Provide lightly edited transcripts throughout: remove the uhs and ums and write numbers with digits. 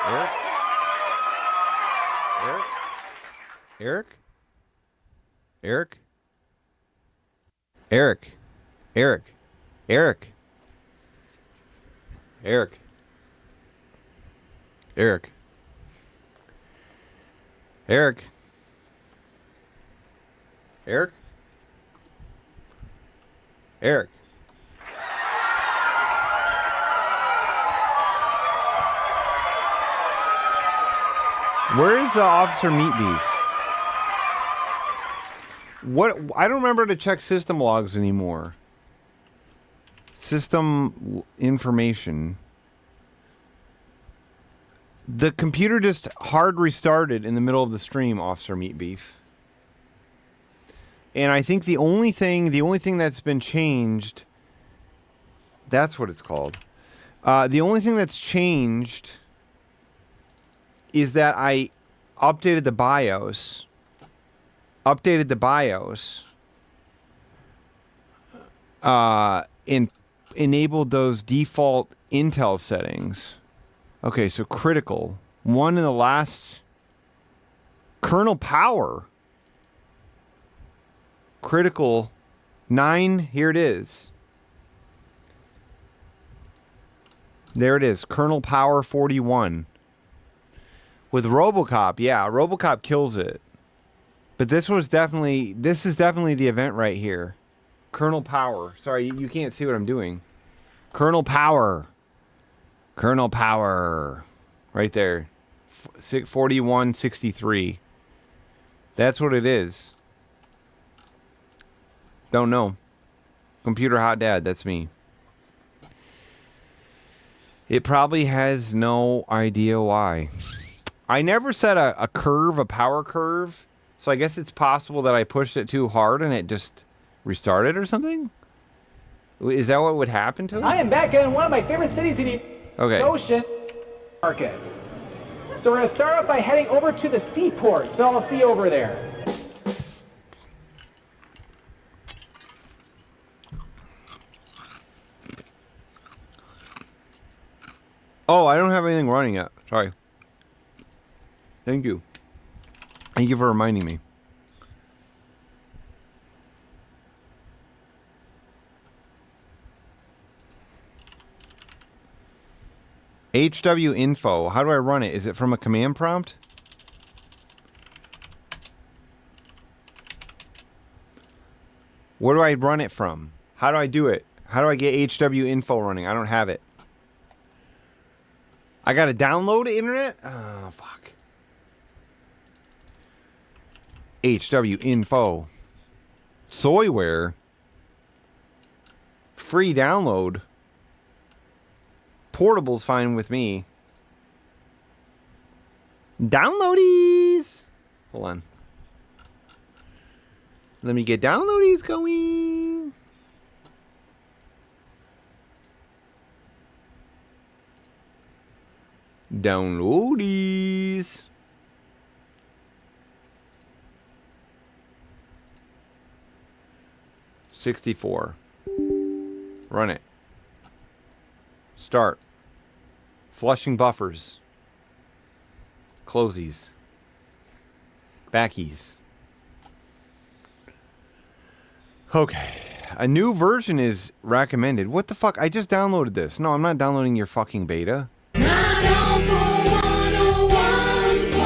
Eric? Eric? Eric? Eric? Eric? Eric? Eric? Eric? Eric? Eric? Eric? Eric? Where is Officer Meatbeef? What? I don't remember to check system logs anymore. System information. The computer just hard restarted in the middle of the stream, Officer Meatbeef. And I think the only thing that's been changed, that's what it's called. The only thing that's changed is that I updated the BIOS. And enabled those default Intel settings. Okay, so critical. One in the last. Kernel power. Critical 9. Here it is. There it is. Kernel power 41. With RoboCop, yeah, RoboCop kills it. But this is definitely the event right here. Kernel power. Sorry, you can't see what I'm doing. Kernel power. Kernel power. Right there. 4163. That's what it is. Don't know. Computer Hot Dad, that's me. It probably has no idea why. I never set a curve, a power curve, so I guess it's possible that I pushed it too hard and it just restarted or something? Is that what would happen to it? I am back in one of my favorite cities in the ocean, market. So we're going to start off by heading over to the seaport, so I'll see you over there. Oh, I don't have anything running yet. Sorry. Thank you. Thank you for reminding me. HW info. How do I run it? Is it from a command prompt? Where do I run it from? How do I do it? How do I get HW info running? I don't have it. I gotta download the internet? Oh, fuck. HW info. Soyware. Free download. Portable's fine with me. Downloadies. Hold on. Let me get downloadies going. Downloadies. $64. Run it. Start. Flushing buffers. Closies. Backies. Okay. A new version is recommended. What the fuck? I just downloaded this. No, I'm not downloading your fucking beta. Not all for one, oh, one for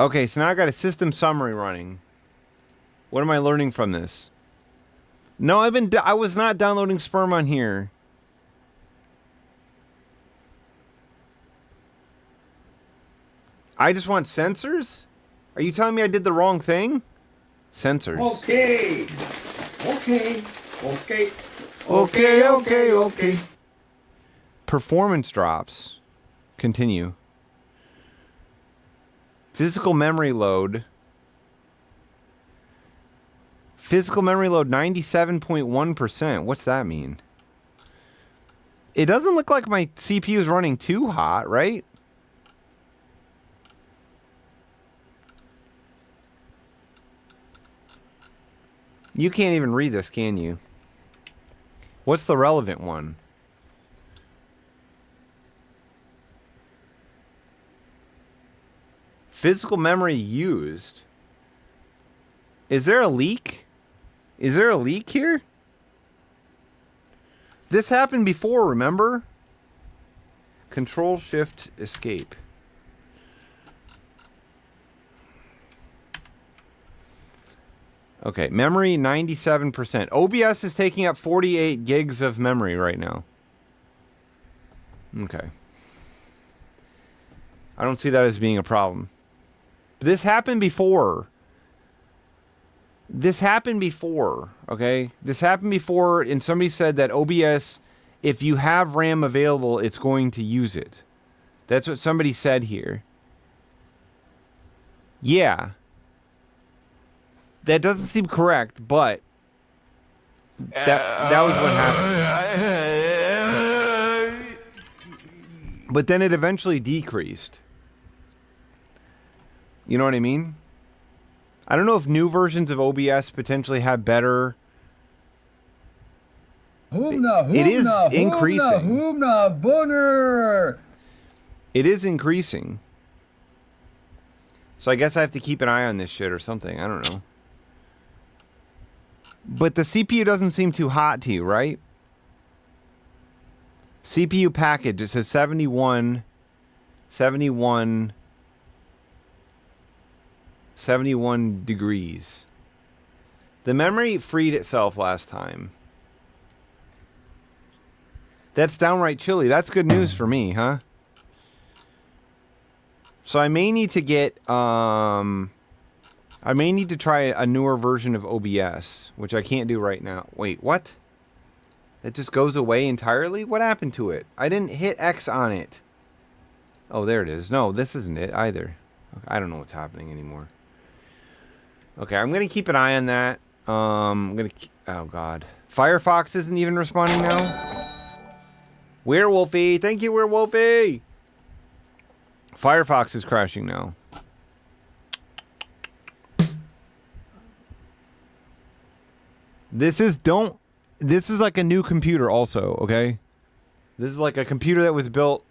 all. Okay, so now I got a system summary running. What am I learning from this? No, I was not downloading sperm on here. I just want sensors? Are you telling me I did the wrong thing? Sensors. Okay. Okay. Okay. Okay, okay, okay. Performance drops. Continue. Physical memory load. Physical memory load 97.1%. What's that mean? It doesn't look like my CPU is running too hot, right? You can't even read this, can you? What's the relevant one? Physical memory used. Is there a leak? Is there a leak here? This happened before, remember? Control Shift Escape. Okay, memory 97%. OBS is taking up 48 gigs of memory right now. Okay. I don't see that as being a problem. This happened before. This happened before, okay? This happened before, and somebody said that OBS, if you have RAM available, it's going to use it. That's what somebody said here. Yeah. That doesn't seem correct, but that was what happened. But then it eventually decreased. You know what I mean? I don't know if new versions of OBS potentially have better... It is increasing. It is increasing. So I guess I have to keep an eye on this shit or something. I don't know. But the CPU doesn't seem too hot to you, right? CPU package, it says 71 degrees. The memory freed itself last time. That's downright chilly. That's good news for me, huh? So I may need to get, I may need to try a newer version of OBS, which I can't do right now. Wait, what? It just goes away entirely? What happened to it? I didn't hit X on it. Oh, there it is. No, this isn't it either. I don't know what's happening anymore. Okay, I'm going to keep an eye on that. I'm going to... Oh, God. Firefox isn't even responding now? Werewolfie! Thank you, Werewolfie! Firefox is crashing now. This is like a new computer also, okay? This is like a computer that was built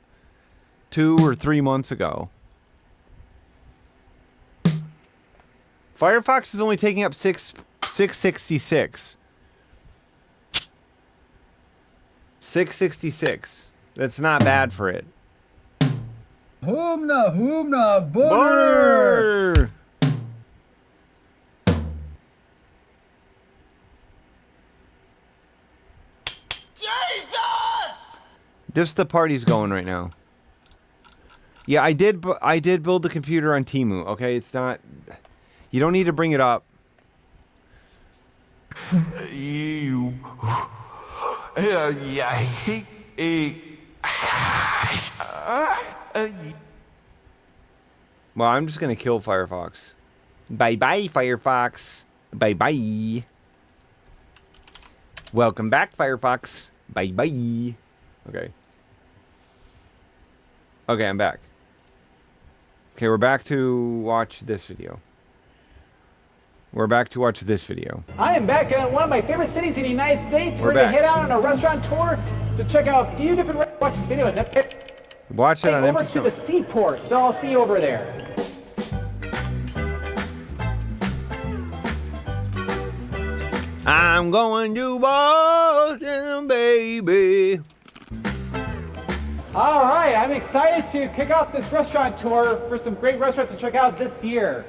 2 or 3 months ago. Firefox is only taking up 666. 666. That's not bad for it. Hoomna, boner! Jesus! Just the party's going right now. Yeah, I did build the computer on Temu, okay? It's not... You don't need to bring it up. Well, I'm just gonna kill Firefox. Bye-bye, Firefox. Bye-bye. Welcome back, Firefox. Bye-bye. Okay. Okay, I'm back. Okay, we're back to watch this video. We're back to watch this video. I am back in one of my favorite cities in the United States. We're We're going back. to head out on a restaurant tour to check out a few different watch this video. Watch it on over empty to the seaport, so I'll see you over there. I'm going to Boston, baby. All right, I'm excited to kick off this restaurant tour for some great restaurants to check out this year.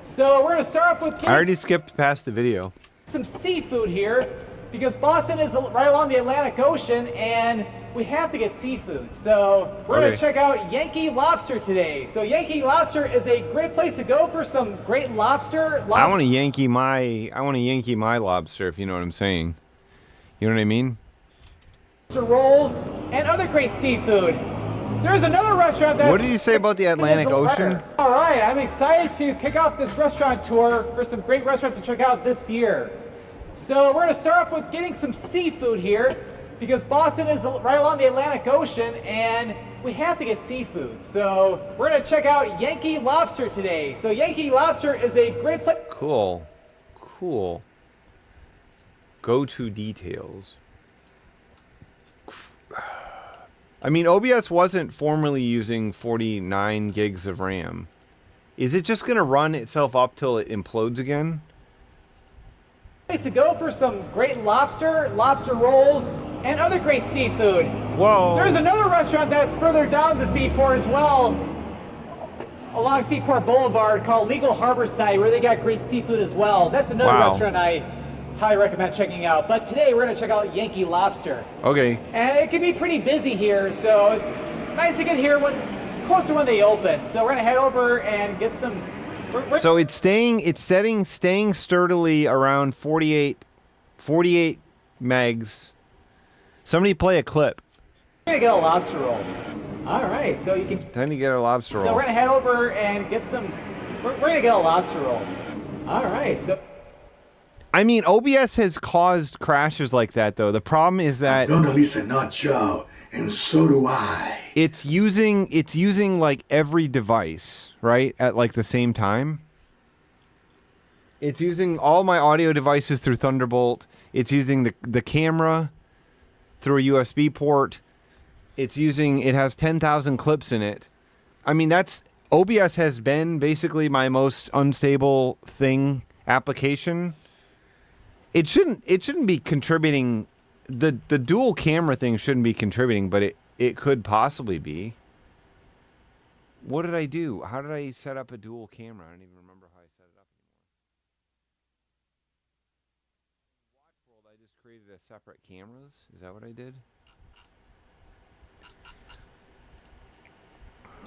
So we're going to start off with I getting already skipped past the video. some seafood here because Boston is right along the Atlantic Ocean and we have to get seafood. So we're going to check out Yankee Lobster today. So Yankee Lobster is a great place to go for some great lobster. I want to Yankee my lobster, if you know what I'm saying. You know what I mean? Rolls and other great seafood. There's another restaurant that's... What did you say about the Atlantic Ocean? All right, I'm excited to kick off this restaurant tour for some great restaurants to check out this year. So we're going to start off with getting some seafood here because Boston is right along the Atlantic Ocean and we have to get seafood. So we're going to check out Yankee Lobster today. So Yankee Lobster is a great place... Cool. Cool. Go to details. I mean, OBS wasn't formerly using 49 gigs of RAM. Is it just gonna run itself up till it implodes again? Place to go for some great lobster, lobster rolls, and other great seafood. Whoa. There's another restaurant that's further down the seaport as well, along Seaport Boulevard, called Legal Harborside, where they got great seafood as well. That's another Wow. restaurant I highly recommend checking out. But today we're going to check out Yankee Lobster. Okay. And it can be pretty busy here, so it's nice to get here close to when they open. So we're going to head over and get some... So it's staying sturdily around 48 megs. Somebody play a clip. We're going to get a lobster roll. All right, so you can... Time to get a lobster roll. So we're going to head over and get some... We're going to get a lobster roll. All right, so... I mean, OBS has caused crashes like that, though. The problem is that Don't listen, not Joe, and so do I. it's using like every device, right? At like the same time. It's using all my audio devices through Thunderbolt. It's using the camera through a USB port. It has 10,000 clips in it. I mean, OBS has been basically my most unstable application. It shouldn't be contributing. The dual camera thing shouldn't be contributing, but it could possibly be. What did I do? How did I set up a dual camera? I don't even remember how I set it up anymore. Watch World, I just created a separate cameras. Is that what I did?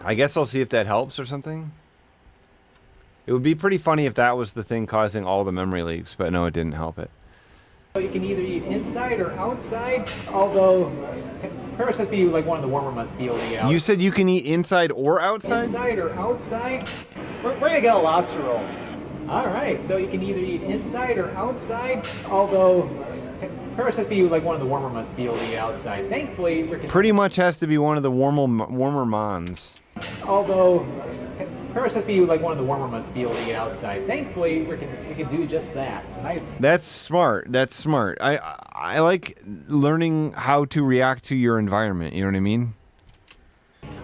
I guess I'll see if that helps or something. It would be pretty funny if that was the thing causing all the memory leaks, but no, it didn't help it. You can either eat inside or outside, although Paris has to be like one of the warmer months to be able to eat out. You said you can eat inside or outside? Inside or outside? We're going to get a lobster roll. All right, so you can either eat inside or outside, although Paris has to be like one of the warmer months to be able to eat outside. Thankfully, Pretty much has to be one of the warmer months. although Paris has to be like one of the warmer months to be able to eat outside. Thankfully, we can do just that. Nice. That's smart. That's smart. I like learning how to react to your environment. You know what I mean?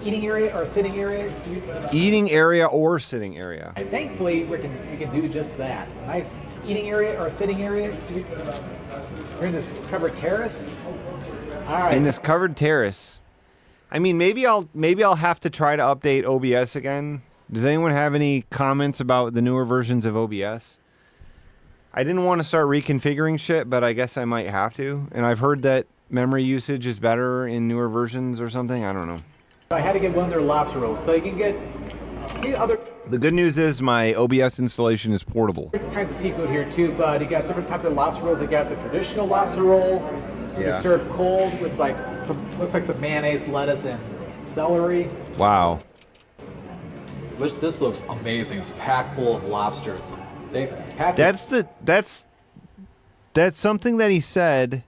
Eating area or sitting area? Eating area or sitting area. Thankfully, we can do just that. Nice eating area or sitting area. We're in this covered terrace. All right. In this covered terrace. I mean, maybe I'll have to try to update OBS again. Does anyone have any comments about the newer versions of OBS? I didn't want to start reconfiguring shit, but I guess I might have to. And I've heard that memory usage is better in newer versions or something. I don't know. I had to get one of their lobster rolls, so you can get other The good news is my OBS installation is portable. different kinds of seafood here too. But you got different types of lobster rolls. You got the traditional lobster roll, Yeah. served cold with like looks like some mayonnaise, lettuce, and celery. Wow. This looks amazing. It's packed full of lobsters. They packed That's something that he said.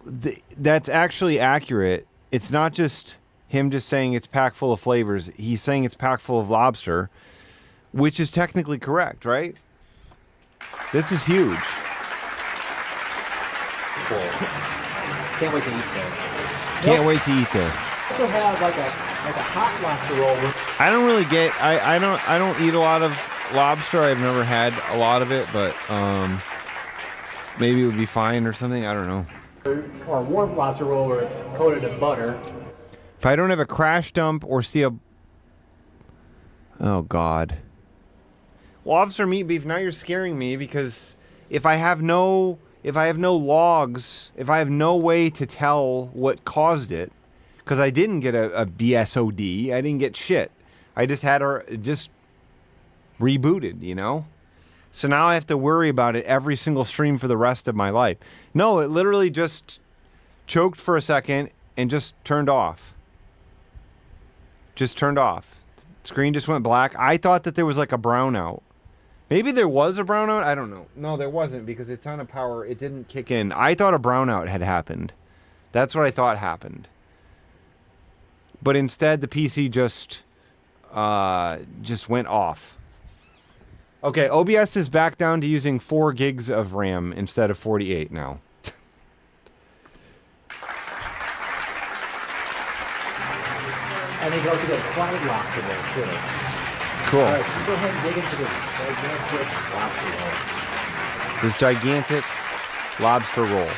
That's actually accurate. It's not just him just saying it's packed full of flavors. He's saying it's packed full of lobster, which is technically correct, right? This is huge. full. Can't wait to eat this. Can't wait to eat this. Also have like a hot lobster roll. Which I don't really get. I don't eat a lot of lobster. I've never had a lot of it, but maybe it would be fine or something. I don't know. or a warm lobster roll where it's coated in butter. If I don't have a crash dump or see a... Oh, God. Lobster meat beef, now you're scaring me because if I have no logs, if I have no way to tell what caused it, because I didn't get a BSOD, I didn't get shit. I just had just rebooted, you know? So now I have to worry about it every single stream for the rest of my life. No, it literally just choked for a second and just turned off. Just turned off. Screen just went black. I thought that there was like a brownout. Maybe there was a brownout. I don't know. No, there wasn't because it's on a power. It didn't kick in. I thought a brownout had happened. That's what I thought happened. But instead, the PC just went off. Okay, OBS is back down to using 4 gigs of RAM instead of 48 now. And you can also get a fried lobster roll too. Cool. All right, so go ahead and dig into this gigantic lobster roll. This gigantic lobster roll.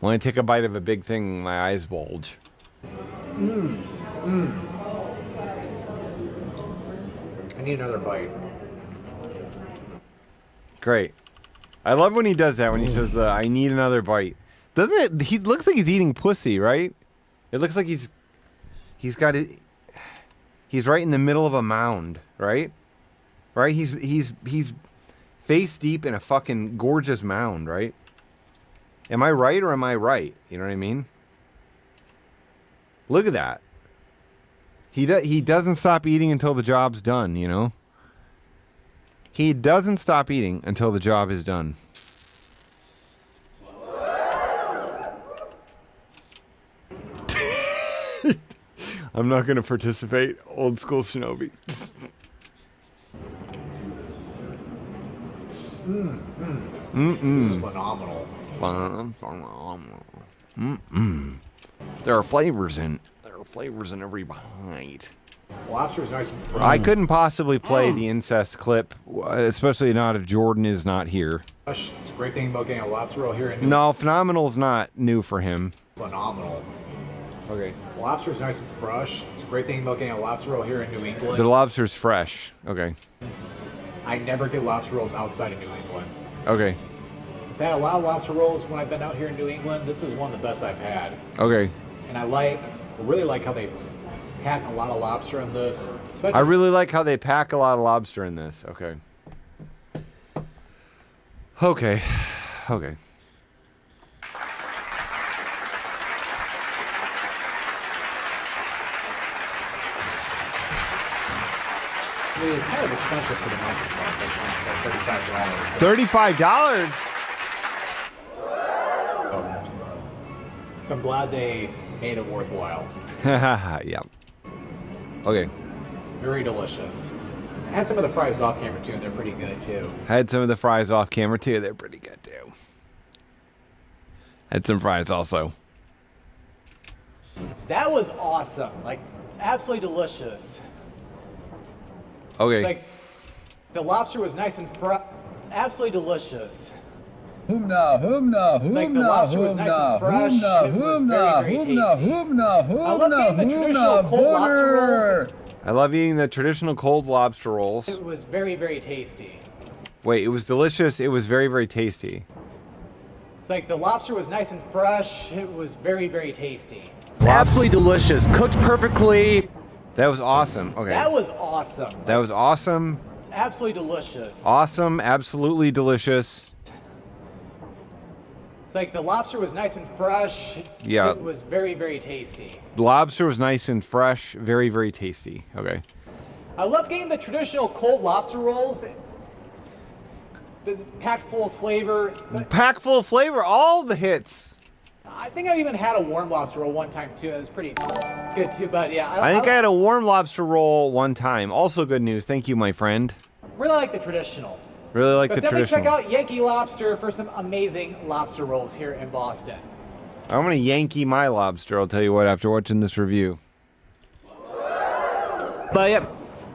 When I take a bite of a big thing, my eyes bulge. I need another bite. Great. I love when he does that, when he says, I need another bite. Doesn't it? He looks like he's eating pussy, right? It looks like he's got it. He's right in the middle of a mound, right? Right? He's face deep in a fucking gorgeous mound, right? Am I right or am I right? You know what I mean? Look at that. He doesn't stop eating until the job's done, you know? He doesn't stop eating until the job is done. I'm not going to participate. Old school shinobi. This is phenomenal. There are flavors in every bite. Lobster is nice and fresh. I couldn't possibly play the incest clip, especially not if Jordan is not here. It's a great thing about getting a lobster roll here in No, Phenomenal's not new for him. phenomenal. Okay. Lobster is nice and fresh. It's a great thing about getting a lobster roll here in New England. The lobster's fresh. Okay. I never get lobster rolls outside of New England. Okay. I've had a lot of lobster rolls when I've been out here in New England. This is one of the best I've had. Okay. And I really like how they pack a lot of lobster in this. Especially I really like how they pack a lot of lobster in this. Okay. Okay. Okay. I mean, it's kind of expensive for the mountain price. Like $35. $35? So I'm glad they made it worthwhile. Yeah. Okay. Very delicious. I had some of the fries off camera too, and they're pretty good too. Had some of the fries off camera too. They're pretty good too. Had some fries also. That was awesome. Like, absolutely delicious. Okay. Like, the lobster was nice and absolutely delicious. Humna, humna, It's like the humna, lobster was nice humna, and fresh. humna, It was humna, very, very humna, tasty. humna, I love humna, getting the traditional humna, cold lobster rolls. boner. I love eating the traditional cold lobster rolls. It was very, very tasty. Wait, it was delicious. It was very, very tasty. It's like the lobster was nice and fresh. It was very, very tasty. Absolutely delicious. Cooked perfectly. That was awesome. Okay. That was awesome. That was awesome. Absolutely delicious. Awesome. Absolutely delicious. It's like the lobster was nice and fresh. Yeah. It was very, very tasty. The lobster was nice and fresh. Very, very tasty. Okay. I love getting the traditional cold lobster rolls. They're packed full of flavor. But Pack full of flavor. All the hits. I think I've even had a warm lobster roll one time too. It was pretty good too. But yeah, I think I had a warm lobster roll one time. Also good news. Thank you, my friend. really like the traditional. Really like But the definitely traditional. check out Yankee Lobster for some amazing lobster rolls here in Boston. I'm going to Yankee my lobster, I'll tell you what, after watching this review. But yeah,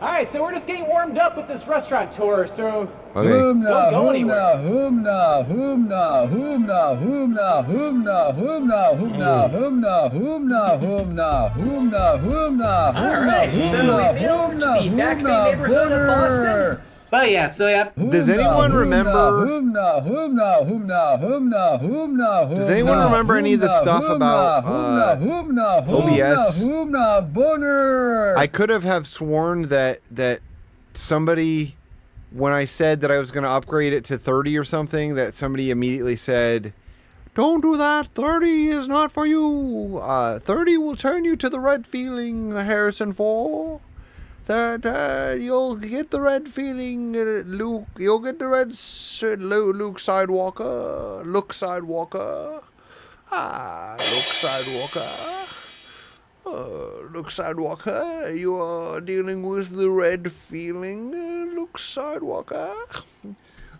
All right, so we're just getting warmed up with this restaurant tour. So Okay. Humna, Don't go humna, anywhere. humna, humna, humna, humna, humna, humna, humna, humna, humna, humna, humna, humna, All right, so humna, we made it over to humna, the Back Bay humna, neighborhood of Boston. boner. But yeah, so yeah. Does anyone remember- Humna, humna, humna, humna, humna, Does anyone humna, remember any of the humna, stuff humna, about, humna, humna, OBS? humna, boner. I could have sworn that somebody, when I said that I was going to upgrade it to 30 or something, that somebody immediately said, Don't do that. 30 is not for you. 30 will turn you to the red feeling, Harrison 4. That you'll get the red feeling, Luke. You'll get the red Luke Sidewalker. Luke Sidewalker. Luke Sidewalker. Luke Sidewalker, you are dealing with the red feeling, Luke Sidewalker.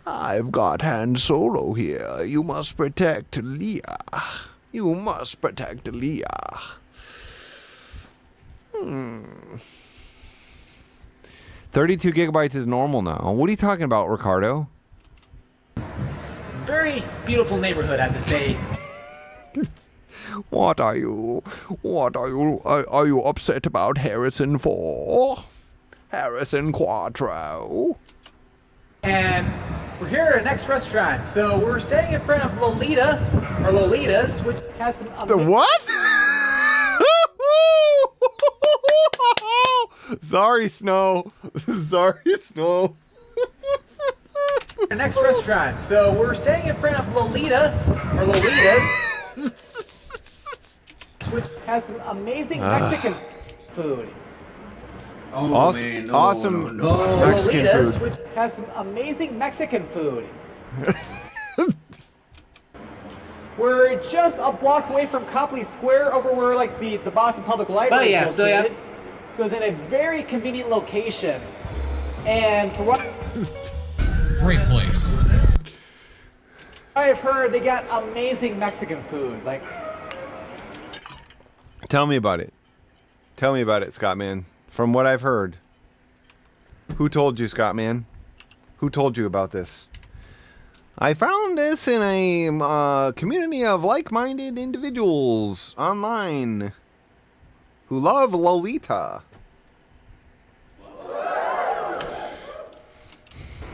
I've got Han Solo here. You must protect Leia. You must protect Leia. 32 gigabytes is normal now. What are you talking about, Ricardo? Very beautiful neighborhood, I have to say. What are you are you upset about Harrison 4? Harrison Quattro? And we're here at our next restaurant. So we're standing in front of Lolita, or Lolitas, which has some The what? Sorry, Snow. Sorry, Snow. our next restaurant. So we're standing in front of Lolita, or Lolitas, which has some amazing Mexican food. Oh, Awesome, man, no, awesome no, no. Mexican Lolitas, food. which has some amazing Mexican food. We're just a block away from Copley Square, over where like the Boston Public Library Oh, yeah, is so, yeah. located. So it's in a very convenient location. And for what Great place. I've heard, they got amazing Mexican food. Like, Tell me about it. Tell me about it, Scott man. From what I've heard. Who told you, Scott man? Who told you about this? I found this in a community of like-minded individuals online who love Lolita.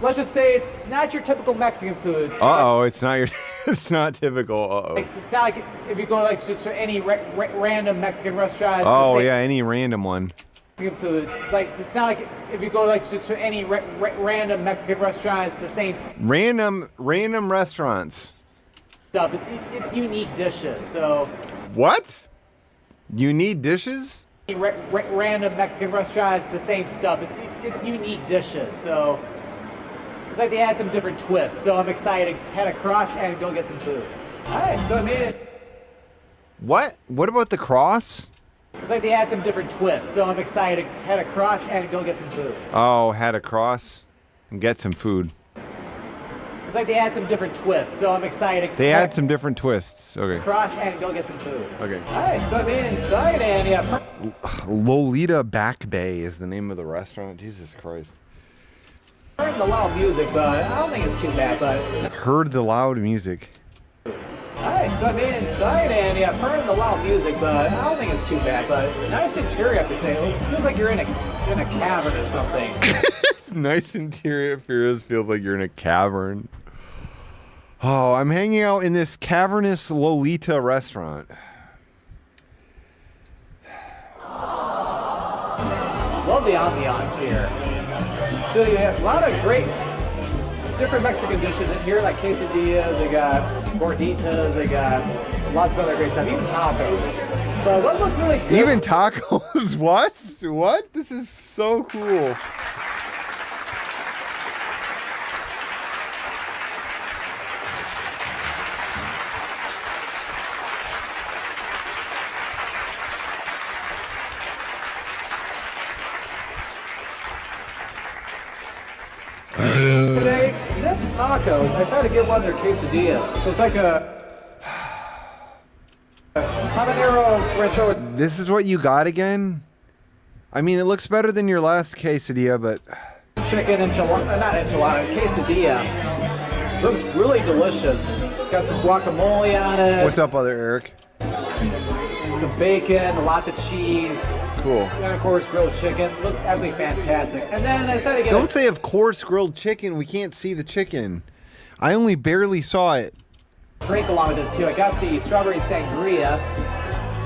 let's just say it's not your typical Mexican food. Uh-oh, it's not your it's not typical. Uh-oh. Like, it's not like if you go like just to any random Mexican restaurant. it's the Oh same yeah, any random one. Mexican food. Like, it's not like if you go like just to any random Mexican restaurant, it's the same Random restaurants. stuff. It's unique dishes. So What? You need dishes? random Mexican restaurants, the same stuff. It's unique dishes. So it's like they add some different twists. So I'm excited to head across and go get some food. All right, so I made it. What? What about the cross? It's like they add some different twists. So I'm excited to head across and go get some food. Oh, had a cross and get some food. It's like they add some different twists. So I'm excited to They head add some different twists. Okay. across and go get some food. Okay. All right, so I made it inside and yeah. Lolita Back Bay is the name of the restaurant. Jesus Christ. Heard the loud music, but I don't think it's too bad. But Heard the loud music. alright, so I made it inside and yeah, heard the loud music, but I don't think it's too bad. But nice interior, I have to say. It feels like you're in a cavern or something. Nice interior. Feels like you're in a cavern. Oh, I'm hanging out in this cavernous Lolita restaurant. Love the ambiance here. So you have a lot of great different Mexican dishes in here, like quesadillas. They got gorditas. They got lots of other great stuff, even tacos. But what looked really good. Even tacos? What? What? This is so cool. Today, Zip Tacos, I decided to get one of their quesadillas. It's like a habanero ranchero. This is what you got again? I mean, it looks better than your last quesadilla, but Chicken enchilada, not enchilada, quesadilla. Looks really delicious. Got some guacamole on it. what's up, other Eric? Some bacon, lots of cheese, Cool. and of course grilled chicken. Looks absolutely fantastic. And then I decided to get Don't say, of course, grilled chicken. We can't see the chicken. I only barely saw it. a drink along with it too. I got the strawberry sangria.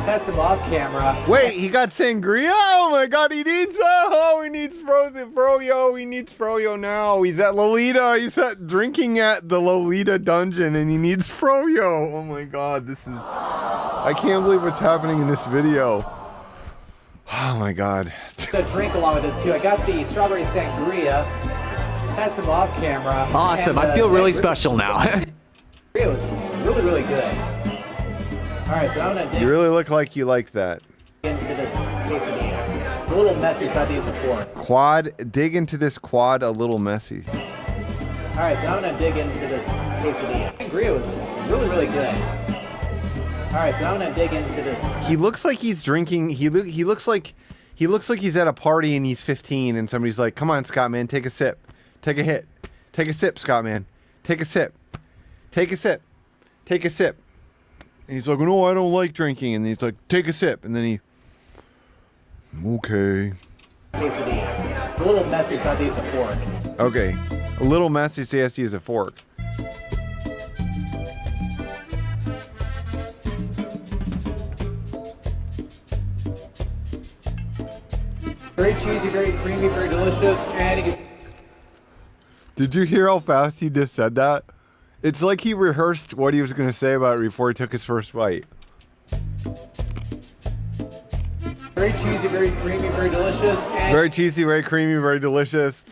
That's him off camera. Wait, he got sangria? Oh my god, he needs he needs frozen froyo. He needs froyo now. He's at Lolita. He's drinking at the Lolita dungeon and he needs froyo. Oh my god, this is I can't believe what's happening in this video. Oh my god. A drink along with it too. I got the strawberry sangria. That's him off camera. Awesome. And, I feel really sangria- special now. Sangria was really, really good. All right, so I'm gonna dig You really look like you like that. into this quesadilla. It's a little messy, so I have to use a fork. Dig into this quad a little messy. All right, so I'm gonna dig into this quesadilla. Sangria was really, really good. All right, so I'm gonna dig into this. He looks like he's drinking. He looks like he's at a party and he's 15 and somebody's like, "Come on, Scott man, take a sip, take a hit, take a sip, Scott man, take a sip, take a sip, take a sip." And he's like, "No, I don't like drinking." And he's like, "Take a sip," and then he, okay, Quesadilla. It's a little messy, so I have to use a fork. okay, a little messy, so he has to use a fork. Very cheesy, very creamy, very delicious, and you can Did you hear how fast he just said that? It's like he rehearsed what he was going to say about it before he took his first bite. very cheesy, very creamy, very delicious, and Very cheesy, very creamy, very delicious.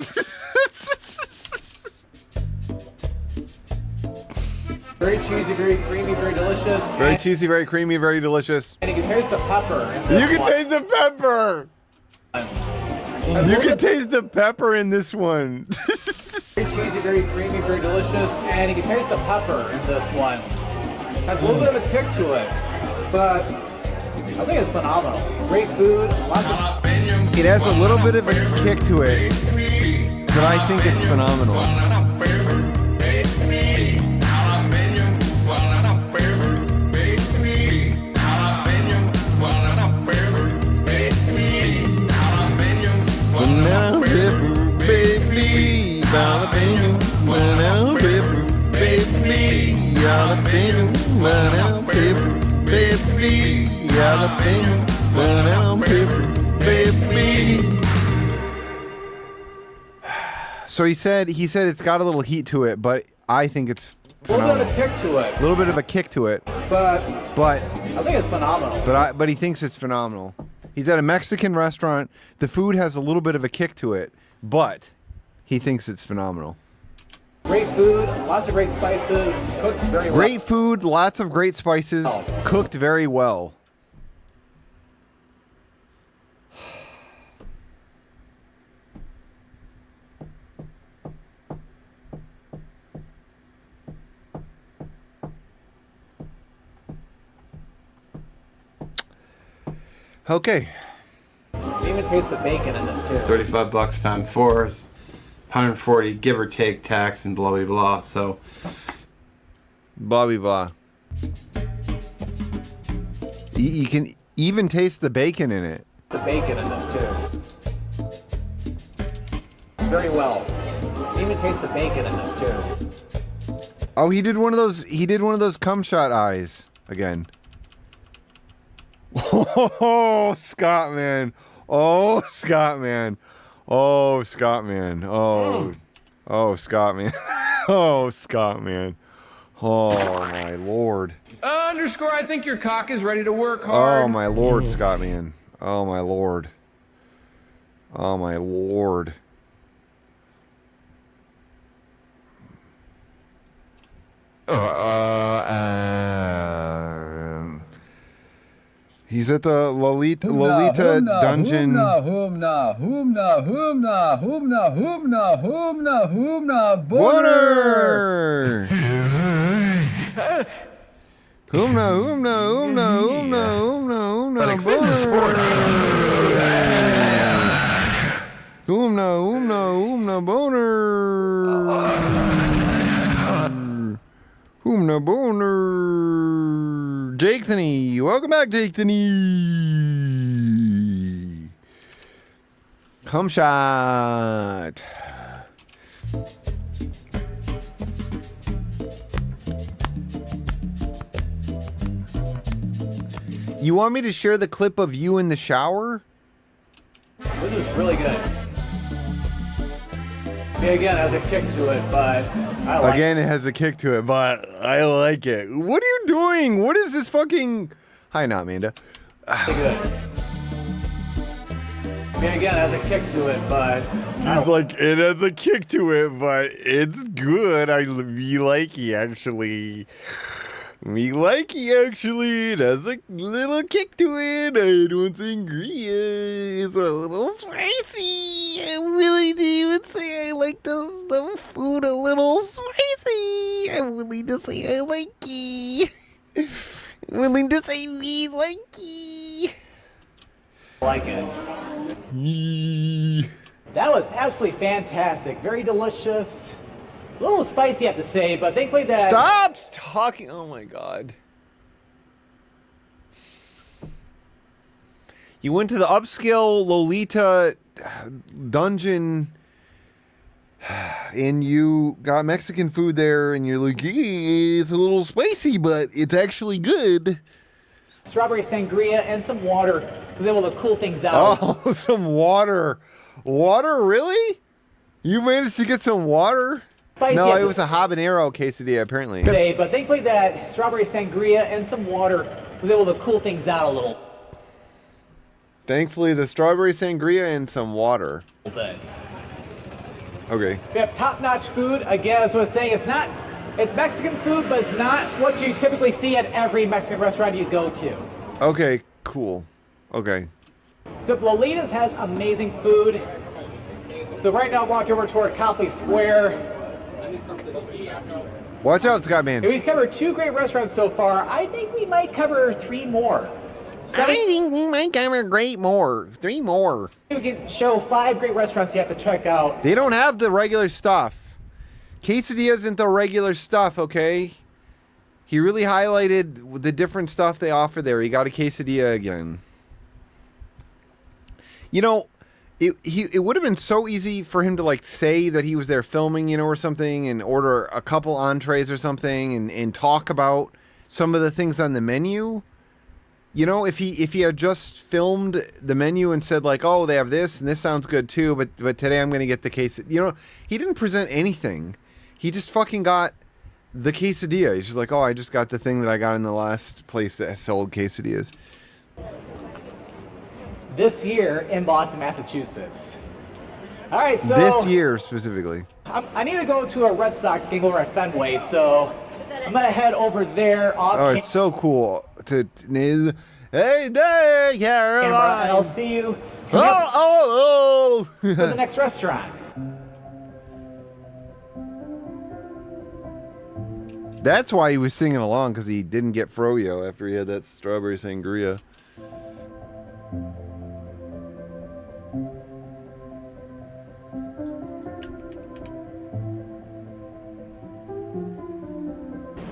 very cheesy, very creamy, very delicious, Very and, cheesy, very creamy, very delicious. and you can taste the pepper. in this You can one. taste the pepper. You can taste the pepper in this one. Very cheesy, very creamy, very delicious, and you can taste the pepper in this one. Has a little bit of a kick to it, but I think it's phenomenal. Great food, lots of It has a little bit of a kick to it, but I think it's phenomenal. Banana pepper, baby, jalapeno, banana pepper, baby, jalapeno, banana pepper, baby, jalapeno, banana pepper, baby. So he said it's got a little heat to it, but I think it's a little bit of phenomenal. a kick to it, A little bit of a kick to it, but but I think it's phenomenal. but he thinks it's phenomenal. He's at a Mexican restaurant. The food has a little bit of a kick to it, but he thinks it's phenomenal. Great food, lots of great spices, cooked very well. Great food, lots of great spices, cooked very well. Okay. You can even taste the bacon in this too. 35 bucks times 4 is 140, give or take tax and blah blah blah. So Blah blah blah. You can even taste the bacon in it. The bacon in this too. Very well. You can even taste the bacon in this too. Oh, he did one of those. He did one of those cum shot eyes again. Oh, Scott man. Oh, Scott man. Oh, Scott man. Oh, oh, Scott man. Oh, Scott man. Oh my lord. Underscore, I think your cock is ready to work hard. Oh my lord, Scott man. Oh my lord. Oh my lord. He's at the Lolita dungeon. Water! Hoomna, hoomna, hoomna, hoomna, hoomna, hoomna, boner! Hoomna, hoomna, hoomna, boner! Hoomna, boner! Jake Thney, welcome back, Jake Thney! Cum shot! You want me to share the clip of you in the shower? This is really good. I mean, again, it has a kick to it, but I like Again, it has a kick to it, but I like it. What are you doing? What is this fucking... Hi, not Amanda. it. Good. I mean, again, it has a kick to it, but He's like, it has a kick to it, but it's good. Me likey, actually. Me likey, actually. It has a little kick to it. I don't think it's a little spicy. I'm willing to even say I like the food a little spicy. I'm willing to say I likey. I'm willing to say me likey. like it. That was absolutely fantastic. Very delicious. A little spicy, I have to say, but thankfully that... Stop talking. Oh my god. You went to the upscale Lolita dungeon and you got Mexican food there and you're like, it's a little spicy, but it's actually good. Strawberry sangria and some water was able to cool things down. Oh, some water. Water, really? You managed to get some water? Spicy No, at it the was a habanero quesadilla, apparently. Today, but thankfully that strawberry sangria and some water was able to cool things down a little Thankfully, the strawberry sangria and some water. bit. Okay. We have top-notch food. Again, as I was saying, it's Mexican food, but it's not what you typically see at every Mexican restaurant you go to. Okay, cool. Okay. So Lolita's has amazing food. So right now, walk over toward Copley Square. Watch out, Scottman. We've covered 2 great restaurants so far. I think we might cover 3 more. So I think we might cover 3 more. we can show 5 great restaurants you have to check out. They don't have the regular stuff. Quesadilla isn't the regular stuff, okay? He really highlighted the different stuff they offer there. He got a quesadilla again. You know, it would have been so easy for him to like say that he was there filming, you know, or something, and order a couple entrees or something, and talk about some of the things on the menu. You know, if he had just filmed the menu and said like, oh, they have this and this sounds good too, but today I'm gonna get the quesadilla. You know, he didn't present anything. He just fucking got the quesadilla. He's just like, oh, I just got the thing that I got in the last place that sold quesadillas. This year in Boston, Massachusetts. All right, so This year specifically. I need to go to a Red Sox game over at Fenway, so I'm gonna head over there. Oh, it's so cool to hey there, and Caroline. I'll see you Oh. for the next restaurant. That's why he was singing along, because he didn't get froyo after he had that strawberry sangria.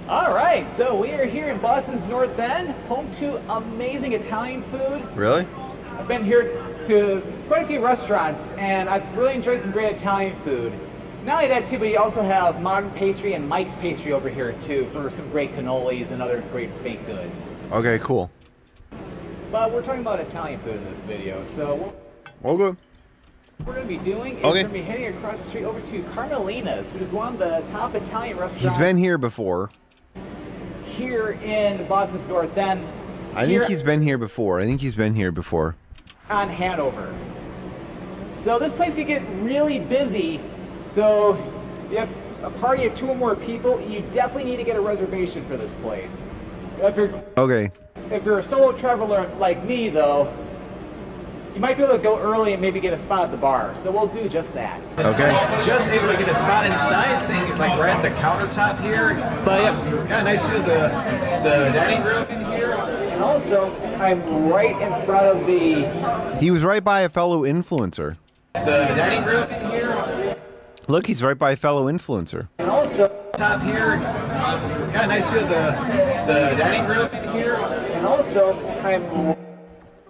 All right, so we are here in Boston's North End, home to amazing Italian food. Really? I've been here to quite a few restaurants, and I've really enjoyed some great Italian food. Not only that too, but you also have Modern Pastry and Mike's Pastry over here too for some great cannolis and other great baked goods. Okay, cool. But we're talking about Italian food in this video, so Okay. what we're going to be doing is Okay. we're going to be heading across the street over to Carmelina's, which is one of the top Italian restaurants He's been here before. here in Boston's North End. I think he's been here before. On Hanover. So this place could get really busy. So if you have a party of 2 or more people, you definitely need to get a reservation for this place. Okay. If you're a solo traveler like me, though, you might be able to go early and maybe get a spot at the bar. So we'll do just that. Okay. Just able to get a spot inside, seeing like we're at the countertop here. But yeah, got a nice view of the dining room in here. And also, I'm right in front of the... He was right by a fellow influencer. The dining room in here. Look, he's right by a fellow influencer. And also... Top here. Got a nice view of the dining room in here. And also, I'm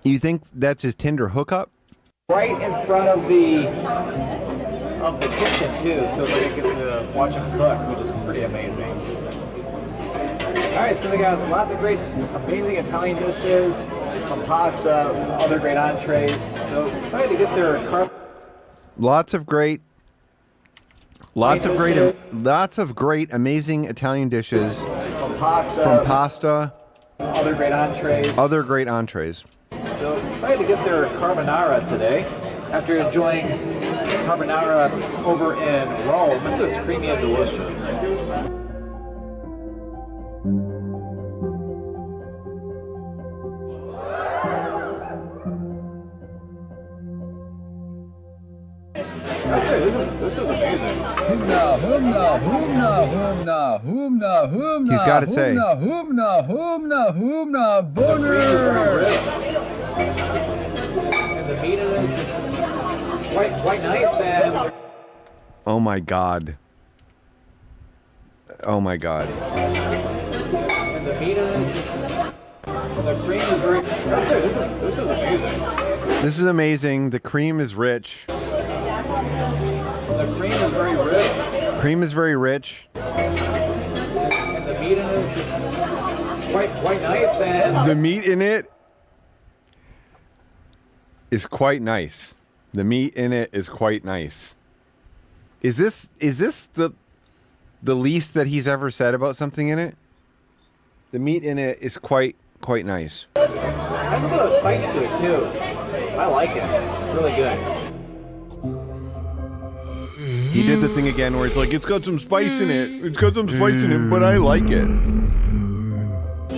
You think that's his Tinder hookup? right in front of the kitchen too, so that I get to watch him cook, which is pretty amazing. Alright, so they got lots of great, amazing Italian dishes, from pasta, other great entrees. So excited to get their Lots of great, amazing Italian dishes from pasta, other great entrees. So excited to get their carbonara today. After enjoying carbonara over in Rome, this is creamy and delicious. This is amazing. He's got to say. And the meat in it is quite nice and. Oh my God. Oh my God. And the meat in it. And the cream is very. This is amazing. This is amazing. The cream is rich. The cream is very rich. Cream is very rich. And the meat in it is quite nice and. The meat in it is quite nice. The meat in it is quite nice. Is this the least that he's ever said about something in it? The meat in it is quite nice. Has a bit of spice to it too. I like it. It's really good. He did the thing again where it's like, it's got some spice in it. It's got some spice in it, but I like it.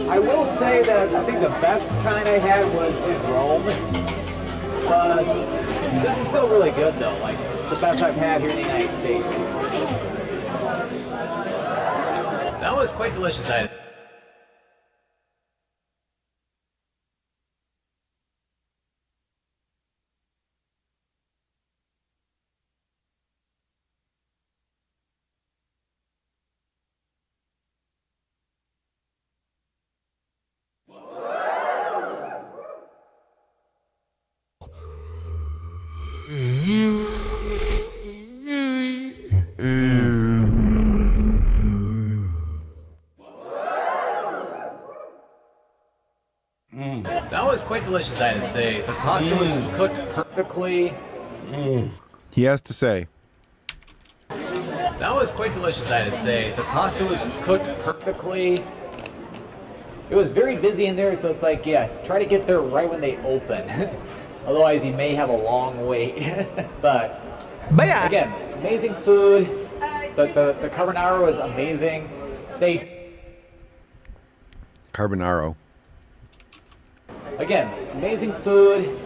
I will say that I think the best kind I had was in Rome. But this is still really good though. Like the best I've had here in the United States. That was quite delicious. That was quite delicious, I had to say. The pasta was cooked perfectly. He has to say. That was quite delicious, I had to say. The pasta was cooked perfectly. It was very busy in there, so it's like, yeah, try to get there right when they open. Otherwise, you may have a long wait. but yeah, again, amazing food. The carbonara was amazing. Carbonaro. Again, amazing food.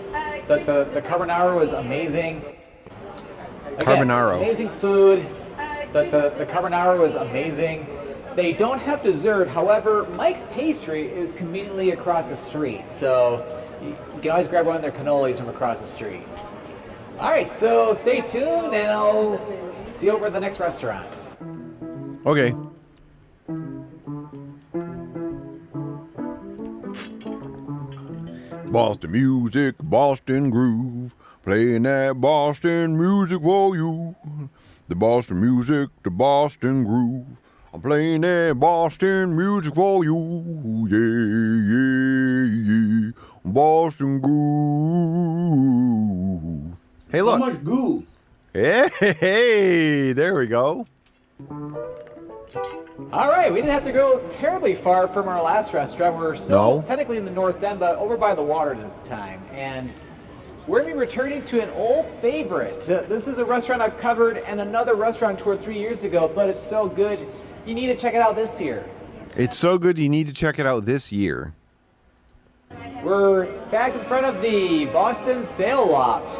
The carbonara was amazing. Again, Carbonaro. Amazing food. The carbonara was amazing. They don't have dessert. However, Mike's Pastry is conveniently across the street. So you can always grab one of their cannolis from across the street. All right, so stay tuned and I'll see you over at the next restaurant. Okay. Boston music, Boston groove, playing that Boston music for you. The Boston music, the Boston groove. I'm playing that Boston music for you. Yeah. Boston groove. Hey, look. So much goo. Hey, there we go. All right, we didn't have to go terribly far from our last restaurant. We're still technically in the North End, but over by the water this time. And we're going to be returning to an old favorite. This is a restaurant I've covered and another restaurant tour 3 years ago, but it's so good, you need to check it out this year. It's so good, you need to check it out this year. We're back in front of the Boston Sail Loft.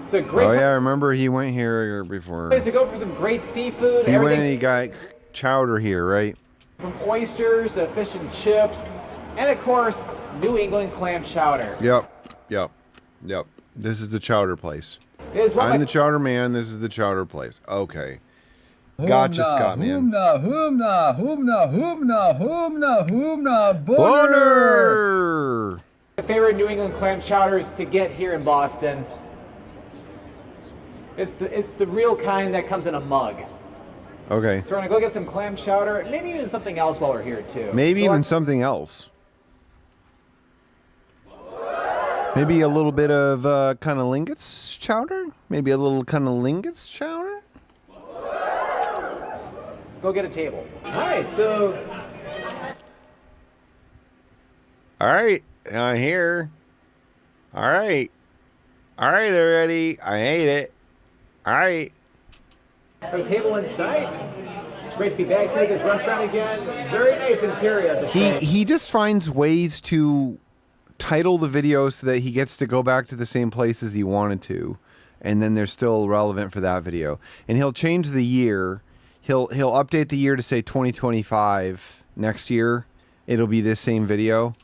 It's a great Oh yeah, I remember he went here before. place to go for some great seafood. He went everything and he got chowder here, right? from oysters to fish and chips, and of course, New England clam chowder. Yep. This is the chowder place. It is one of I'm my the chowder man, this is the chowder place. Okay. Gotcha, Scott, man. Boner! favorite New England clam chowders to get here in Boston. It's the real kind that comes in a mug. Okay. So we're gonna go get some clam chowder, maybe even something else while we're here too. Maybe So even let's- something else. Maybe a little bit of cunnilingus chowder? Maybe a little cunnilingus chowder? Go get a table. All right, so All right, I'm here. All right. All right, already. I ate it. All right. have a table inside. It's great to be back here at this restaurant again. Very nice interior of the place. He just finds ways to title the video so that he gets to go back to the same places he wanted to, and then they're still relevant for that video. And he'll change the year. He'll update the year to say 2025. Next year, it'll be this same video.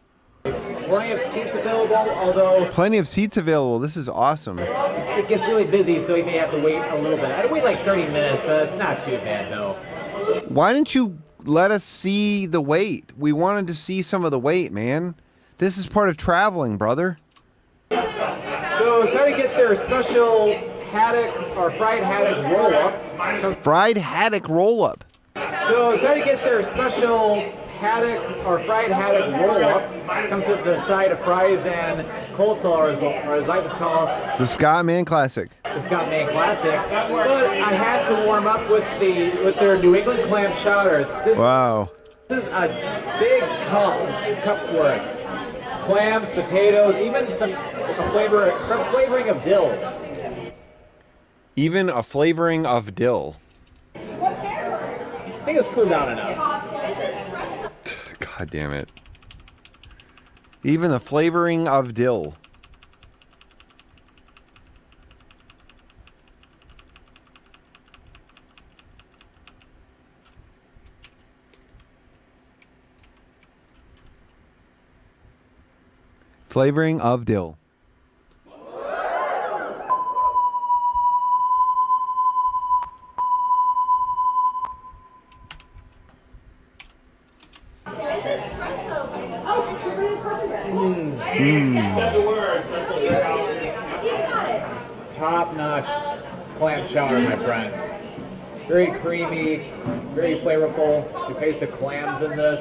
Plenty of seats available, although Plenty of seats available. This is awesome. it gets really busy, so you may have to wait a little bit. I'd wait like 30 minutes, but it's not too bad though. Why didn't you let us see the wait? We wanted to see some of the wait, man. This is part of traveling, brother. So try to get their special haddock or fried haddock roll-up. Fried haddock roll-up. So try to get their special haddock or fried haddock roll-up. Comes with the side of fries and coleslaw, or as I would call it, The Scott Man Classic. the Scott Man Classic. But I had to warm up with their New England clam chowders. Wow. This is a big cup's worth. Clams, potatoes, even some flavoring of dill. Even a flavoring of dill. I think it's cooled down enough. God damn it. Even the flavoring of dill. Flavoring of dill. Top-notch clam chowder, my friends. Very creamy, very flavorful. You taste the clams in this.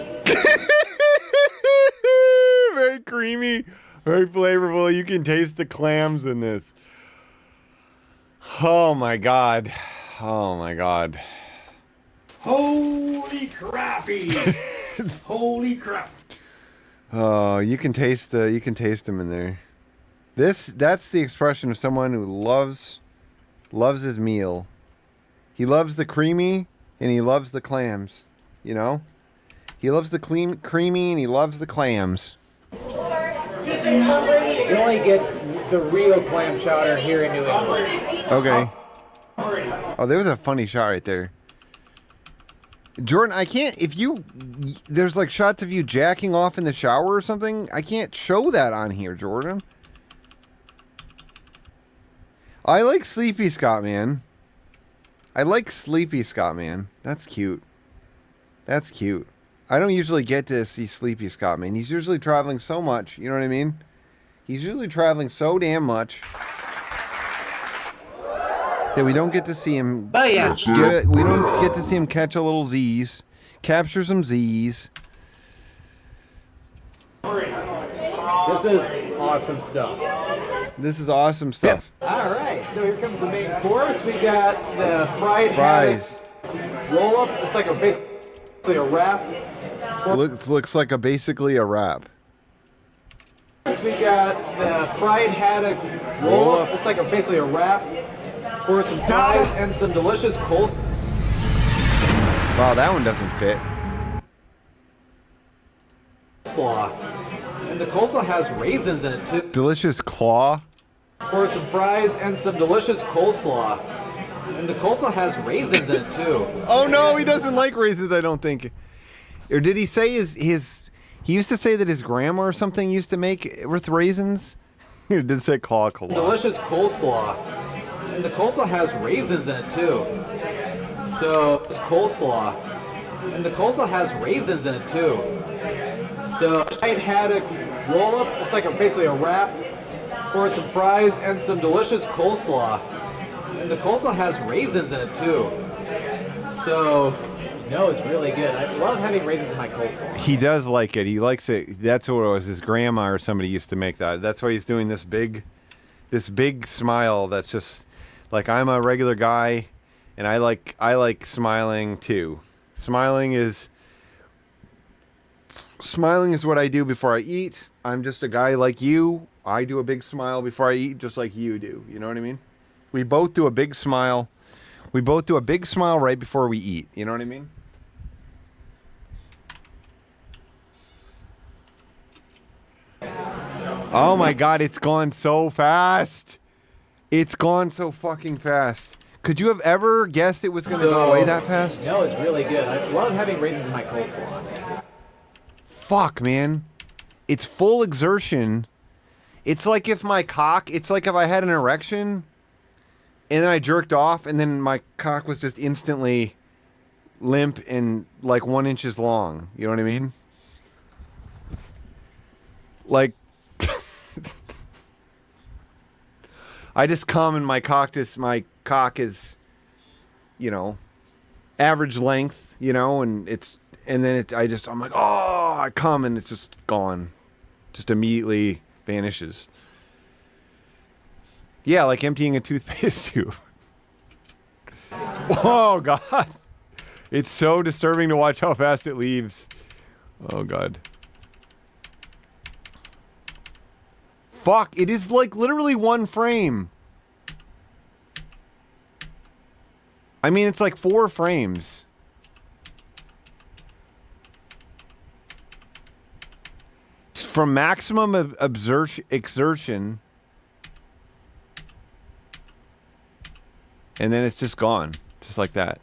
Very creamy, very flavorful. You can taste the clams in this. Oh my god. Oh my god. Holy crappy! Holy crap! Oh, you can taste them in there. That's the expression of someone who loves his meal. He loves the creamy and he loves the clams, you know? He loves the creamy and he loves the clams. You only get the real clam chowder here in New England. Okay. Oh, there was a funny shot right there. Jordan, I can't, there's like shots of you jacking off in the shower or something. I can't show that on here, Jordan. I like Sleepy Scott, man. I like Sleepy Scott, man. That's cute. That's cute. I don't usually get to see Sleepy Scott, man. He's usually traveling so much. You know what I mean? He's usually traveling so damn much that we don't get to see him. But yes. We don't get to see him catch a little Z's, capture some Z's. This is awesome stuff. This is awesome stuff. All right, so here comes the main course. We got the fried Fries. haddock roll-up. It's like basically a wrap. Looks like basically a wrap. We got the fried haddock roll-up. It's like basically a wrap. Pour some fries and some delicious coleslaw. Wow, that one doesn't fit. And the coleslaw has raisins in it too. Delicious claw. Pour some fries and some delicious coleslaw. And the coleslaw has raisins in it too. Oh no, he doesn't like raisins, I don't think. Or did he say his he used to say that his grandma or something used to make with raisins? He did say claw. Delicious coleslaw. And the coleslaw has raisins in it too. So it's coleslaw. And the coleslaw has raisins in it too. So fried haddock roll-up. It's like basically a wrap. Pour some fries and some delicious coleslaw. And the coleslaw has raisins in it too. So, no, it's really good. I love having raisins in my coleslaw. He does like it. He likes it. That's what it was. His grandma or somebody used to make that. That's why he's doing this big smile. That's just like, I'm a regular guy, and I like smiling too. Smiling is what I do before I eat. I'm just a guy like you. I do a big smile before I eat, just like you do. You know what I mean? We both do a big smile. We both do a big smile right before we eat. You know what I mean? Oh my God, it's gone so fast. It's gone so fucking fast. Could you have ever guessed it was going to go away that fast? No, it's really good. I love having raisins in my coleslaw. Fuck, man. It's full exertion. It's like if I had an erection and then I jerked off and then my cock was just instantly limp and like 1 inch long. You know what I mean? Like, I just come and my cock is, you know, average length, you know, and I'm like, oh, I come and it's just gone. Just immediately vanishes. Yeah, like emptying a toothpaste tube. Oh, God. It's so disturbing to watch how fast it leaves. Oh, God. Fuck, it is like literally 1 frame. I mean, it's like 4 frames. From maximum exertion. And then it's just gone. Just like that.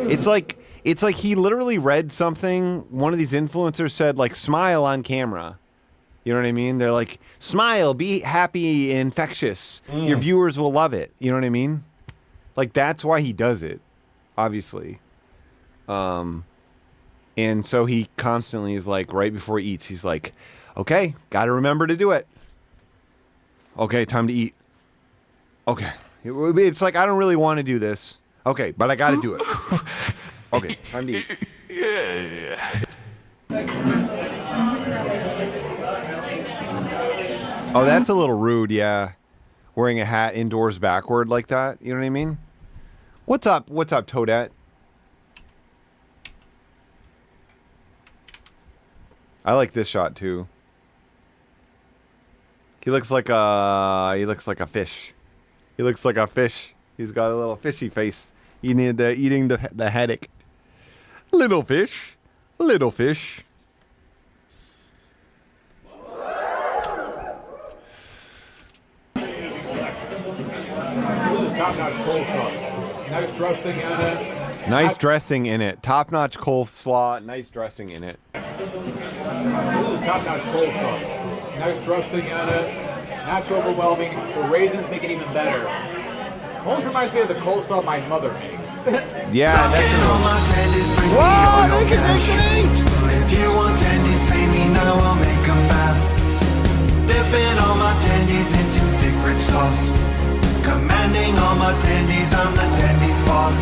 It's like he literally read something. One of these influencers said, like, smile on camera. You know what I mean? They're like, smile, be happy, infectious. Your viewers will love it. You know what I mean? Like, that's why he does it, obviously. And so he constantly is like, right before he eats, he's like, okay, got to remember to do it. Okay, time to eat. Okay. It's like, I don't really want to do this. Okay, but I got to do it. Okay, time to eat. Oh, that's a little rude, yeah. Wearing a hat indoors backward like that. You know what I mean? What's up? What's up, Toadette? I like this shot too. He looks like a fish. He looks like a fish. He's got a little fishy face. Eating the haddock. Little fish. Little fish. Top-notch coleslaw. Nice dressing in it. Nice dressing in it. Top-notch coleslaw. Nice dressing in it. Top-notch coleslaw. Nice dressing in it. Not too overwhelming. The raisins make it even better. Almost reminds me of the coleslaw my mother makes. Yeah, that's Whoa, look at this thing! If you want tendies, pay me now, I'll make them fast. Dipping all my tendies into thick rich sauce. Commanding all my tendies, I'm the tendies boss.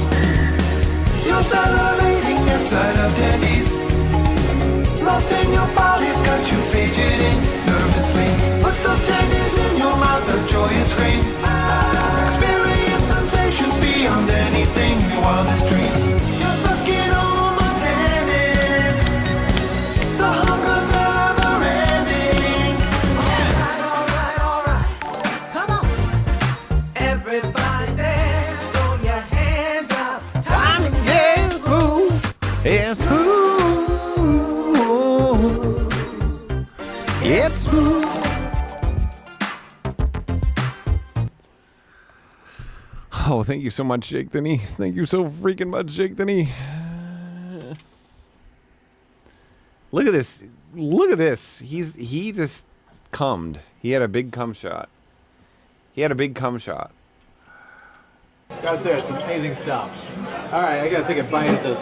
You're salivating inside of tendies. Lost in your body's got you fidgeting nervously. Put those tendies in your mouth, a joyous scream. Experience sensations beyond anything your wildest dreams. You're sucking on my tendies. The hunger never ending. Alright. Come on. Everybody dance, throw your hands up. Time to get smooth. It's smooth. It's smooth. Oh, thank you so much, Jake Denny. Thank you so freaking much, Jake Denny. Look at this. Look at this. He just cummed. He had a big cum shot. He had a big cum shot. Gotta say, it's amazing stuff. All right, I gotta take a bite of this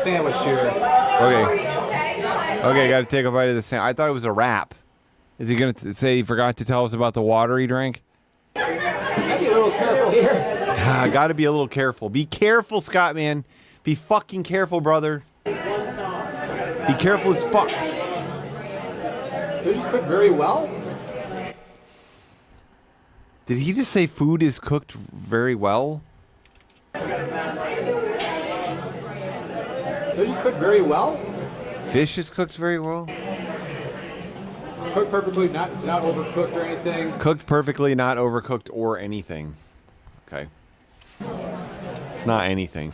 sandwich here. Okay, gotta take a bite of the sandwich. I thought it was a wrap. Is he gonna say he forgot to tell us about the water he drank? Gotta be a little careful here. Gotta be a little careful. Be careful, Scott, man. Be fucking careful, brother. Be careful as fuck. Food is cooked very well. Did he just say food is cooked very well? Food is cooked very well. Fish is cooked very well? Cooked perfectly, it's not overcooked or anything. Cooked perfectly, not overcooked or anything. Okay. It's not anything.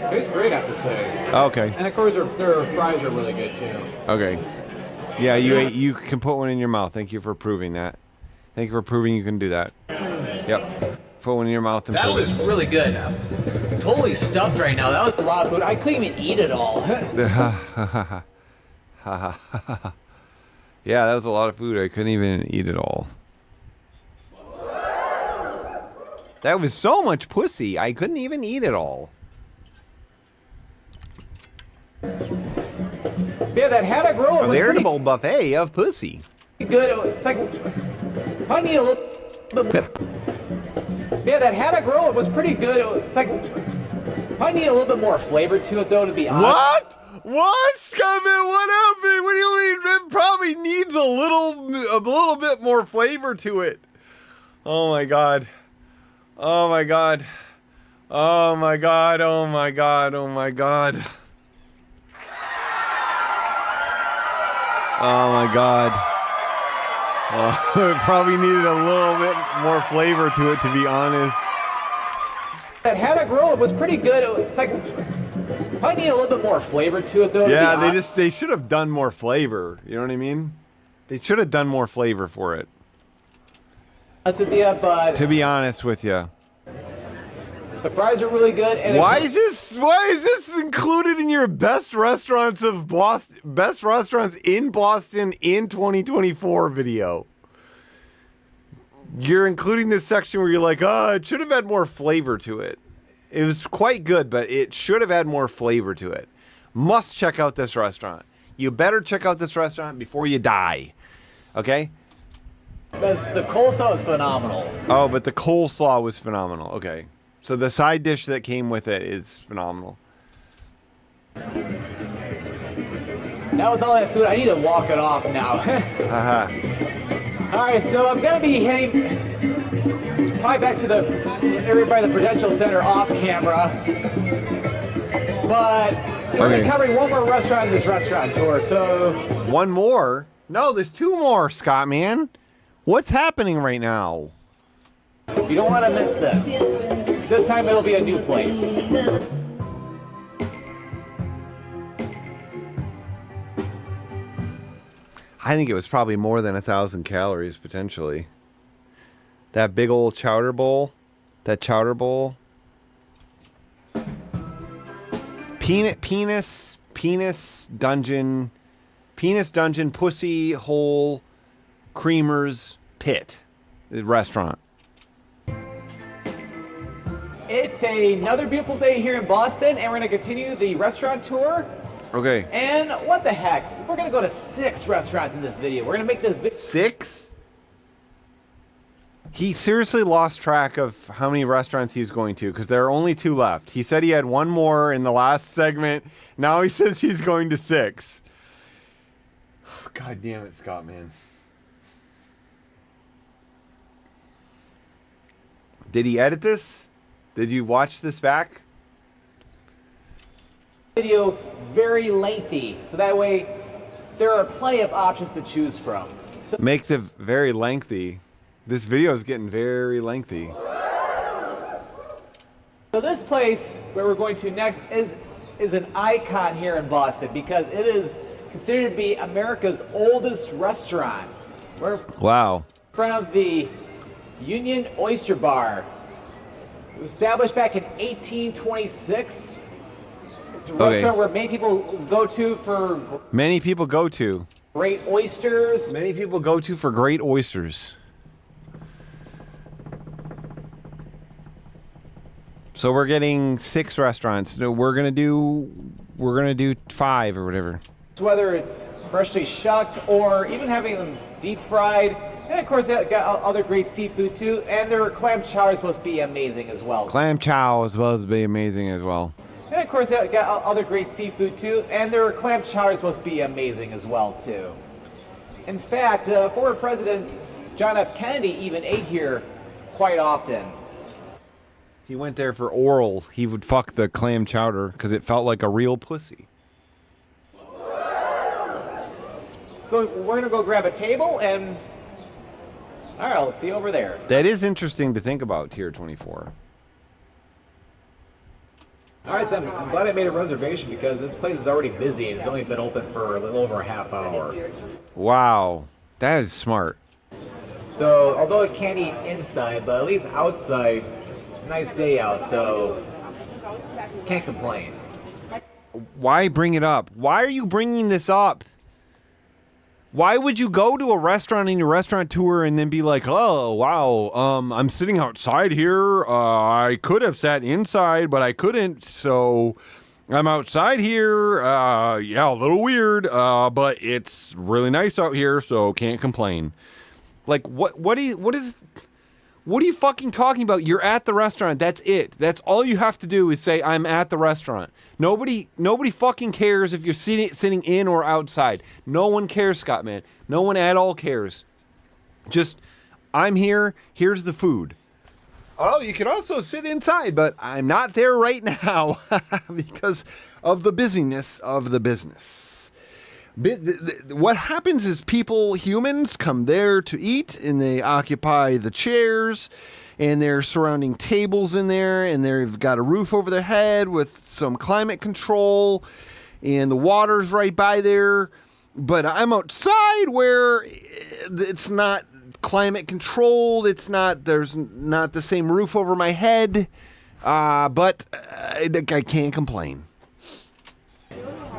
Tastes great, I have to say. Okay. And of course, their fries are really good too. Okay. Yeah, you can put one in your mouth. Thank you for proving that. Thank you for proving you can do that. Yep. Put one in your mouth and That prove was it. really good. I'm totally stuffed right now. That was a lot of food. I couldn't even eat it all. Yeah, that was a lot of food. I couldn't even eat it all. That was so much pussy. I couldn't even eat it all. Yeah, that haddock roll A was veritable buffet of pussy. pretty good. It's like, I need a little bit. Yeah, that haddock roll was pretty good. It's like, I need a little bit more flavor to it, though, to be honest. What? What, Scummin? What happened? What do you mean? It probably needs a little bit more flavor to it. Oh my god. Oh my god. Oh my god. Oh my god. Oh my god. Oh my god. It probably needed a little bit more flavor to it, to be honest. That haddock roll was pretty good. It's like, I need a little bit more flavor to it, though. Yeah, to be honest. they should have done more flavor. You know what I mean? They should have done more flavor for it. With you, but To be honest with you. the fries are really good. And Why is this included in your best restaurants of Boston, best restaurants in Boston in 2024 video? You're including this section where you're like, oh, it should have had more flavor to it. It was quite good, but it should have had more flavor to it. Must check out this restaurant. You better check out this restaurant before you die. Okay? the coleslaw is phenomenal. Oh, but the coleslaw was phenomenal. Okay. So the side dish that came with it is phenomenal. Now with all that food, I need to walk it off now. Haha. All right, so I'm gonna be heading probably back to the area by the Prudential Center off camera, but we're Okay. gonna be covering one more restaurant in this restaurant tour. So One more? No, there's two more, Scott, man. What's happening right now? you don't want to miss this. This time it'll be a new place. I think it was probably more than 1,000 calories, potentially. That big old chowder bowl. That chowder bowl. Penis dungeon, pussy hole, creamers, pit. The restaurant. It's another beautiful day here in Boston, and we're gonna continue the restaurant tour. Okay. And what the heck? We're gonna go to 6 restaurants in this video. We're gonna make this video. 6? He seriously lost track of how many restaurants he was going to because there are only 2 left. He said he had one more in the last segment. Now he says he's going to 6. God damn it, Scott, man. Did he edit this? Did you watch this back? Video very lengthy, so that way there are plenty of options to choose from. So Make the very lengthy. This video is getting very lengthy. this place where we're going to next is an icon here in Boston because it is considered to be America's oldest restaurant. We're in Wow. front of the Union Oyster Bar. It was established back in 1826. It's a restaurant where many people go to for Many people go to. great oysters. Many people go to for great oysters. So we're getting 6 restaurants. No, we're gonna do 5 or whatever. Whether it's freshly shucked or even having them deep fried, And of course, they got other great seafood too, and their clam chowder is supposed to be amazing as well. Clam chow is supposed to be amazing as well. And of course, they got other great seafood too, and their clam chowder is supposed to be amazing as well too. In fact, former President John F. Kennedy even ate here quite often. He went there for oral. He would fuck the clam chowder because it felt like a real pussy. So we're gonna go grab a table and, all right, let's see over there. That is interesting to think about, Tier 24. All right, Sam, I'm glad I made a reservation because this place is already busy and it's only been open for a little over a half hour. Wow, that is smart. So, although it can't eat inside, but at least outside, nice day out, so can't complain. Why bring it up? Why are you bringing this up? Why would you go to a restaurant in your restaurant tour and then be like, oh, wow, I'm sitting outside here. I could have sat inside, but I couldn't, so I'm outside here. Yeah, a little weird, but it's really nice out here, so can't complain. Like, what are you fucking talking about? You're at the restaurant. That's it. That's all you have to do is say, I'm at the restaurant. Nobody fucking cares if you're sitting in or outside. No one cares, Scott, man. No one at all cares. Just, I'm here. Here's the food. Oh, you can also sit inside, but I'm not there right now because of the busyness of the business. What happens is humans come there to eat, and they occupy the chairs, and they're surrounding tables in there, and they've got a roof over their head with some climate control, and the water's right by there. But I'm outside where it's not climate controlled. There's not the same roof over my head, but I can't complain.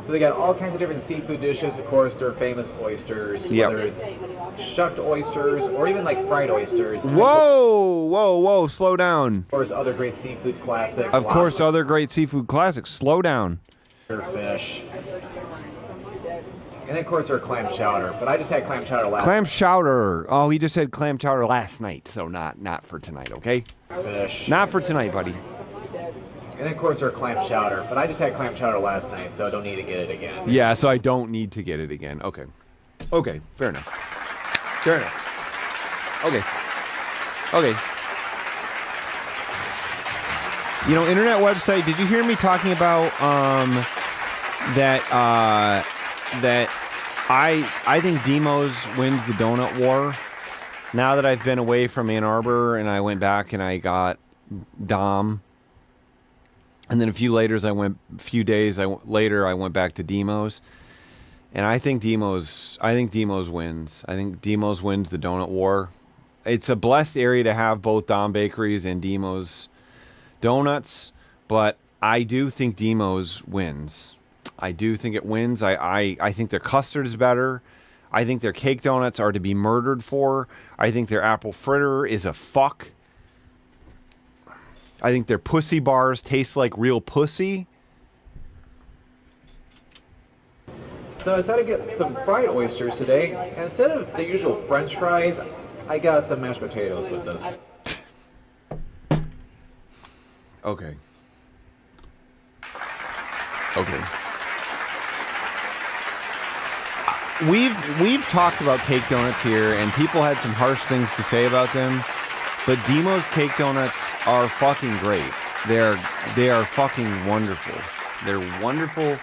So they got all kinds of different seafood dishes. Of course, their famous oysters, Yep. whether it's shucked oysters or even like fried oysters. Whoa, slow down. Of course, other great seafood classics. Of course, lobster, other great seafood classics. Slow down. fish. And then, of course, our clam chowder. But I just had clam chowder last Clam chowder. Oh, he just said clam chowder last night, so not for tonight, okay? fish. Not for tonight, buddy. And then, of course, our clam chowder. But I just had clam chowder last night, so I don't need to get it again. Yeah, so I don't need to get it again. Okay. Okay, fair enough. Fair enough. Okay. You know, internet website, did you hear me talking about that I think Demos wins the donut war? Now that I've been away from Ann Arbor and I went back and I got Dom. And then a few days later, I went back to Demos, and I think Demos wins. I think Demos wins the donut war. It's a blessed area to have both Dom Bakeries and Demos donuts, but I do think Demos wins. I do think it wins. I think their custard is better. I think their cake donuts are to be murdered for. I think their apple fritter is a fuck. I think their pussy bars taste like real pussy. So I decided to get some fried oysters today. And instead of the usual French fries, I got some mashed potatoes with this. Okay. We've talked about cake donuts here, and people had some harsh things to say about them. But Demos cake donuts are fucking great. They are fucking wonderful. They're wonderful.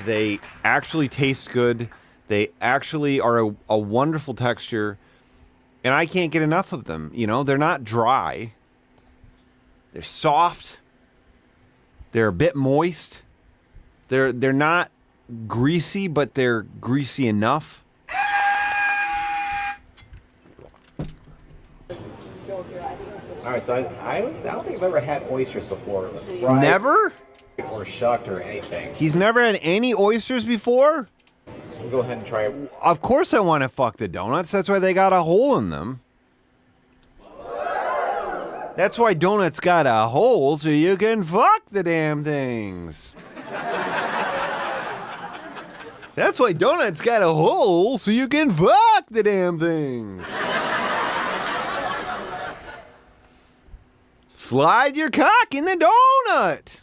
They actually taste good. They actually are a wonderful texture. And I can't get enough of them. You know, they're not dry. They're soft. They're a bit moist. They're not greasy, but they're greasy enough. All right, so I don't think I've ever had oysters before. Fried Never? or shucked or anything. He's never had any oysters before? So go ahead and try it. Of course I want to fuck the donuts. That's why they got a hole in them. That's why donuts got a hole, so you can fuck the damn things. That's why donuts got a hole so you can fuck the damn things. Slide your cock in the donut.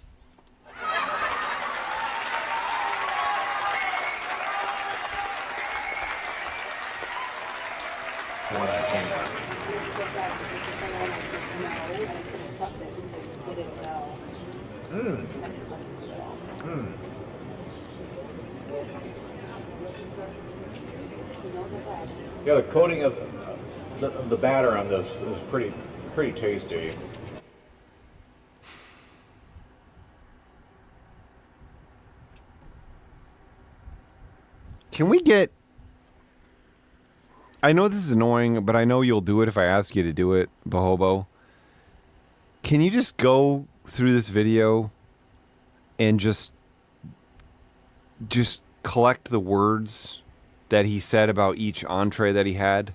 Yeah, the coating of the batter on this is pretty tasty. Can we get... I know this is annoying, but I know you'll do it if I ask you to do it, Bahobo. Can you just go through this video and just collect the words that he said about each entree that he had?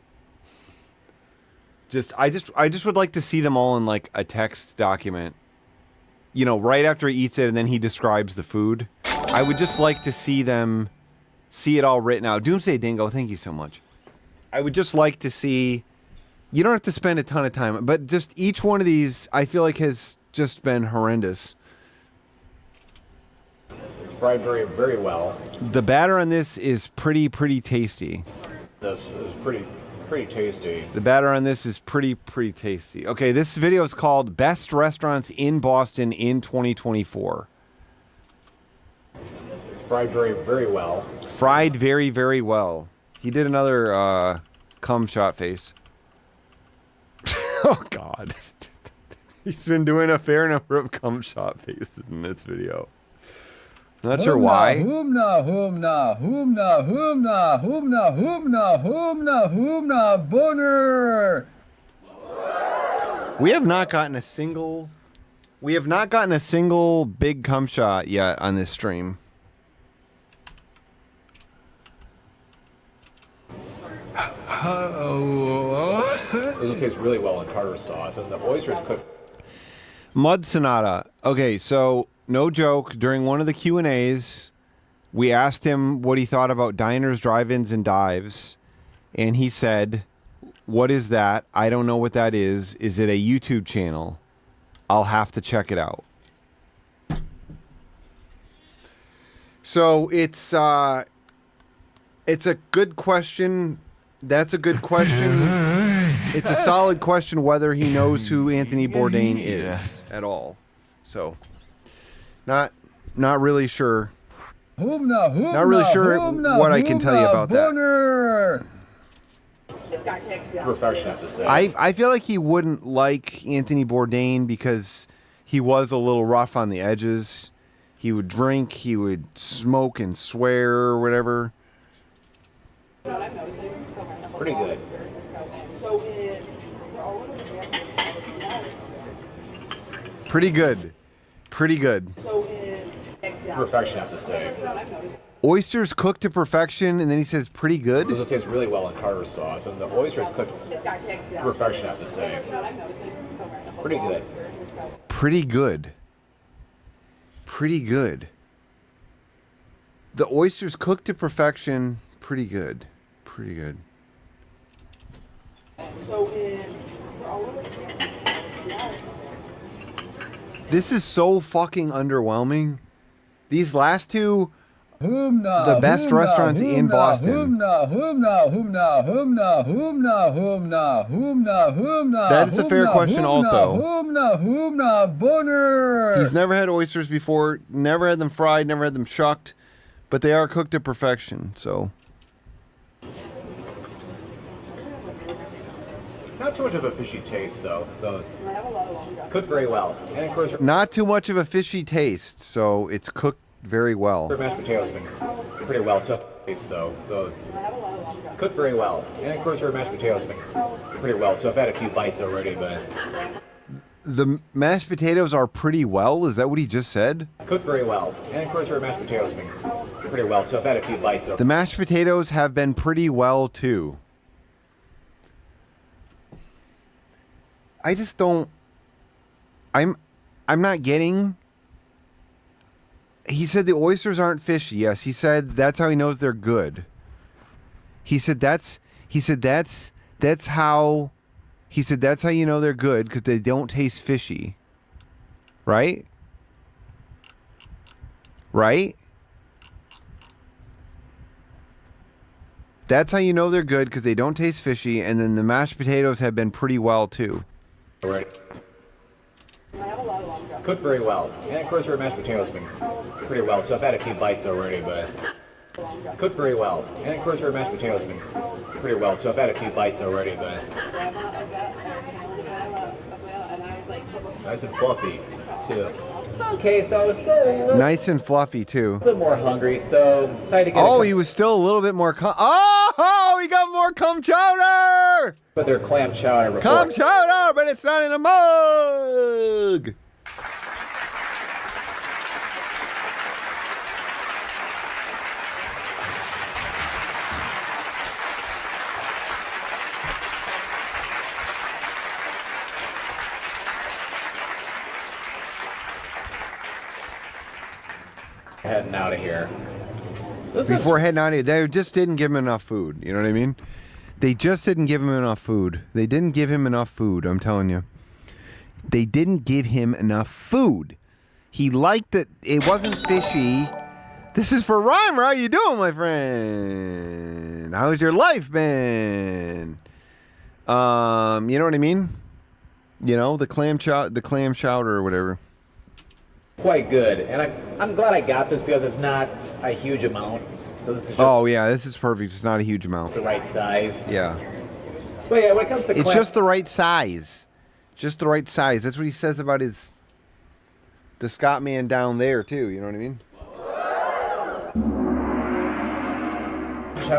I just would like to see them all in like a text document. You know, right after he eats it and then he describes the food. I would just like to see it all written out. Doomsday Dingo, thank you so much. I would just like to see, you don't have to spend a ton of time, but just each one of these I feel like has just been horrendous. It's fried very, very well. The batter on this is pretty tasty. This is pretty tasty. The batter on this is pretty tasty. Okay, this video is called Best Restaurants in Boston in 2024. It's fried very, very well. Fried very, very well. He did another cum shot face. Oh, God. He's been doing a fair number of cum shot faces in this video. I'm not sure why. Boner. We have not gotten a single big cum shot yet on this stream. This will taste really well in tartar sauce, and the oysters cooked. Mud Sonata. Okay, so no joke. During one of the Q&As, we asked him what he thought about diners, drive-ins, and dives, and he said, "What is that? I don't know what that is. Is it a YouTube channel? I'll have to check it out." So it's a good question. That's a good question. It's a solid question whether he knows who Anthony Bourdain is at all. So, not really sure. Not really sure what I can tell you about that. Perfection, I have to say. I feel like he wouldn't like Anthony Bourdain because he was a little rough on the edges. He would drink, he would smoke and swear or whatever. Pretty good. Pretty good. Pretty good. Perfection, I have to say. Oysters cooked to perfection, and then he says pretty good. This will taste really well in tartar sauce, and the oysters cooked perfection, I have to say. Pretty good. Pretty good. Pretty good. The oysters cooked to perfection. Pretty good. Pretty good. This is so fucking underwhelming. These last two, the best restaurants in Boston. That is a fair question also. He's never had oysters before, never had them fried, never had them shucked, but they are cooked to perfection, so. Not too much of a fishy taste, though, so it's cooked very well. And of course, not too much of a fishy taste, so it's cooked very well. her mashed potatoes have been pretty well tough taste, though, so it's cooked very well. And of course, her mashed potatoes have been pretty well tough. I've had a few bites already, but the mashed potatoes are pretty well? Is that what he just said? Cooked very well. And of course, her mashed potatoes have been pretty well tough. I've had a few bites already. The mashed potatoes have been pretty well, too. I just don't... I'm not getting... He said the oysters aren't fishy. Yes, he said that's how he knows they're good. He said that's how you know they're good because they don't taste fishy. Right? Right? That's how you know they're good because they don't taste fishy, and then the mashed potatoes have been pretty well too. Right. Cooked very well. And of course, our mashed potatoes been pretty well too. I've had a few bites already, but cooked very well. And of course, our mashed potatoes been pretty well too. I've had a few bites already, but nice and fluffy too. Okay, so I was still a little Nice and fluffy too. bit more hungry, so decided to get. Oh, he was still a little bit more. Oh, he got more cum chowder. But their clam chowder. Cum chowder, but it's not in a mug. Heading out of here. Before heading out of here, they just didn't give him enough food. You know what I mean? They just didn't give him enough food. They didn't give him enough food, I'm telling you. They didn't give him enough food. He liked it. It wasn't fishy. This is for Rhymer. How you doing, my friend? How's your life been? You know what I mean? You know, the clam chowder or whatever. Quite good, and I'm glad I got this because it's not a huge amount. So this is just Oh yeah, this is perfect. It's not a huge amount. the right size. Yeah. But yeah, when it comes to It's clam, just the right size. Just the right size. That's what he says about the Scott man down there too. You know what I mean?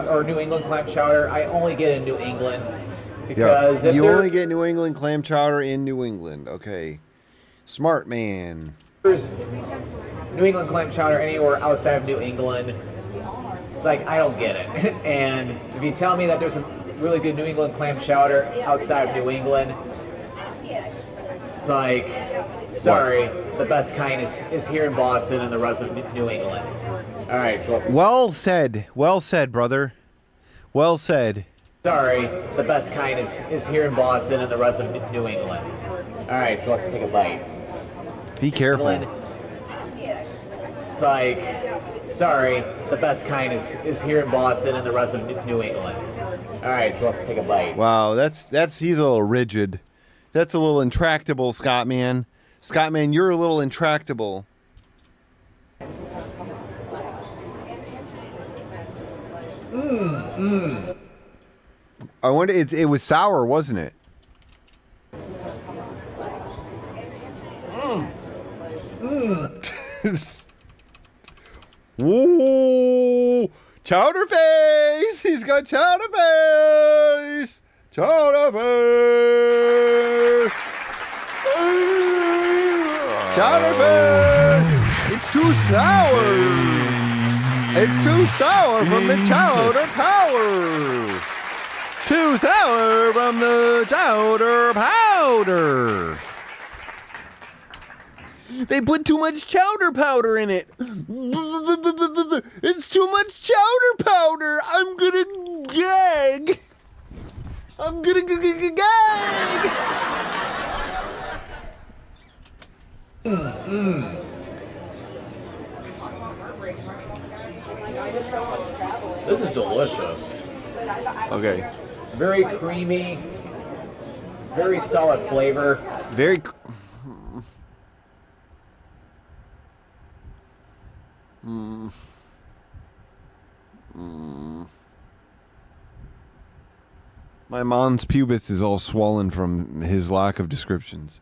or New England clam chowder, I only get in New England because if you there- only get New England clam chowder in New England. Okay, smart man. there's New England clam chowder anywhere outside of New England, it's like I don't get it. And if you tell me that there's some really good New England clam chowder outside of New England, it's like, sorry, the best kind is here in Boston and the rest of New England. All right, so let's, Well said, brother. Well said. sorry, the best kind is here in Boston and the rest of New England. All right, so let's take a bite. Be careful. It's like, sorry, the best kind is here in Boston and the rest of New England. All right, so let's take a bite. Wow, that's he's a little rigid. That's a little intractable, Scott man. Scott man, you're a little intractable. I wonder. It was sour, wasn't it? Whoa! Chowder face! He's got chowder face! Chowder face! Chowder face! It's too sour! It's too sour from the chowder power! Too sour from the chowder powder! They put too much chowder powder in it. It's too much chowder powder. I'm gonna gag. I'm gonna gag. This is delicious. Okay. Very creamy, very solid flavor. Very. My mom's pubis is all swollen from his lack of descriptions.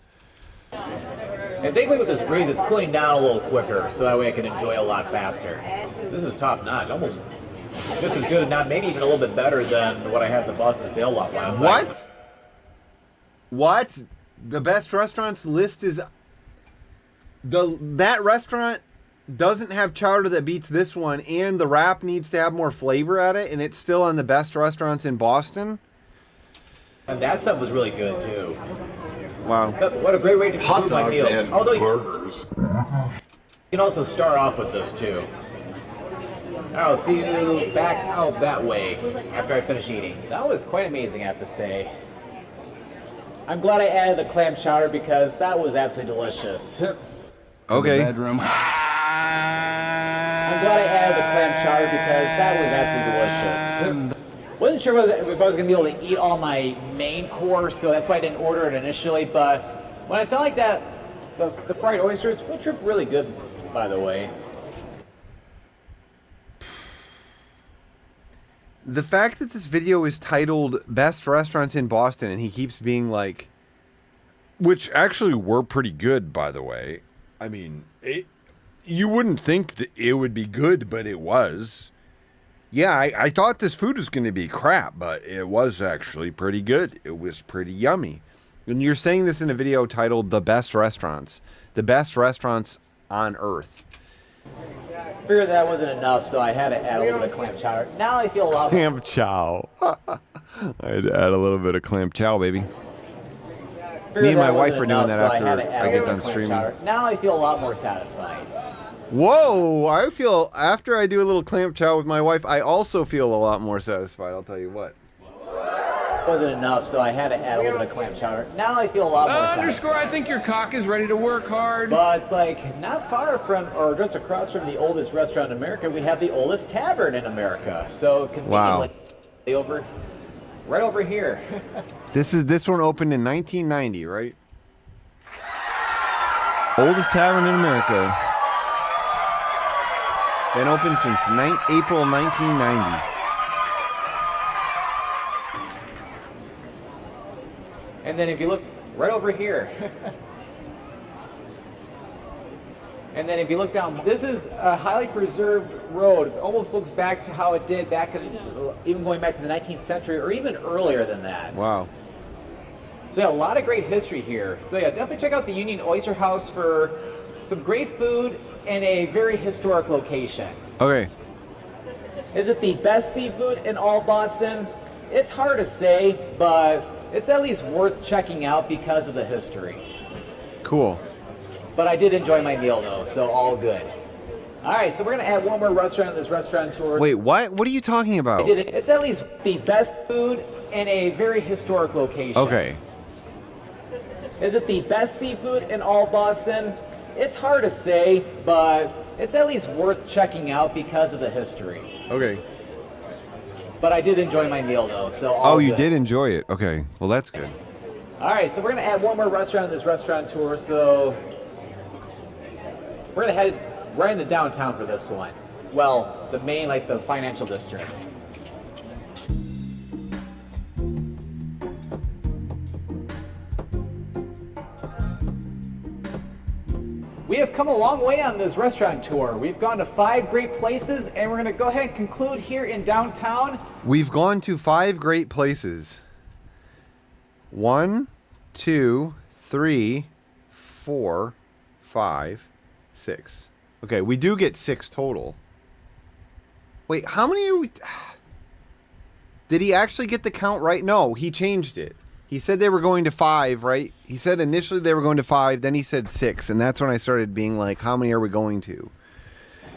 And thankfully with this breeze, it's cooling down a little quicker, so that way I can enjoy a lot faster. This is top notch, almost just as good, if not maybe even a little bit better than what I had at the Boston Sale Lot last night. What? What? The best restaurants list is that restaurant doesn't have chowder that beats this one, and the wrap needs to have more flavor at it, and it's still on the best restaurants in Boston. And that stuff was really good too. Wow. What a great way to Hot conclude my dogs meal. and Although burgers. You can also start off with this too. I'll see you back out that way after I finish eating. That was quite amazing, I have to say. I'm glad I added the clam chowder because that was absolutely delicious. Okay. Bedroom. I'm glad I added the clam chowder because that was absolutely delicious. Wasn't sure if I was going to be able to eat all my main course, so that's why I didn't order it initially, but when I felt like that, the fried oysters, which were really good, by the way. The fact that this video is titled Best Restaurants in Boston and he keeps being like, which actually were pretty good, by the way. I mean, you wouldn't think that it would be good, but it was. Yeah, I thought this food was going to be crap, but it was actually pretty good. It was pretty yummy. And you're saying this in a video titled The Best Restaurants on Earth. I figured that wasn't enough, so I had to add a little bit of clam chowder. Now I feel a lot more... Clam chow. I had to add a little bit of clam chow, baby. Me and my wife are doing that after I get done streaming. Now I feel a lot more satisfied. Whoa! I feel, after I do a little clam chow with my wife, I also feel a lot more satisfied, I'll tell you what. Wasn't enough, so I had to add a little bit of clam chowder. Now I feel a lot more satisfied. Underscore, I think your cock is ready to work hard. But it's like, not far from, or just across from the oldest restaurant in America, we have the oldest tavern in America. So conveniently, right over here. This one opened in 1990, right? Oldest tavern in America. Been open since April 1990. And then if you look right over here, and then if you look down, this is a highly preserved road. It almost looks back to how it did back in, even going back to the 19th century or even earlier than that. Wow. So yeah, a lot of great history here. So yeah, definitely check out the Union Oyster House for some great food in a very historic location. Okay. Is it the best seafood in all Boston? It's hard to say, but it's at least worth checking out because of the history. Cool. But I did enjoy my meal though, so all good. All right, so we're gonna add one more restaurant in this restaurant tour. Wait, what? What are you talking about? It's at least the best food in a very historic location. Okay. Is it the best seafood in all Boston? It's hard to say, but it's at least worth checking out because of the history. Okay. But I did enjoy my meal though, so all Oh, you good. did enjoy it. Okay. Well, that's good. All right, so we're gonna add one more restaurant in this restaurant tour. So we're gonna head right into downtown for this one. Well, the main, like the financial district. We have come a long way on this restaurant tour. We've gone to 5 great places, and we're gonna go ahead and conclude here in downtown. We've gone to 5 great places. 1, 2, 3, 4, 5, 6. Okay, we do get 6 total. Wait, how many are we... Did he actually get the count right? No, he changed it. He said they were going to 5, right? He said initially they were going to 5, then he said 6, and that's when I started being like, how many are we going to?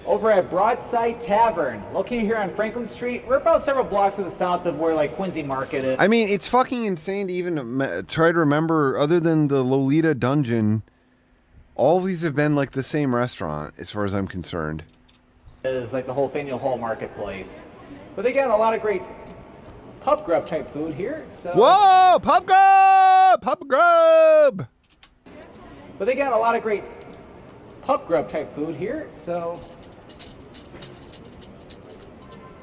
Over at Broadside Tavern, located here on Franklin Street. We're about several blocks to the south of where like Quincy Market is. I mean, it's fucking insane to even try to remember, other than the Lolita Dungeon, all of these have been like the same restaurant, as far as I'm concerned. Is like the whole Faneuil Hall Marketplace. But they got a lot of great pub grub type food here. So. Whoa! Pub grub! Pub grub! But they got a lot of great pub grub type food here, so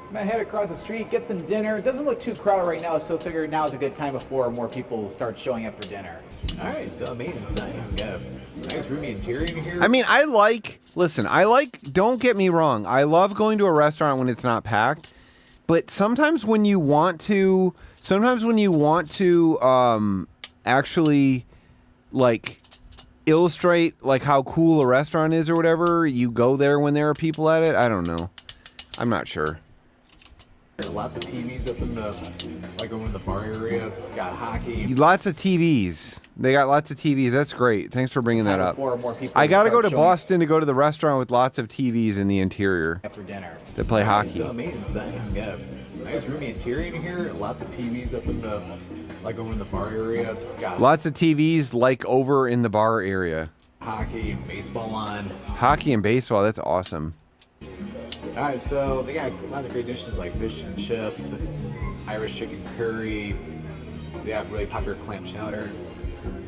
I'm gonna head across the street, get some dinner. It doesn't look too crowded right now, so I figure now's a good time before more people start showing up for dinner. All right, so I'm inside. We got a nice roomy interior in here. I mean, don't get me wrong, I love going to a restaurant when it's not packed, but sometimes when you want to actually, like, illustrate, like, how cool a restaurant is or whatever, you go there when there are people at it. I don't know. I'm not sure. Lots of TVs up in the, like over in the bar area. Got hockey. Lots of TVs. They got lots of TVs. That's great. Thanks for bringing that up. Before more people I got to go to start showing Boston to go to the restaurant with lots of TVs in the interior after dinner. that play hockey. So amazing thing. Yeah, nice roomy interior in here. Lots of TVs up in the, like over in the bar area. Got Lots of TVs like over in the bar area. hockey, baseball on. Hockey and baseball. That's awesome. All right, so they got a lot of great dishes like fish and chips, Irish chicken curry. They have really popular clam chowder,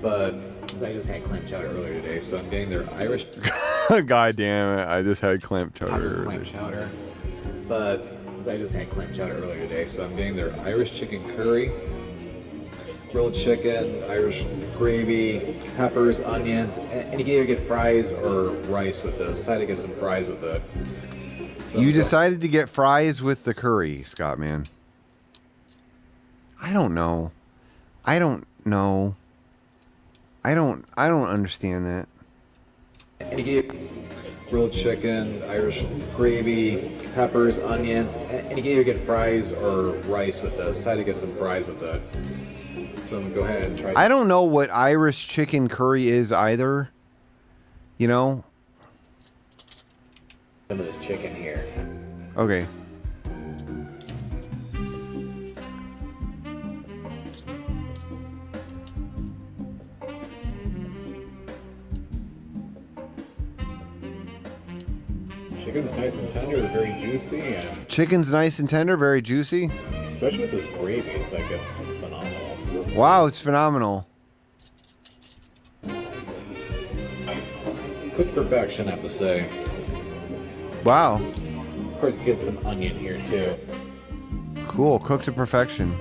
but I just had clam chowder earlier today, so I'm getting their Irish God damn it! I just had clam popular chowder. clam chowder. But I just had clam chowder earlier today, so I'm getting their Irish chicken curry, grilled chicken, Irish gravy, peppers, onions, and you can either get fries or rice with this. Decided to get some fries with it. So You decided to get fries with the curry, Scott, man. I don't know. I don't understand that. And you get grilled chicken, Irish gravy, peppers, onions, and you can either get fries or rice with this. Decided to get some fries with it. So I'm gonna go ahead and try. I don't know what Irish chicken curry is either. You know? some of this chicken here. Okay. Chicken's nice and tender, very juicy, and Chicken's nice and tender, very juicy. especially with this gravy, it's phenomenal. Wow, it's phenomenal. Cooked perfection, I have to say. Wow. Of course, you get some onion here too. Cool, cooked to perfection.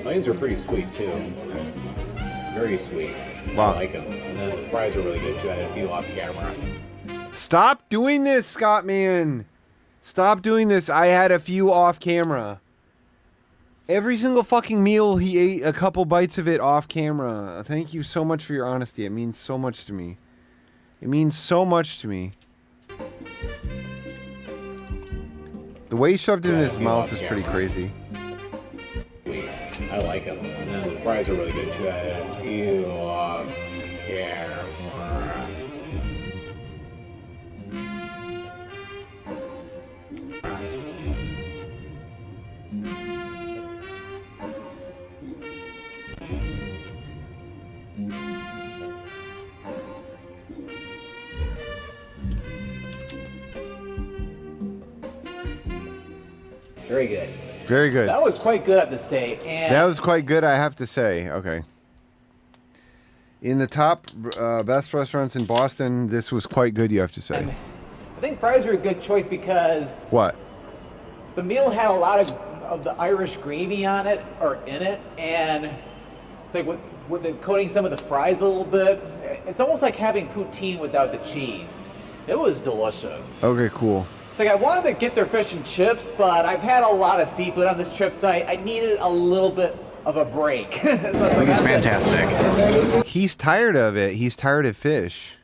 Onions are pretty sweet too. Very sweet. Wow. I like them. And then the fries are really good too. I had a few off camera. Stop doing this, Scott, man. Stop doing this. I had a few off camera. Every single fucking meal, he ate a couple bites of it off camera. Thank you so much for your honesty. It means so much to me. It means so much to me. The way he shoved it in his mouth is pretty crazy. Sweet. I like them. And then the fries are really good too. I had a few off camera. Very good. Very good. That was quite good, I have to say. And That was quite good, I have to say. Okay. In the top best restaurants in Boston, this was quite good, you have to say. I think fries were a good choice because What? the meal had a lot of the Irish gravy on it, or in it, and it's like with the coating some of the fries a little bit. It's almost like having poutine without the cheese. It was delicious. Okay, cool. It's like I wanted to get their fish and chips, but I've had a lot of seafood on this trip, so I needed a little bit of a break. So it's like, It's fantastic. He's tired of it. He's tired of fish.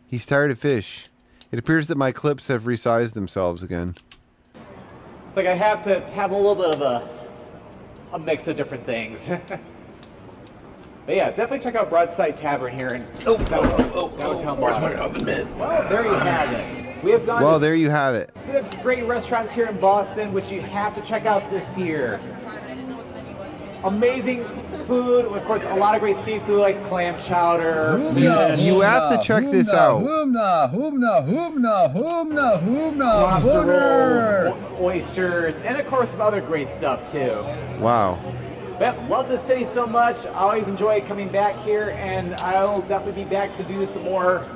He's tired of fish. It appears that my clips have resized themselves again. It's like I have to have a little bit of a mix of different things. But yeah, definitely check out Broadside Tavern here in downtown Boston. Well, there you have it. We have gone Well, to there you have it. 6 great restaurants here in Boston, which you have to check out this year. Amazing food, of course, a lot of great seafood like clam chowder. You have to check this out. Lobster rolls, oysters, and of course some other great stuff too. Wow. But love the city so much. I always enjoy coming back here, and I'll definitely be back to do some more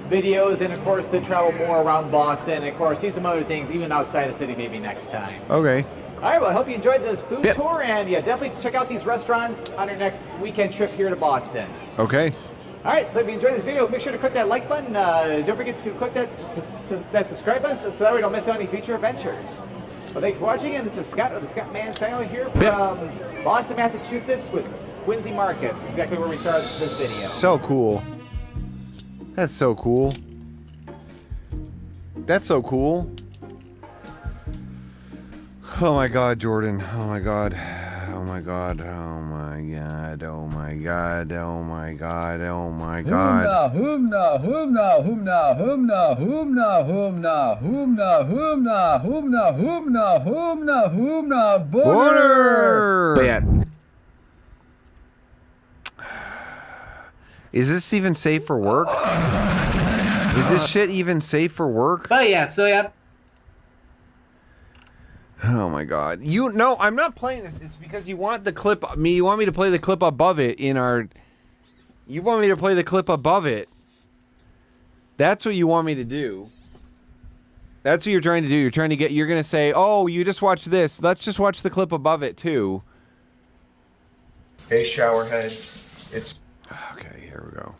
videos, and of course to travel more around Boston, and of course see some other things even outside the city maybe next time. Okay. All right, well, I hope you enjoyed this food tour, and yeah, definitely check out these restaurants on your next weekend trip here to Boston. Okay. All right, so if you enjoyed this video, make sure to click that like button. Don't forget to click that subscribe button so that way you don't miss out on any future adventures. Well, thanks for watching, and this is Scott of the Scott Man Channel here from Boston, Massachusetts with Quincy Market, exactly where we started this video. So cool. That's so cool. That's so cool. Oh my God, Jordan. Oh my God. Oh my God. Oh my God. Oh my God. Oh my God. Oh my God. Humna, humna, humna, humna, humna, humna, humna, humna, humna, humna, humna, humna, Border. But yeah, Is this even safe for work? Is this shit even safe for work? But yeah, so yeah. Oh my God! No, I'm not playing this. It's because you want the clip. You want me to play the clip above it in our. You want me to play the clip above it. That's what you want me to do. That's what you're trying to do. You're trying to get. You're gonna say, "Oh, you just watched this. Let's just watch the clip above it too." Hey, showerheads. It's Okay, here we go.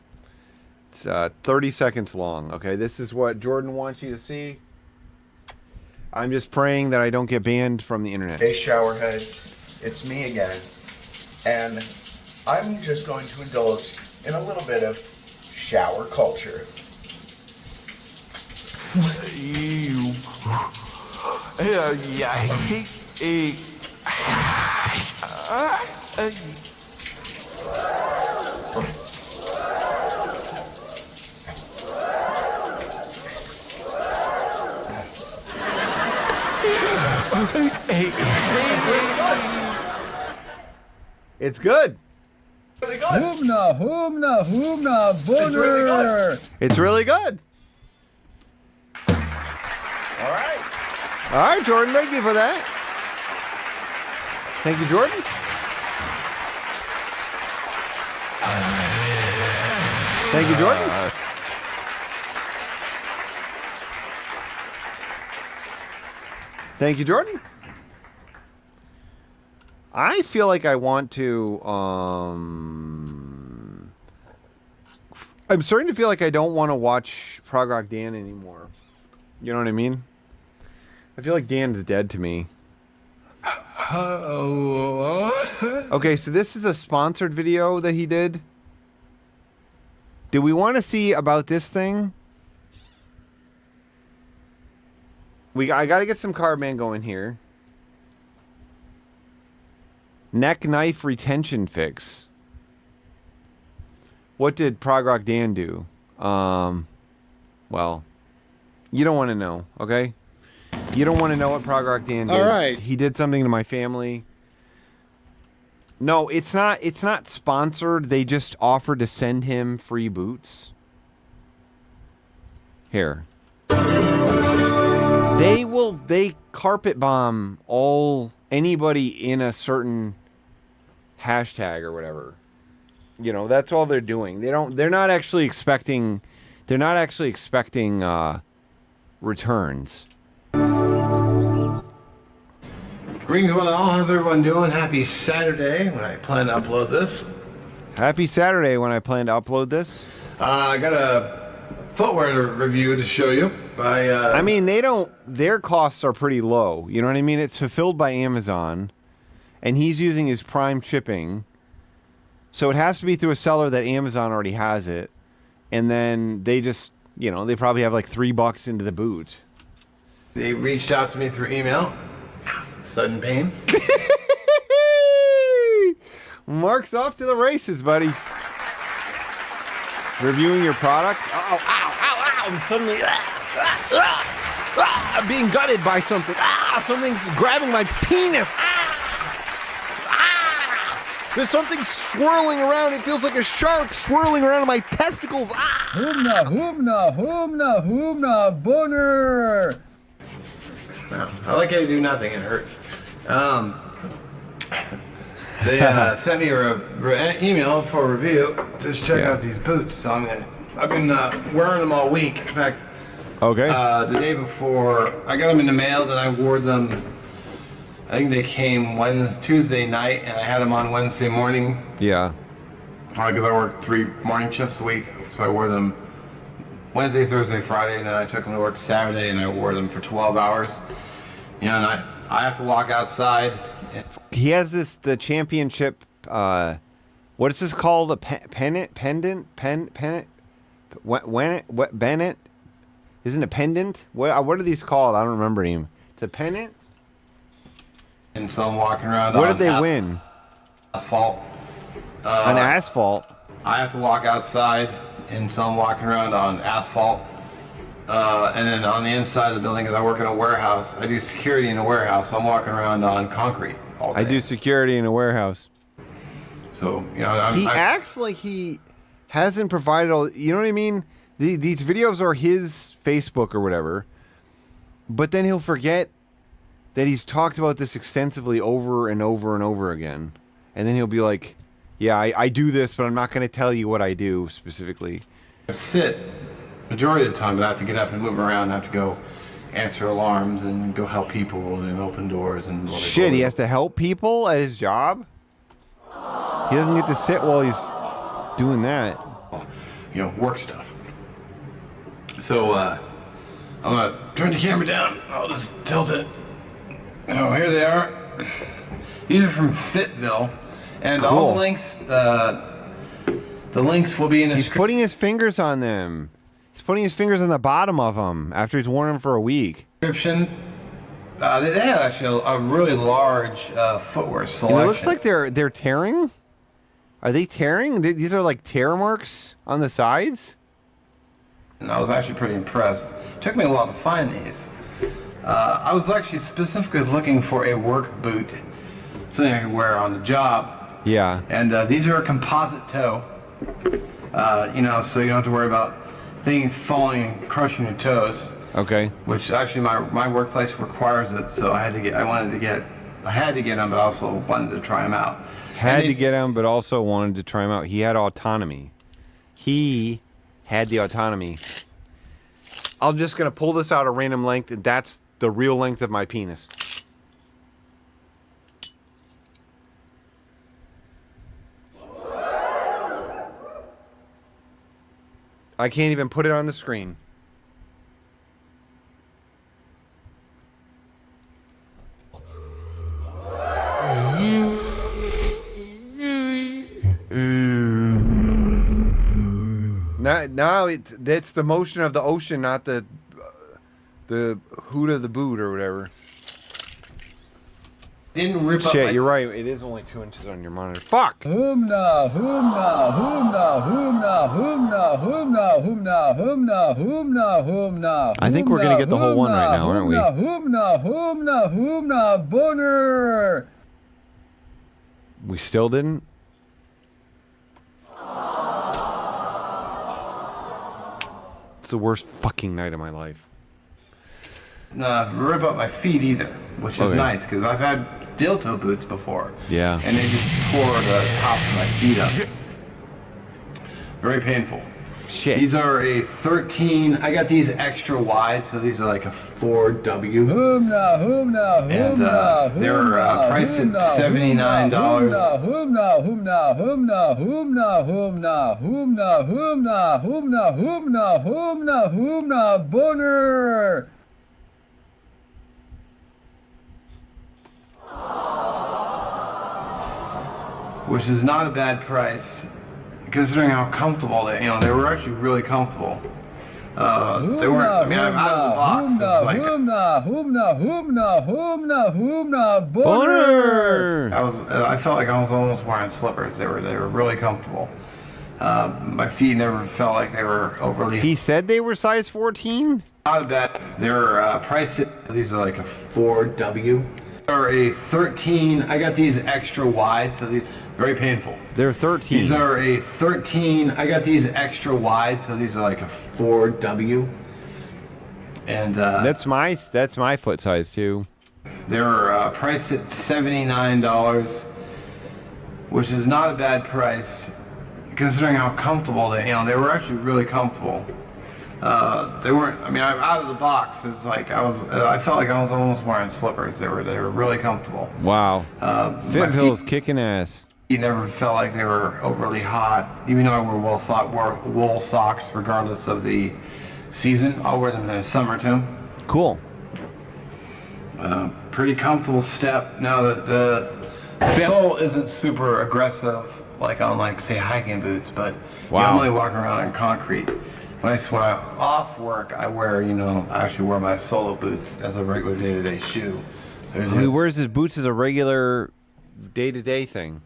It's 30 seconds long. Okay, this is what Jordan wants you to see. I'm just praying that I don't get banned from the internet. Hey, showerheads. It's me again. And I'm just going to indulge in a little bit of shower culture. It's good. Humna, humna, humna, boner. It's really good. All right, Jordan. Thank you for that. Thank you, Jordan. Thank you, Jordan. Thank you, Jordan. I feel like I want to, I'm starting to feel like I don't want to watch Prog Rock Dan anymore. You know what I mean? I feel like Dan's dead to me. Okay, so this is a sponsored video that he did. Do we want to see about this thing? I got to get some Cardman going here. Neck knife retention fix. What did Prog Rock Dan do? Well, you don't want to know, okay? You don't want to know what Prog Rock Dan did. All right. He did something to my family. No, it's not sponsored. They just offered to send him free boots. Here. They carpet bomb anybody in a certain hashtag or whatever. You know, that's all they're doing. They're not actually expecting returns. greetings one and all. How's everyone doing? Happy Saturday when I plan to upload this. Happy Saturday when I plan to upload this. I got a footwear review to show you. I mean, their costs are pretty low. You know what I mean? It's fulfilled by Amazon, and he's using his Prime shipping. So it has to be through a seller that Amazon already has it. And then they just, they probably have like $3 into the boot. They reached out to me through email. Sudden pain. Mark's off to the races, buddy. Reviewing your product. Oh, ow, ow, ow. I'm suddenly I'm being gutted by something. Something's grabbing my penis. There's something swirling around. It feels like a shark swirling around in my testicles. Humna, humna, humna, humna, boner. No, I like how you do nothing. It hurts. They sent me an email for a review. Just check out these boots. So I've been wearing them all week. In fact, okay. The day before, I got them in the mail. Then I wore them. I think they came Tuesday night, and I had them on Wednesday morning. Yeah. Because I work 3 morning shifts a week, so I wore them Wednesday, Thursday, Friday, and then I took them to work Saturday, and I wore them for 12 hours. And I have to walk outside. He has the championship. What is this called? A pendant? Bennett? Isn't it pendant? What are these called? I don't remember him. It's a pendant. And so I'm walking around. What on did they win? Asphalt. On asphalt. I have to walk outside, and so I'm walking around on asphalt. And then on the inside of the building, because I work in a warehouse, I do security in a warehouse. I'm walking around on concrete all day. I do security in a warehouse. So, you know, He acts like he hasn't provided all. You know what I mean? These videos are his Facebook or whatever, but then he'll forget that he's talked about this extensively over and over and over again, and then he'll be like, "Yeah, I do this, but I'm not going to tell you what I do specifically." I sit majority of the time, but I have to get up and move around. I have to go answer alarms and go help people and open doors and Shit, he has to help people at his job. He doesn't get to sit while he's doing that. You know, work stuff. So I'm gonna turn the camera down. I'll just tilt it. Oh, here they are. These are from Fitville, and all the links. The links will be in the. He's putting his fingers on them. He's putting his fingers on the bottom of them after he's worn them for a week. Description. They have actually a really large footwear selection. And it looks like they're tearing. Are they tearing? These are like tear marks on the sides. And I was actually pretty impressed. It took me a while to find these. I was actually specifically looking for a work boot, something I could wear on the job. Yeah. And these are a composite toe. You know, so you don't have to worry about things falling and crushing your toes. Okay. Which actually my workplace requires it, so I had to get them, but I also wanted to try them out. Had to get him, but also wanted to try him out. He had autonomy. He had the autonomy. I'm just going to pull this out a random length, and that's the real length of my penis. I can't even put it on the screen. Now it's the motion of the ocean, not the hoot of the boot or whatever. Didn't rip up. Shit, you're right. It is only 2 inches on your monitor. Fuck. Humna, humna, humna, humna, humna, humna, humna, humna, humna, humna. I think we're gonna get the whole one right now, aren't we? Humna, humna, humna, boner. We still didn't. It's the worst fucking night of my life. Rip up my feet either, which is nice because I've had steel toe boots before. Yeah. And they just tore the tops of my feet up. Very painful. Shit. These are a 13. I got these extra wide, so these are like a 4W. Humna, humna, humna, and they're priced at $79. Humna, humna, humna, humna, humna, humna, humna, humna, humna, humna, humna, boner. Which is not a bad price, considering how comfortable they. You know, they were actually really comfortable. They weren't. I mean, I'm out of the box. It's like humna, humna, humna, humna, humna, boner. I felt like I was almost wearing slippers. They were really comfortable. My feet never felt like they were overly. He said they were size 14. Not a bad. They're priced at. These are like a 4W. Or a 13. I got these extra wide, so these very painful. They're 13. These are a 13. I got these extra wide, so these are like a 4W. And that's my foot size too. They're priced at $79, which is not a bad price, considering how comfortable they. You know, they were actually really comfortable. They weren't. I mean, I'm out of the box. It's like I felt like I was almost wearing slippers. They were really comfortable. Wow. Fitville's kicking ass. You never felt like they were overly hot, even though I wear wool socks regardless of the season. I'll wear them in the summer too. Cool. Pretty comfortable step. Now that the sole isn't super aggressive like on say hiking boots, but I'm only walking around in concrete. when I'm off work, I wear, I actually wear my solo boots as a regular day-to-day shoe. So He wears his boots as a regular day-to-day thing.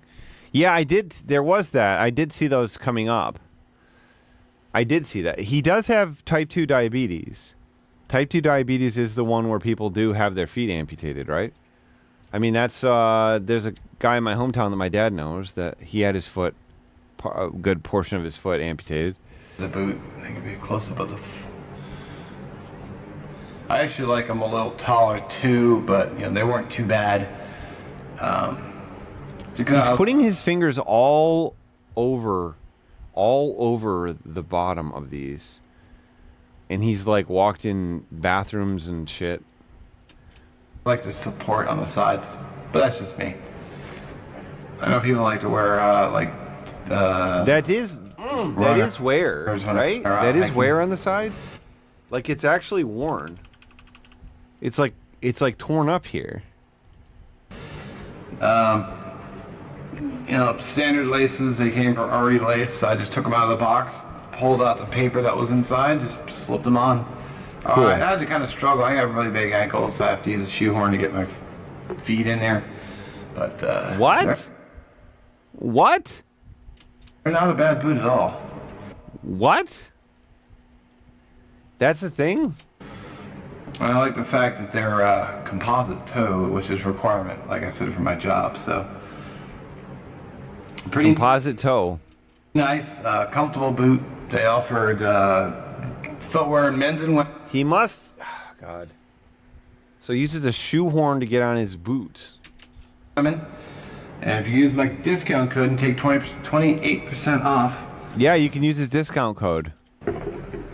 Yeah, I did. There was that. I did see those coming up. I did see that. He does have type 2 diabetes. Type 2 diabetes is the one where people do have their feet amputated, right? I mean, that's there's a guy in my hometown that my dad knows that he had his foot, a good portion of his foot amputated. The boot, I can be a close-up of the... I actually like them a little taller too, but they weren't too bad. He's putting his fingers all over the bottom of these, and he's like walked in bathrooms and shit. I like the support on the sides, but that's just me. I know people like to wear that is wear, right? That is wear on the side. Like it's actually worn. It's like torn up here. Standard laces, they came from already laced, so I just took them out of the box, pulled out the paper that was inside, just slipped them on. Cool. I had to kind of struggle. I have really big ankles, so I have to use a shoehorn to get my feet in there. But what? What? They're not a bad boot at all. What? That's a thing? I like the fact that they're composite toe, which is a requirement, like I said, for my job. So pretty composite toe. Nice, comfortable boot. They offered footwear in men's and women's. He must. Oh, God. So he uses a shoehorn to get on his boots. And if you use my discount code and take 28% off. Yeah, you can use his discount code. And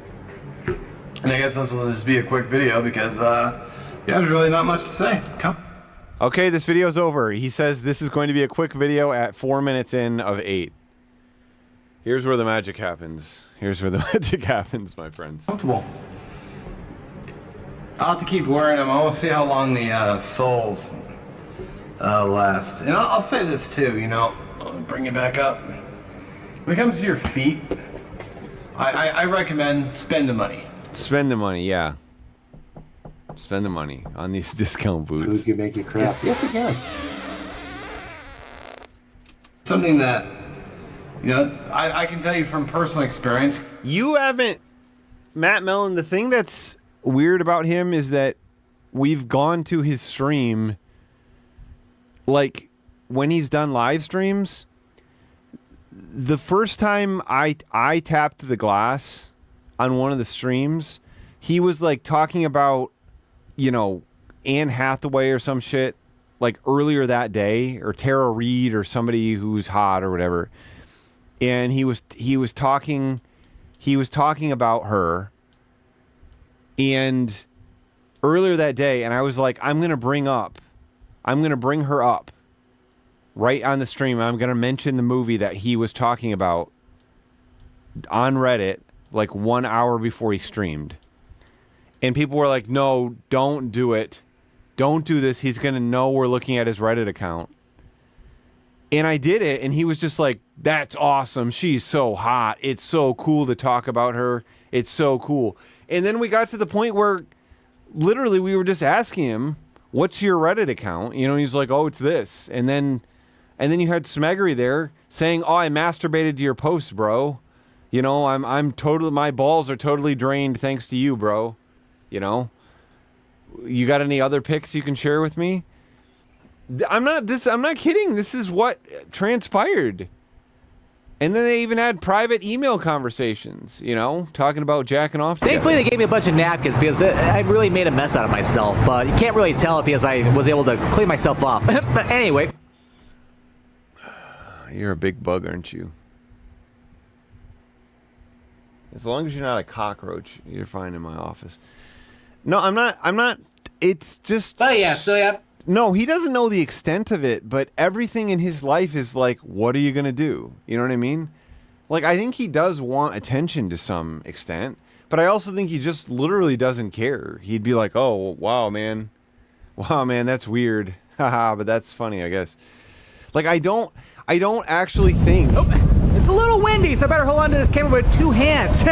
I guess this will just be a quick video because, there's really not much to say. Come. Okay, this video's over. He says this is going to be a quick video at 4 minutes in of 8. Here's where the magic happens. Here's where the magic happens, my friends. Comfortable. I'll have to keep wearing them. I will see how long the soles last. And I'll say this too, I'll bring it back up. When it comes to your feet, I recommend spend the money. Spend the money, yeah. Spend the money on these discount boots. Food can make you crap. Yes, it can. Something that, I can tell you from personal experience. You haven't, Matt Mellon, the thing that's weird about him is that we've gone to his stream, like, when he's done live streams, the first time I tapped the glass on one of the streams, he was like talking about, Anne Hathaway or some shit, like earlier that day, or Tara Reid or somebody who's hot or whatever. And he was talking about her, and earlier that day, and I was like, I'm gonna bring her up right on the stream. I'm gonna mention the movie that he was talking about on Reddit like 1 hour before he streamed. And people were like, no, don't do it. Don't do this. He's going to know we're looking at his Reddit account. And I did it, and he was just like, that's awesome. She's so hot. It's so cool to talk about her. It's so cool. And then we got to the point where literally we were just asking him, what's your Reddit account? He's like, oh, it's this. And then you had Smeggery there saying, oh, I masturbated to your post, bro. I'm totally, my balls are totally drained thanks to you, bro. You got any other pics you can share with me? I'm not kidding. This is what transpired. And then they even had private email conversations, talking about jacking off together. Thankfully, they gave me a bunch of napkins because I really made a mess out of myself. But you can't really tell it because I was able to clean myself off. But anyway. You're a big bug, aren't you? As long as you're not a cockroach, you're fine in my office. No, I'm not. It's just... Oh, yeah, so yeah. No, he doesn't know the extent of it, but everything in his life is like, what are you going to do? You know what I mean? Like, I think he does want attention to some extent, but I also think he just literally doesn't care. He'd be like, oh, wow, man. Wow, man, that's weird. Haha, but that's funny, I guess. Like, I don't actually think... Oh, it's a little windy, so I better hold on to this camera with 2 hands.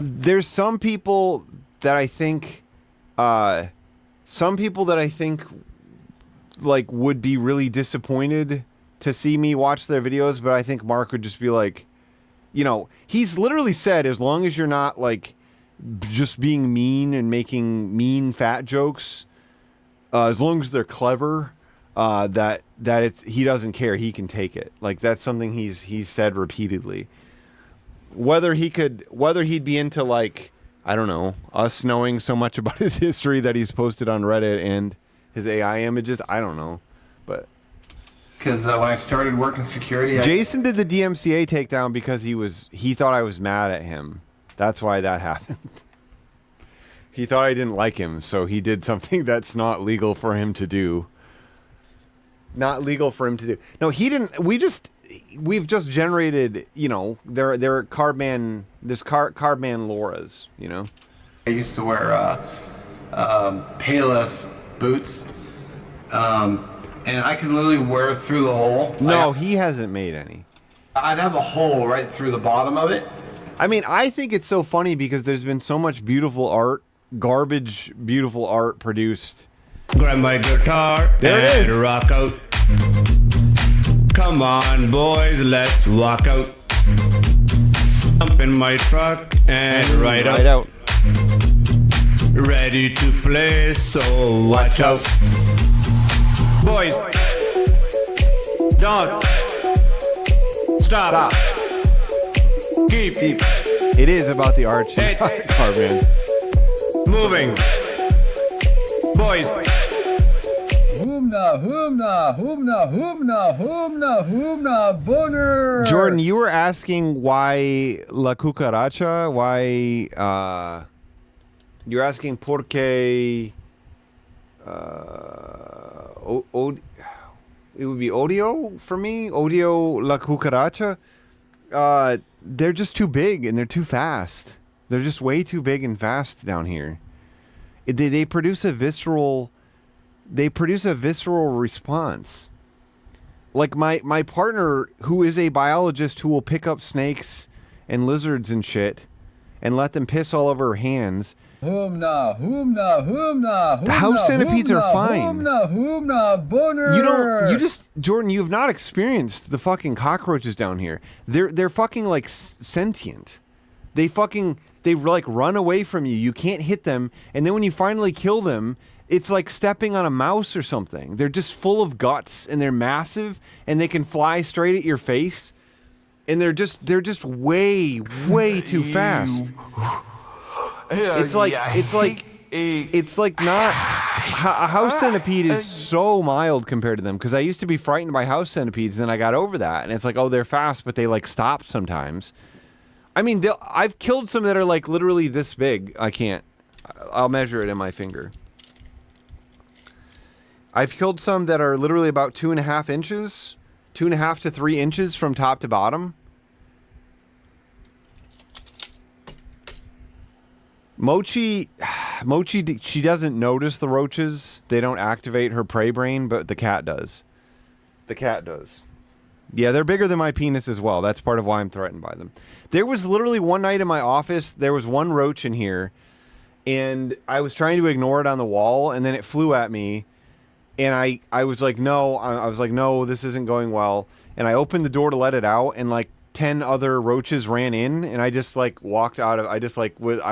There's some people that I think, like would be really disappointed to see me watch their videos, but I think Mark would just be like, you know, he's literally said, as long as you're not like just being mean and making mean fat jokes, as long as they're clever, that he doesn't care. He can take it. Like that's something he's said repeatedly. Whether he'd be into like, I don't know, us knowing so much about his history that he's posted on Reddit and his AI images, I don't know, but Because when I started working security, Jason did the DMCA takedown because he thought I was mad at him. That's why that happened. He thought I didn't like him, so he did something that's not legal for him to do. Not legal for him to do. No, he didn't. We've just generated, you know, they're Cardman, this Cardman Lauras, you know. I used to wear Payless boots, and I could literally wear through the hole. No, he hasn't made any. I'd have a hole right through the bottom of it. I mean, I think it's so funny because there's been so much beautiful art, garbage, beautiful art produced. Grab my guitar and rock out. Come on, boys, let's walk out. Jump in my truck and ride out. Ready to play, so watch out. Boys, don't stop. Keep. It is about the art, Cardman. Moving. Boys. Humna, humna, humna, humna, humna, humna, boner. Jordan, you were asking why La Cucaracha, you're asking por qué, it would be Odio for me? Odio La Cucaracha? They're just too big and they're too fast. They're just way too big and fast down here. They produce a visceral response. Like my partner, who is a biologist who will pick up snakes and lizards and shit and let them piss all over her hands. Humna, humna, humna, humna. The house centipedes are fine. Humna, humna, boner. Jordan, you have not experienced the fucking cockroaches down here. They're fucking like sentient. They like run away from you. You can't hit them. And then when you finally kill them, it's like stepping on a mouse or something. They're just full of guts and they're massive and they can fly straight at your face. And they're just way too fast. It's like not a house centipede is so mild compared to them, because I used to be frightened by house centipedes, then I got over that, and it's like, oh, they're fast, but they like stop sometimes. I mean, I've killed some that are like literally this big. I'll measure it in my finger. I've killed some that are literally about 2.5 inches, 2.5 to 3 inches from top to bottom. Mochi, she doesn't notice the roaches. They don't activate her prey brain, but the cat does. Yeah, they're bigger than my penis as well. That's part of why I'm threatened by them. There was literally one night in my office, there was one roach in here, and I was trying to ignore it on the wall, and then it flew at me, and I was like, no. I was like, no, this isn't going well. And I opened the door to let it out, and like 10 other roaches ran in, and I just like walked out of, I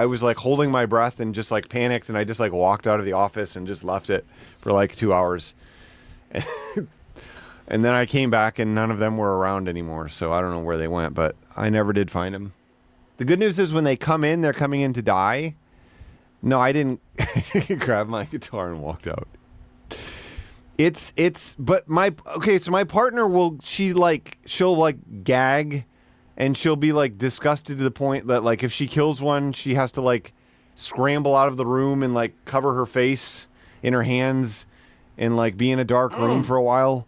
was like holding my breath and just like panicked, and I just like walked out of the office and just left it for like 2 hours. And then I came back and none of them were around anymore, so I don't know where they went, but I never did find them. The good news is when they come in, they're coming in to die. No, I didn't grab my guitar and walked out. But my partner she'll like gag, and she'll be like disgusted to the point that like if she kills one, she has to like scramble out of the room and like cover her face in her hands and like be in a dark room for a while.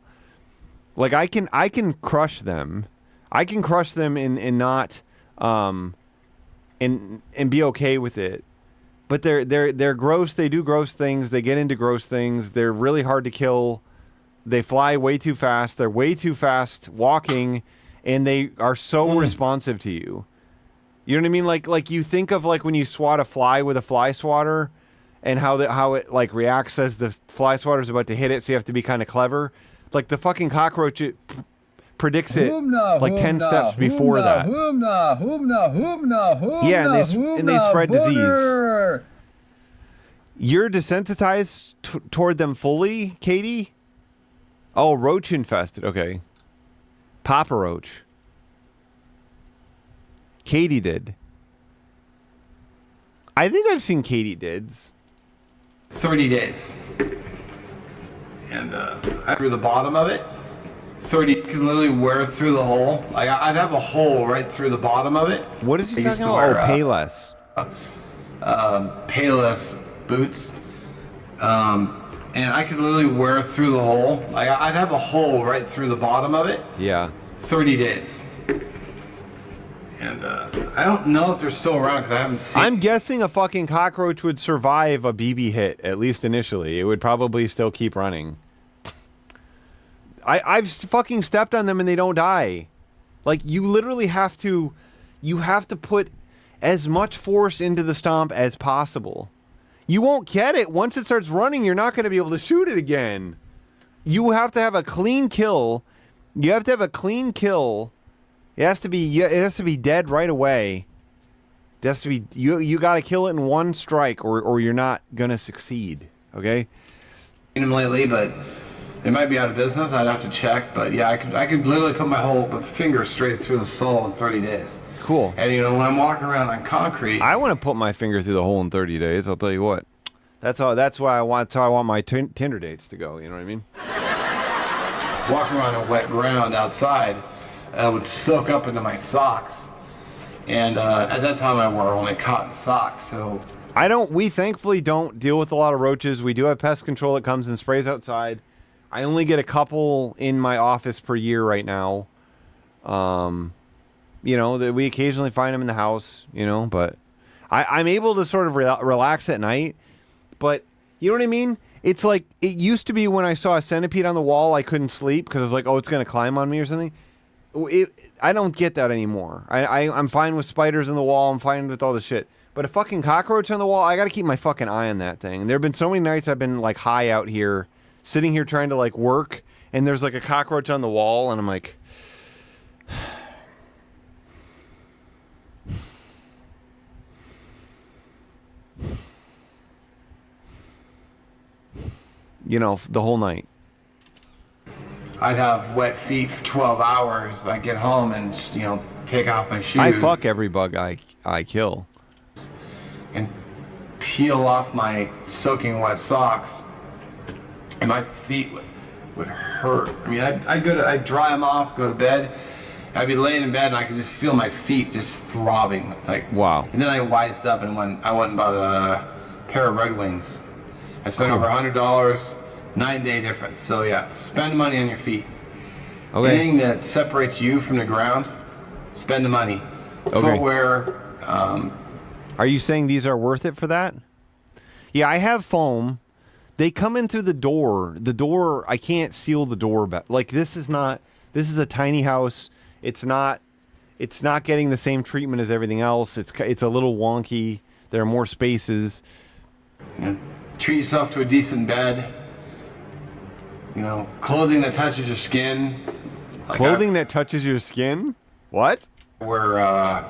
Like I can crush them. I can crush them and not and be okay with it. But they're gross. They do gross things. They get into gross things. They're really hard to kill. They fly way too fast. They're way too fast walking, and they are so responsive to you. You know what I mean? Like you think of like when you swat a fly with a fly swatter, and how it like reacts as the fly swatter is about to hit it. So you have to be kind of clever. Like the fucking cockroach, it predicts it like 10 steps before that. Yeah, and they spread disease. You're desensitized toward them fully, Katie? Oh, roach infested. Okay. Papa Roach. Katie did. I think I've seen Katie dids. 30 days. And through the bottom of it, 30, you can literally wear through the hole. Like I'd have a hole right through the bottom of it. What is he talking about? Payless. Payless boots. And I could literally wear through the hole. Like I'd have a hole right through the bottom of it. Yeah. 30 days. And I don't know if they're still around because I haven't seen. I'm guessing a fucking cockroach would survive a BB hit, at least initially. It would probably still keep running. I've fucking stepped on them and they don't die. Like, you literally have to put as much force into the stomp as possible. You won't get it. Once it starts running, you're not going to be able to shoot it again. You have to have a clean kill. You have to have a clean kill. It has to be dead right away. It has to be you got to kill it in one strike, or you're not gonna succeed. Okay. Seen them lately, but they might be out of business. I'd have to check. But yeah, I could literally put my whole finger straight through the sole in 30 days. Cool. And you know, when I'm walking around on concrete, I want to put my finger through the hole in 30 days. I'll tell you what. That's what I want. That's how I want my Tinder dates to go. You know what I mean? Walking around on wet ground outside. Would soak up into my socks, and at that time I wore only cotton socks. So we thankfully don't deal with a lot of roaches. We do have pest control that comes and sprays outside. I only get a couple in my office per year right now. You know, that we occasionally find them in the house. You know, but I'm able to sort of relax at night. But you know what I mean? It's like it used to be when I saw a centipede on the wall, I couldn't sleep because I was like, oh, it's gonna climb on me or something. I don't get that anymore. I'm fine with spiders in the wall. I'm fine with all this shit. But a fucking cockroach on the wall, I got to keep my fucking eye on that thing. There have been so many nights I've been like high out here, sitting here trying to like work, and there's like a cockroach on the wall, and I'm like, you know, the whole night. I'd have wet feet for 12 hours. I get home and, you know, take off my shoes. I fuck every bug I kill. And peel off my soaking wet socks. And my feet would hurt. I mean, I'd dry them off, go to bed. I'd be laying in bed and I could just feel my feet just throbbing. Like, wow. And then I wised up and I went and bought a pair of Red Wings. I spent over $100. 9-day difference. So yeah, spend money on your feet. Okay. Anything that separates you from the ground, spend the money. Okay. Footwear. Are you saying these are worth it for that? Yeah, I have foam. They come in through the door. The door, I can't seal the door back. Like this is a tiny house. It's not getting the same treatment as everything else. It's a little wonky. There are more spaces. Yeah. Treat yourself to a decent bed. You know, clothing that touches your skin. Like clothing that touches your skin? What? I wear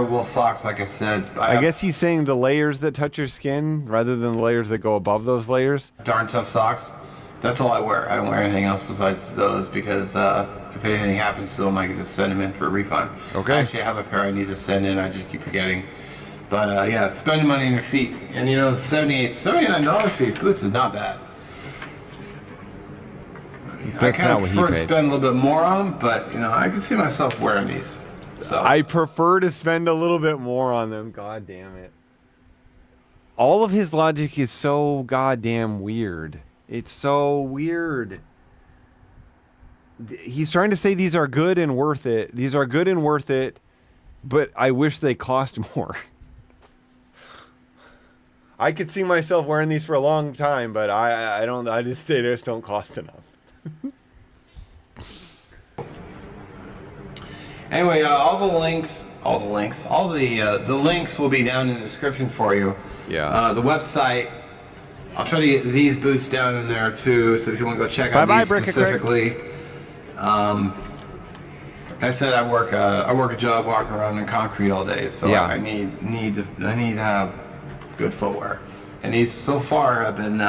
wool socks, like I said. I guess he's saying the layers that touch your skin rather than the layers that go above those layers. Darn tough socks. That's all I wear. I don't wear anything else besides those because if anything happens to them, I can just send them in for a refund. Okay. I actually have a pair I need to send in. I just keep forgetting. But yeah, spend money on your feet. And you know, $79 for your boots is not bad. That's not what he paid. I prefer to spend a little bit more on them, but you know, I can see myself wearing these. So. I prefer to spend a little bit more on them. God damn it. All of his logic is so goddamn weird. It's so weird. He's trying to say these are good and worth it. These are good and worth it, but I wish they cost more. I could see myself wearing these for a long time, but they just don't cost enough. Anyway, all the links will be down in the description for you. Yeah. The website, I'll try to get these boots down in there too, so if you want to go check out these specifically. Like I said, I work a job walking around in concrete all day, so yeah. I need to have good footwear. And these so far have been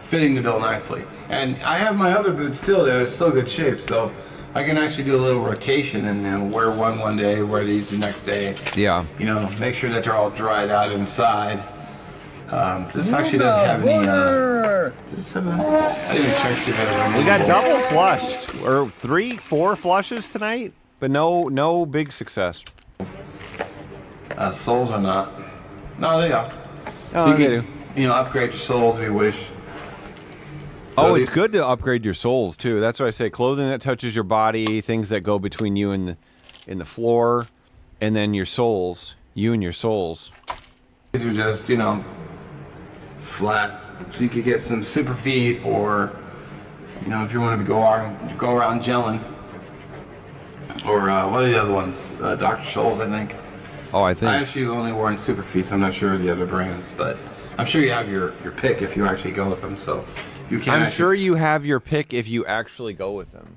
fitting the bill nicely. And I have my other boots still that are still good shape, so I can actually do a little rotation and wear one day, wear these the next day. Yeah. You know, make sure that they're all dried out inside. This actually doesn't have any. I didn't even check if it had We got double flushed, or 4 flushes tonight, but no big success. Soles are not. No, they are. Oh, so they do. You know, upgrade your soles if you wish. Oh, it's good to upgrade your soles too. That's what I say. Clothing that touches your body, things that go between you and the floor, and then your soles. You and your soles. These are just, you know, flat, so you could get some super feet, or you know, if you want to go around gelling, or what are the other ones? Dr. Scholl's, I think. Oh, I think. I actually only worn super feet, so I'm not sure of the other brands, but I'm sure you have your pick if you actually go with them. So you can. I'm sure you have your pick if you actually go with them.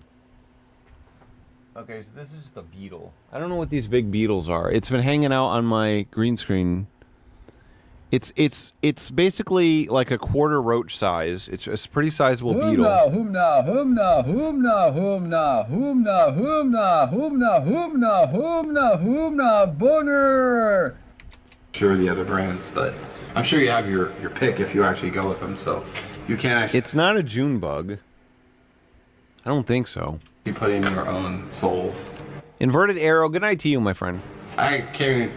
Okay, so this is just a beetle. I don't know what these big beetles are. It's been hanging out on my green screen. It's basically like a quarter roach size. It's a pretty sizable beetle. Humna, humna, humna, humna, humna, humna, humna, humna, humna, humna, boner. Sure the other brands, but I'm sure you have your pick if you actually go with them. So you can actually. It's not a June bug. I don't think so. You put in your own soles. Inverted arrow. Good night to you, my friend. I can't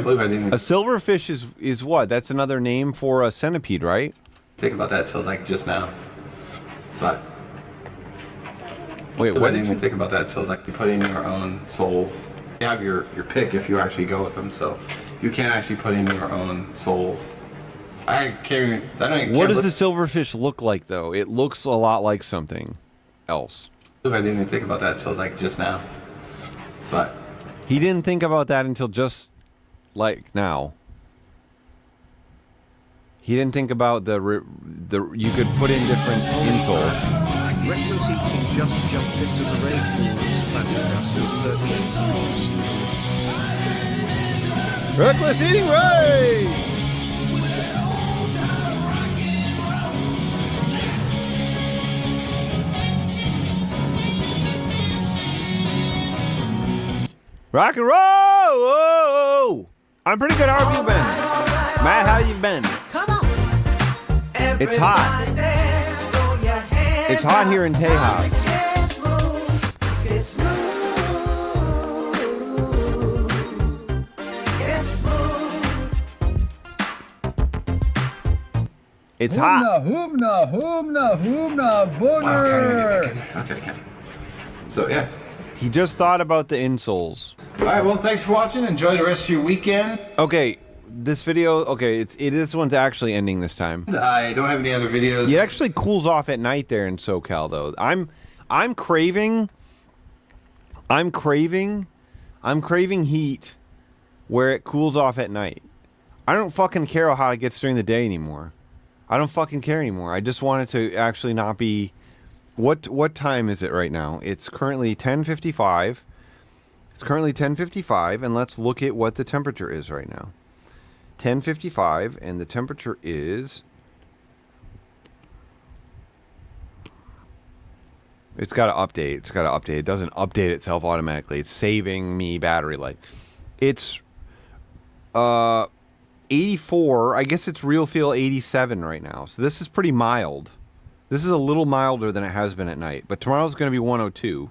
believe I didn't. A silverfish is what? That's another name for a centipede, right? Think about that till like just now. But wait, what? What I didn't even think about that till like you put in your own soles. You have your pick if you actually go with them, so you can actually put in your own soles. What does a silverfish look like though? It looks a lot like something else. I didn't even think about that till like just now. But he didn't think about that until just like now. He didn't think about the you could put in different insoles. Reckless Eating just jumped into the raid and splattered us with 38 Reckless Eating raid! Rock and roll! Whoa! I'm pretty good. How have you been? Matt, how you been? It's hot. It's hot here in Tejas. It's hot. Humna, humna, humna, boner. Okay. So yeah. He just thought about the insoles. All right. Well, thanks for watching. Enjoy the rest of your weekend. Okay, this video. Okay, this one's actually ending this time. I don't have any other videos. It actually cools off at night there in SoCal, though. I'm craving heat where it cools off at night. I don't fucking care how hot it gets during the day anymore. I don't fucking care anymore. I just want it to actually not be. What time is it right now? It's currently 10:55. It's currently 10:55, and let's look at what the temperature is right now. 10:55, and the temperature is. It's got to update. It doesn't update itself automatically. It's saving me battery life. It's 84. I guess it's real feel 87 right now. So this is pretty mild. This is a little milder than it has been at night. But tomorrow's going to be 102.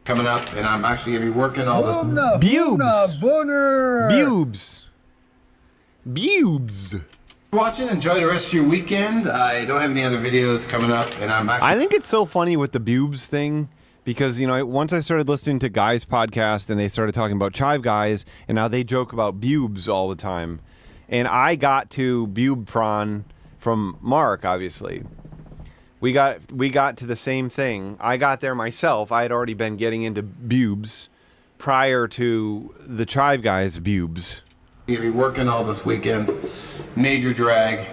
Coming up, and I'm actually going to be working all the... Bubes! Watching, enjoy the rest of your weekend. I don't have any other videos coming up, and I'm actually... I think it's so funny with the bubes thing, because, you know, once I started listening to Guys' podcast, and they started talking about Chive Guys, and now they joke about bubes all the time. And I got to bube prawn from Mark, obviously. We got to the same thing. I got there myself. I had already been getting into bubes prior to the Chive Guys bubes. You'll be working all this weekend. Major drag.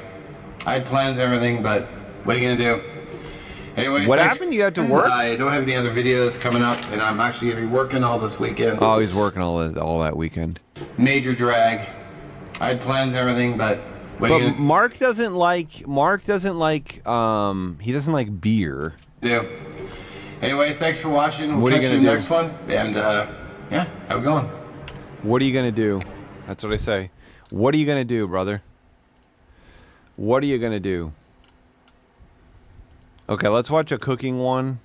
I had plans and everything, but what are you gonna do? Anyway, What happened? You had to work? I don't have any other videos coming up, and I'm actually gonna be working all this weekend. Oh, he's working all that weekend. Major drag. I had plans and everything, but what are you But gonna Mark doesn't like he doesn't like beer. do? Anyway, thanks for watching. We'll What are you catch you in gonna the do? next one, and yeah, have a good one. What are you gonna do? That's what I say. What are you gonna do, brother? What are you gonna do? Okay, let's watch a cooking one.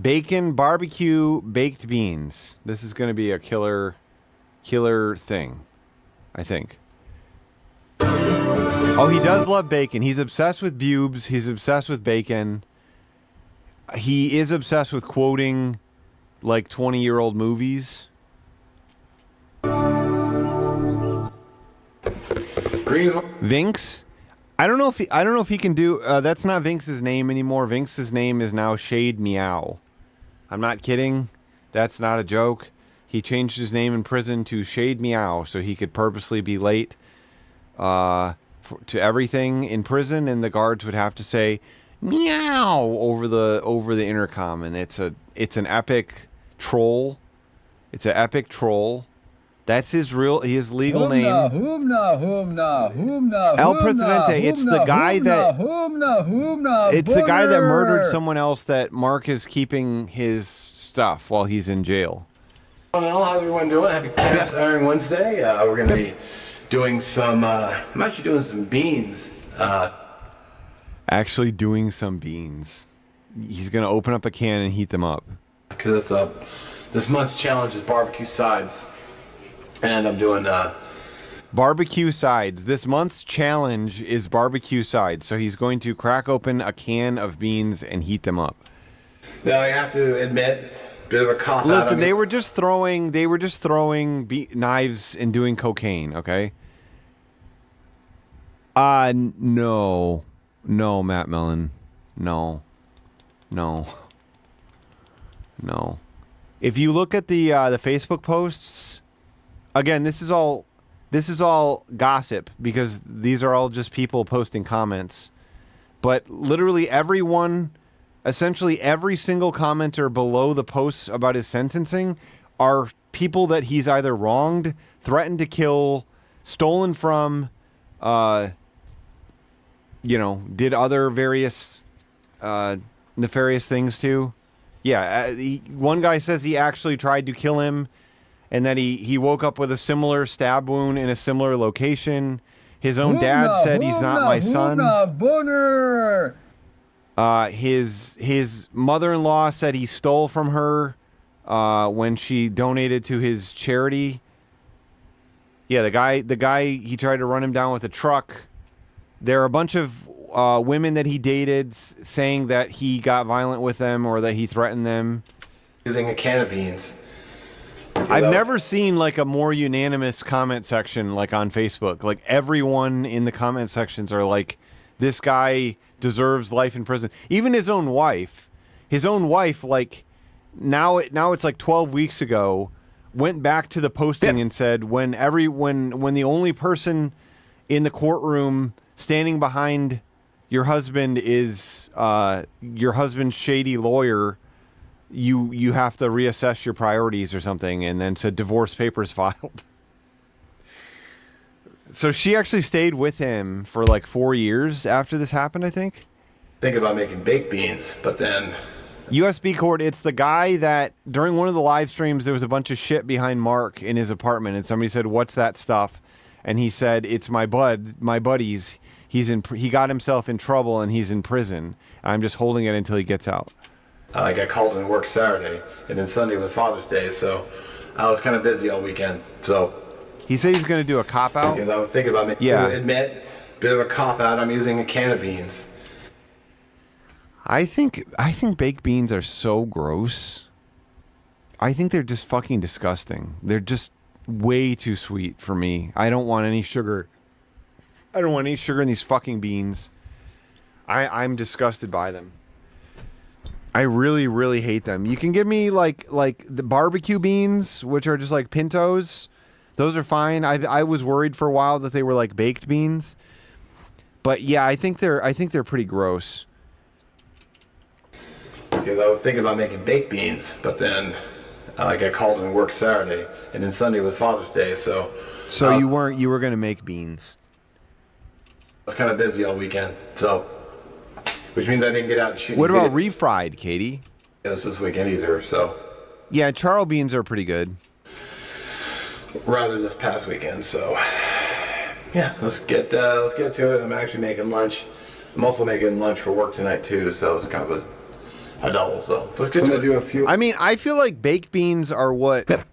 Bacon, barbecue, baked beans. This is gonna be a killer thing, I think. Oh, he does love bacon. He's obsessed with bubes. He's obsessed with bacon. He is obsessed with quoting like 20-year-old movies. Vinx? I don't know if he can do that's not Vinx's name anymore. Vinx's name is now Shade Meow. I'm not kidding. That's not a joke. He changed his name in prison to Shade Meow so he could purposely be late to everything in prison, and the guards would have to say meow over the intercom, and it's an epic troll. It's an epic troll. That's his legal name. El Presidente. It's the guy that murdered someone else that Mark is keeping his stuff while he's in jail. Well, how's everyone doing? Happy Cast Iron Wednesday. We're going to be doing some, I'm actually doing some beans. Actually doing some beans. He's going to open up a can and heat them up. Because this month's challenge is barbecue sides. And I'm doing barbecue sides. This month's challenge is barbecue sides. So he's going to crack open a can of beans and heat them up. Now I have to admit, bit of a cop out. Listen, they were just throwing knives and doing cocaine, okay? No, Matt Mellon, no. If you look at the Facebook posts, again, this is all gossip because these are all just people posting comments. But literally everyone, essentially every single commenter below the posts about his sentencing are people that he's either wronged, threatened to kill, stolen from, did other various nefarious things to. Yeah, one guy says he actually tried to kill him and that he woke up with a similar stab wound in a similar location. His own dad said he's not my son. His mother-in-law said he stole from her when she donated to his charity. Yeah, the guy he tried to run him down with a truck. There are a bunch of women that he dated saying that he got violent with them or that he threatened them. Using a can of beans. I've never seen like a more unanimous comment section like on Facebook. Like everyone in the comment sections are like, this guy deserves life in prison. Even his own wife, like now it's like 12 weeks ago, went back to the posting and said when the only person in the courtroom standing behind your husband is your husband's shady lawyer, you have to reassess your priorities or something, and then said divorce papers filed. So she actually stayed with him for like 4 years after this happened, I think. Thinking about making baked beans, but then USB cord, it's the guy that during one of the live streams there was a bunch of shit behind Mark in his apartment, and somebody said, "What's that stuff?" And he said, "It's my buddies. He got himself in trouble and he's in prison. I'm just holding it until he gets out." I got called into work Saturday, and then Sunday was Father's Day, so I was kind of busy all weekend. So he said he's going to do a cop out. Because I was thinking about making. Yeah. Admit, bit of a cop out. I'm using a can of beans. I think baked beans are so gross. I think they're just fucking disgusting. They're just way too sweet for me. I don't want any sugar. I don't want any sugar in these fucking beans. I'm disgusted by them. I really, really hate them. You can give me like the barbecue beans, which are just like pintos. Those are fine. I was worried for a while that they were like baked beans, but yeah, I think they're pretty gross. Because I was thinking about making baked beans, but then I got called in work Saturday, and then Sunday was Father's Day, so. So you were gonna make beans. I was kind of busy all weekend, so. Which means I didn't get out and shoot. What about refried, Katie? Yeah, this weekend either, so. Yeah, charro beans are pretty good. Rather this past weekend, so. Yeah, let's get to it. I'm actually making lunch. I'm also making lunch for work tonight too, so it's kind of a double. So let's get to do a few. I mean, I feel like baked beans are what.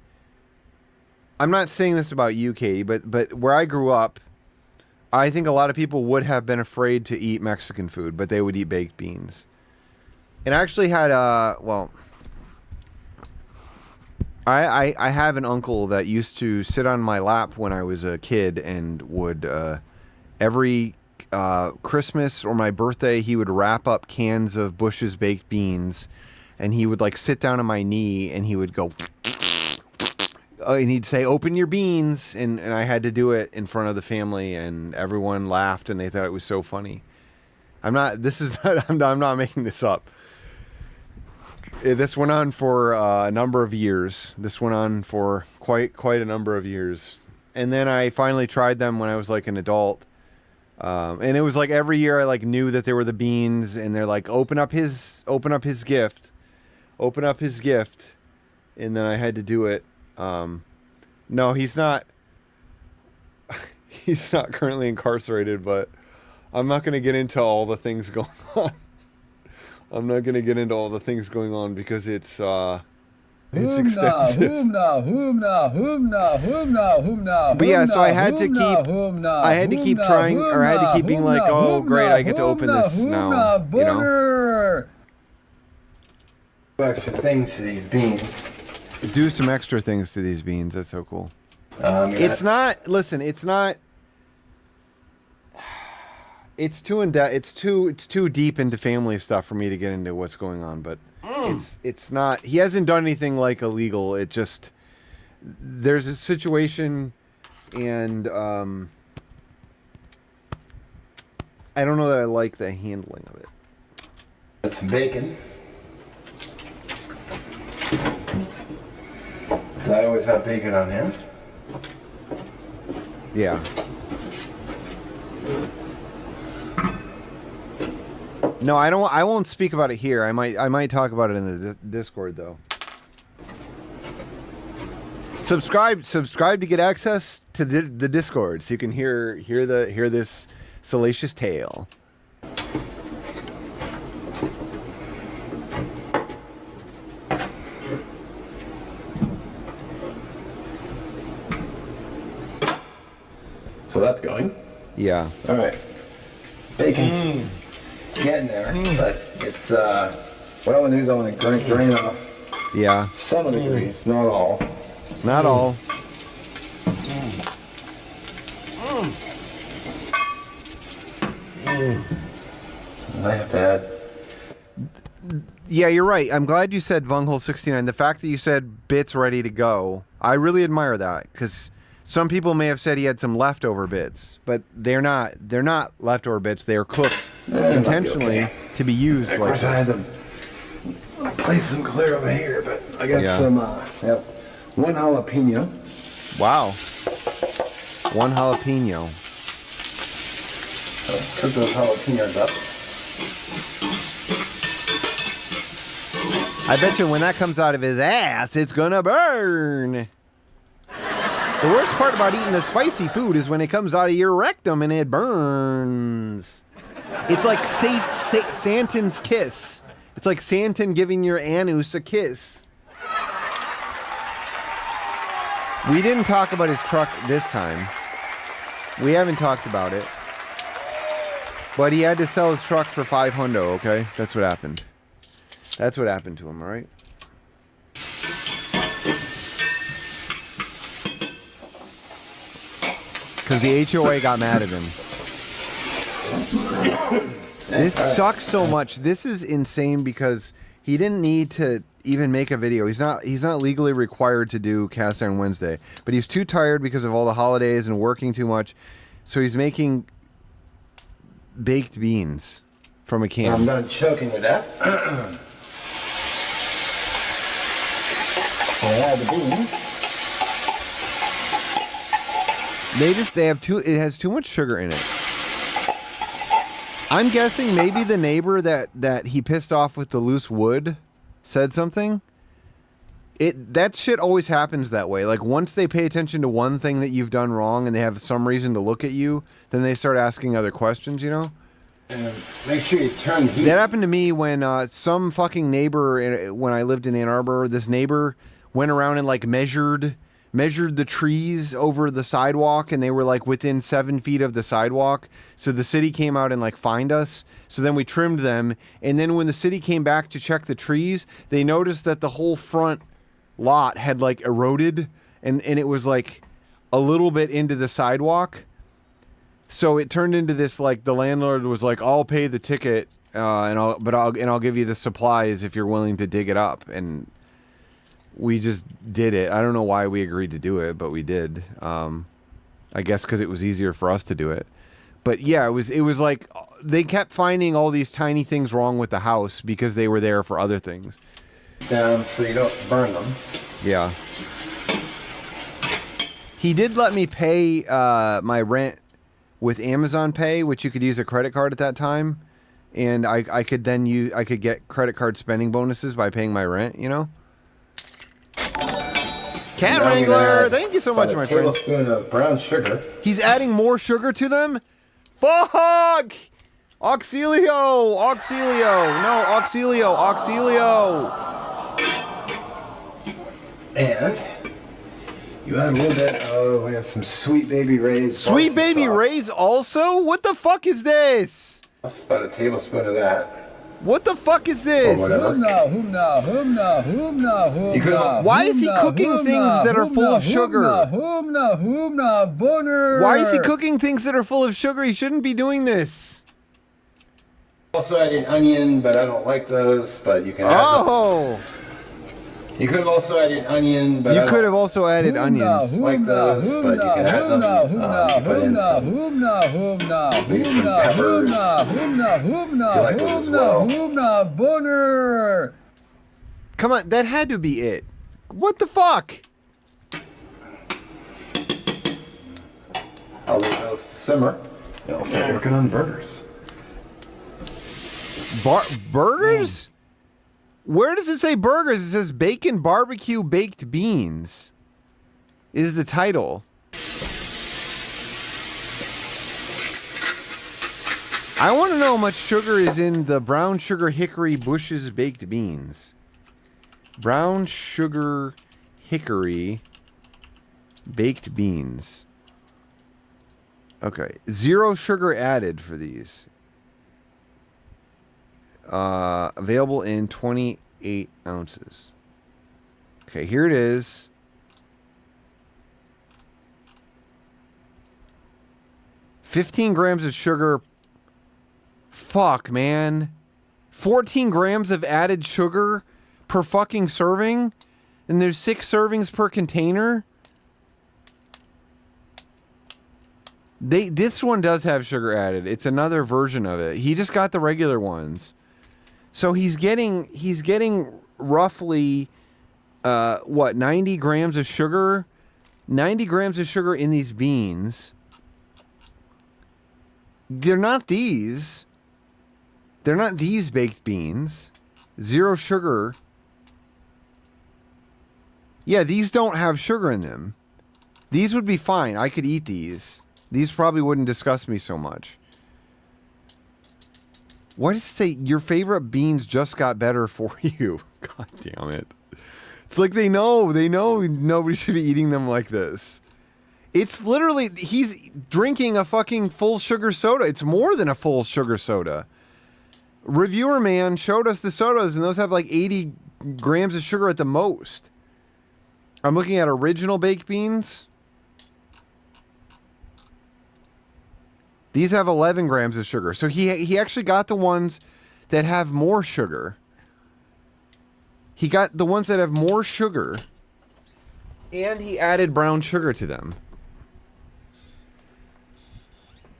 I'm not saying this about you, Katie, but where I grew up, I think a lot of people would have been afraid to eat Mexican food, but they would eat baked beans. And I actually had I have an uncle that used to sit on my lap when I was a kid and would every Christmas or my birthday he would wrap up cans of Bush's baked beans, and he would like sit down on my knee and he would go and he'd say, "Open your beans," and I had to do it in front of the family, and everyone laughed and they thought it was so funny. I'm not making this up. This went on for a number of years. This went on for quite a number of years. And then I finally tried them when I was like an adult. And it was like every year I like knew that they were the beans, and they're like, open up his gift. And then I had to do it. No, he's not currently incarcerated, but I'm not going to get into all the things going on. I'm not going to get into all the things going on because it's extensive. But yeah, so I had to keep trying, or I had to keep being like, oh great, I get to open this now, you know. Extra things to these beans. Do some extra things to these beans. That's so cool. It's too in depth. It's too deep into family stuff for me to get into what's going on. But it's not. He hasn't done anything like illegal. It just there's a situation, and I don't know that I like the handling of it. That's some bacon. I always have bacon on hand. Yeah. No, I don't. I won't speak about it here. I might talk about it in the Discord though. Subscribe to get access to the Discord, so you can hear this salacious tale. So that's going. Yeah. All right. Bacon's getting there, but it's what I want to do is I want to drain off. Yeah. Some of the grease, not all. Not all. I have to add. Yeah, you're right. I'm glad you said Bunghole 69. The fact that you said bits ready to go, I really admire that, because some people may have said he had some leftover bits, but they're not leftover bits. They are cooked intentionally to be used like course, this. I had to place some clear over here, but I got some. One jalapeno. Wow. One jalapeno. Cook those jalapenos up. I bet you when that comes out of his ass, it's gonna burn. The worst part about eating a spicy food is when it comes out of your rectum and it burns. It's like Santan's kiss. It's like Santan giving your anus a kiss. We didn't talk about his truck this time. We haven't talked about it. But he had to sell his truck for $500, okay? That's what happened. That's what happened to him, all right? Because the HOA got mad at him. This sucks so much. This is insane because he didn't need to even make a video. He's not legally required to do Cast Iron Wednesday, but he's too tired because of all the holidays and working too much. So he's making baked beans from a can. I'm done choking with that. I add the beans. It has too much sugar in it. I'm guessing maybe the neighbor that he pissed off with the loose wood said something. That shit always happens that way. Like once they pay attention to one thing that you've done wrong and they have some reason to look at you, then they start asking other questions, you know? And make sure you turn the heat. That happened to me when some fucking neighbor, when I lived in Ann Arbor, this neighbor went around and like measured the trees over the sidewalk, and they were like within 7 feet of the sidewalk. So the city came out and like fined us. So then we trimmed them. And then when the city came back to check the trees, they noticed that the whole front lot had like eroded and it was like a little bit into the sidewalk. So it turned into this, like the landlord was like, I'll pay the ticket and I'll give you the supplies if you're willing to dig it up. And we just did it. I don't know why we agreed to do it, but we did. I guess because it was easier for us to do it. But yeah, it was like they kept finding all these tiny things wrong with the house because they were there for other things. Down so you don't burn them. Yeah. He did let me pay my rent with Amazon Pay, which you could use a credit card at that time, and I could get credit card spending bonuses by paying my rent. You know. Cat Wrangler, thank you so much, my friend. A tablespoon of brown sugar. He's adding more sugar to them? Fuck! Auxilio! No, Auxilio! And you add a little bit of some Sweet Baby Ray's. Sweet Baby Ray's also? What the fuck is this? That's about a tablespoon of that. What the fuck is this? Why is he cooking things that are full of sugar? Why is he cooking things that are full of sugar? He shouldn't be doing this. Also added onion, but I don't like those. But you can add them. You could have also added onion, but you could have also added onions. Like those, but you can add them. Put in some peppers. You like those as well. Come on, that had to be it. What the fuck? I'll leave those to simmer. And I'll start working on burgers. Burgers? Where does it say burgers? It says bacon barbecue baked beans is the title. I want to know how much sugar is in the brown sugar hickory Bush's baked beans. Brown sugar hickory baked beans. Okay. 0 sugar added for these. Available in 28 ounces. Okay, here it is. $15 grams of sugar. Fuck, man. 14 grams of added sugar per fucking serving? And there's 6 servings per container? This one does have sugar added. It's another version of it. He just got the regular ones. So he's getting roughly 90 grams of sugar? 90 grams of sugar in these beans. They're not these. They're not these baked beans. 0 sugar. Yeah, these don't have sugar in them. These would be fine. I could eat these. These probably wouldn't disgust me so much. Why does it say your favorite beans just got better for you? God damn it. It's like they know nobody should be eating them like this. It's literally, he's drinking a fucking full sugar soda. It's more than a full sugar soda. Reviewer man showed us the sodas, and those have like 80 grams of sugar at the most. I'm looking at original baked beans. These have 11 grams of sugar. So he actually got the ones that have more sugar. He got the ones that have more sugar, and he added brown sugar to them.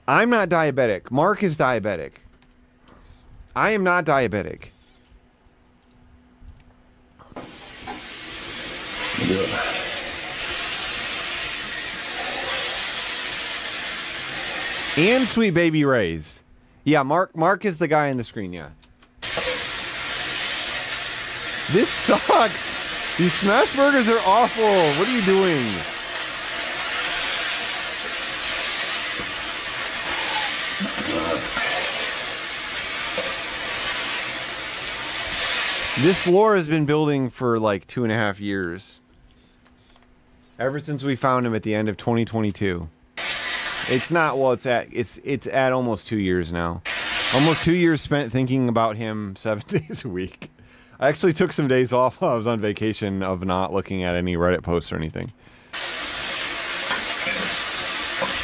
I'm not diabetic. Mark is diabetic. I am not diabetic. And Sweet Baby Ray's. Yeah, Mark is the guy on the screen, yeah. This sucks. These smash burgers are awful. What are you doing? This lore has been building for like 2.5 years. Ever since we found him at the end of 2022. It's not, well, it's at almost 2 years now. Almost 2 years spent thinking about him 7 days a week. I actually took some days off while I was on vacation of not looking at any Reddit posts or anything.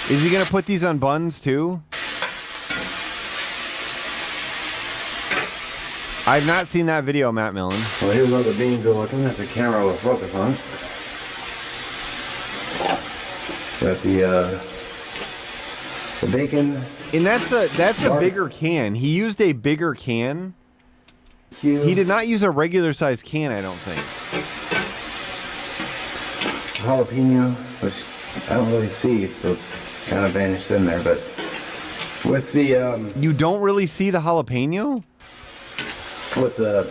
Is he going to put these on buns too? I've not seen that video, Matt Millen. Well, here's what the beans are looking at. The camera will focus on. Got the bacon. And that's a bigger can. He used a bigger can. He did not use a regular size can, I don't think. Jalapeno, which I don't really see, so it's kind of vanished in there, but with the You don't really see the jalapeno? With the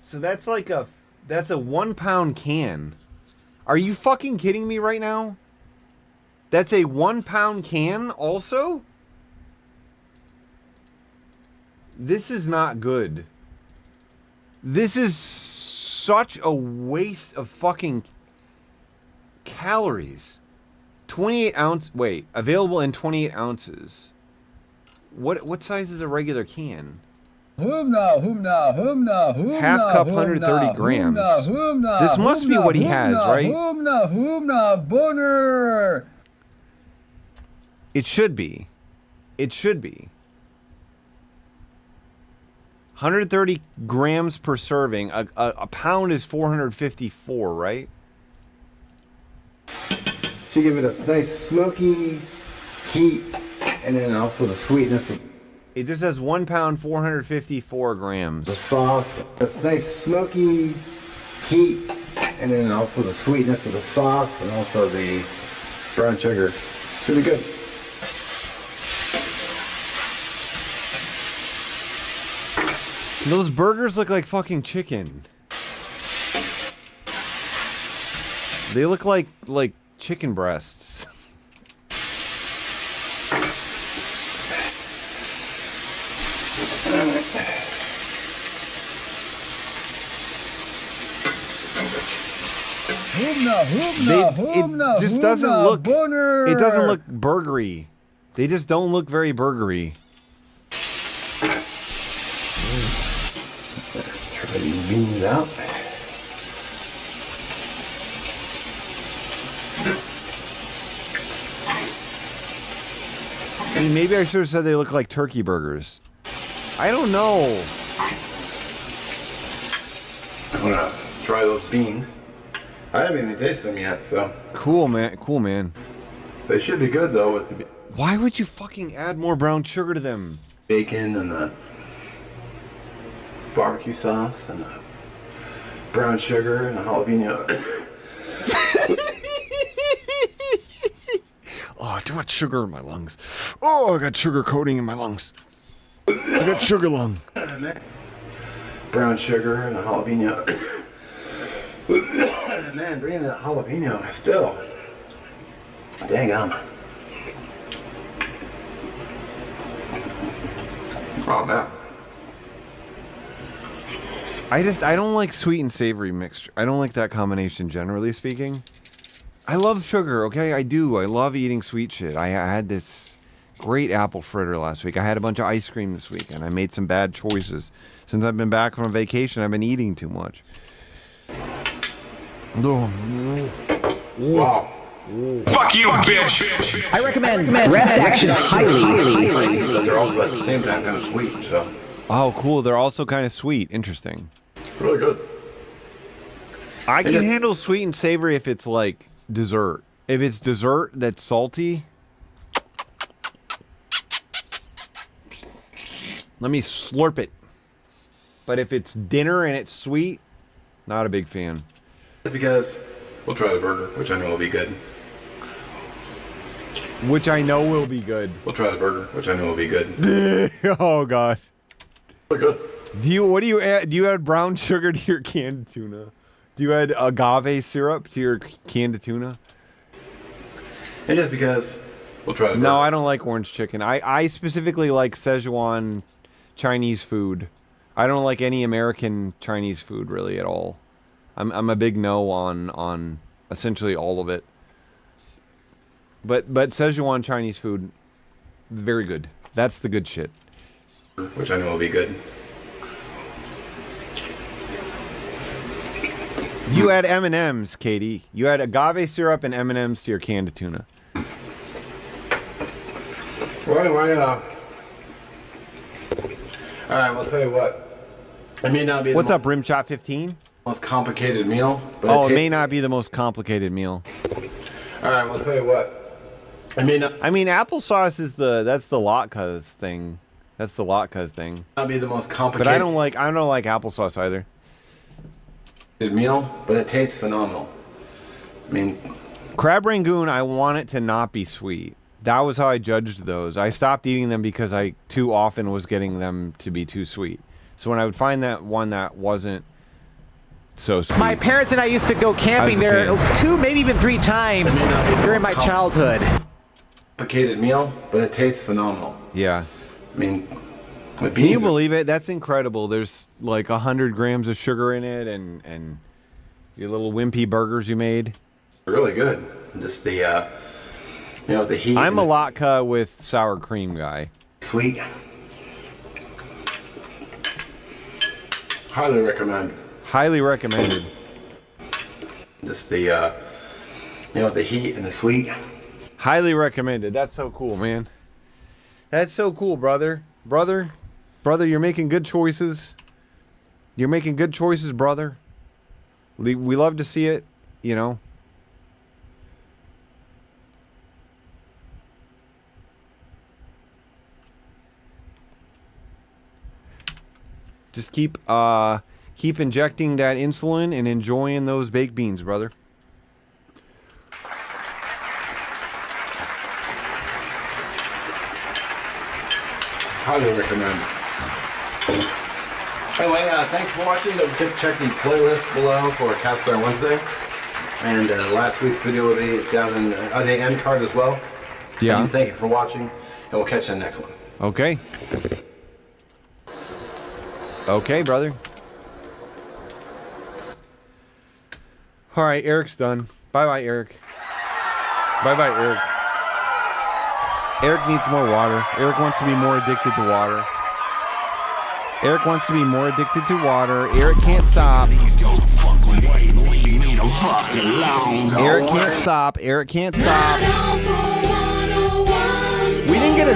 So that's like a 1 pound can. Are you fucking kidding me right now? That's a 1 pound can also? This is not good. This is such a waste of fucking calories. 28 ounce, wait, available in 28 ounces. What size is a regular can? Half cup, 130 grams. This must be what he has, right? It should be. It should be. 130 grams per serving. A pound is 454, right? to give it a nice smoky heat, and then also the sweetness of it. Just says 1 pound, 454 grams. the sauce. It's nice smoky heat, and then also the sweetness of the sauce, and also the brown sugar. It's really good. Those burgers look like fucking chicken. They look like chicken breasts. It just doesn't look. It doesn't look burgery. They just don't look very burgery. Try these beans out. I mean, maybe I should have said they look like turkey burgers. I don't know. I'm gonna try those beans. I haven't even tasted them yet, so. Cool, man. Cool, man. They should be good though with the Why would you fucking add more brown sugar to them? bacon and the barbecue sauce and the brown sugar and the jalapeno. Oh, too much sugar in my lungs. Oh, I got sugar coating in my lungs. I got sugar lung. Brown sugar and the jalapeno. Man, bringing that jalapeno still. Dang on. Oh man. I don't like sweet and savory mixture. I don't like that combination, generally speaking. I love sugar, okay? I do. I love eating sweet shit. I had this great apple fritter last week. I had a bunch of ice cream this weekend. I made some bad choices. Since I've been back from vacation, I've been eating too much. Wow. Fuck you, bitch! I recommend Rest Action highly. They're also at the same time kind of sweet, so. Oh, cool. They're also kind of sweet. Interesting. Really good. I can handle sweet and savory if it's like dessert. If it's dessert that's salty, let me slurp it. But if it's dinner and it's sweet, not a big fan. Because we'll try the burger, which I know will be good. Which I know will be good. We'll try the burger, which I know will be good. Oh god. Really good. What do you add? Do you add brown sugar to your canned tuna? Do you add agave syrup to your canned tuna? And just because we'll try the burger. No, I don't like orange chicken. I specifically like Szechuan Chinese food. I don't like any American Chinese food really at all. I'm a big no on essentially all of it. But Szechuan Chinese food, very good. That's the good shit. Which I know will be good. You add M&Ms, Katie. You add agave syrup and M&Ms to your canned tuna. Alright, I'll tell you what. It may not be What's up, Rimshot 15? most complicated meal. But Oh, it may not be the most complicated meal. Alright, I'll tell you what. I mean, applesauce is that's the latkes thing. That's the latkes thing. Not be the most complicated. But I don't like applesauce either. Meal, but it tastes phenomenal. I mean, Crab Rangoon, I want it to not be sweet. That was how I judged those. I stopped eating them because I too often was getting them to be too sweet. So when I would find that one that wasn't so sweet. My parents and I used to go camping there 2, maybe even 3 times during my childhood. complicated meal, but it tastes phenomenal. Yeah. I mean, can you believe it? That's incredible. There's like 100 grams of sugar in it, and your little wimpy burgers you made. Really good. Just the, the heat. I'm a latke with sour cream guy. Sweet. Highly recommend. Highly recommended. Just the, the heat and the sweet. Highly recommended. That's so cool, man. That's so cool, brother. Brother, you're making good choices. You're making good choices, brother. We love to see it, Just keep injecting that insulin and enjoying those baked beans, brother. Highly recommend. Anyway, thanks for watching. Check the playlist below for Capstar Wednesday. And last week's video will be down in the end card as well. Yeah. And thank you for watching, and we'll catch you in the next one. Okay. Okay, brother. All right, Eric's done. Bye-bye, Eric. Bye-bye, Eric. Eric needs more water. Eric wants to be more addicted to water. Eric wants to be more addicted to water. Eric can't stop. Eric can't stop. Eric can't stop. We didn't get a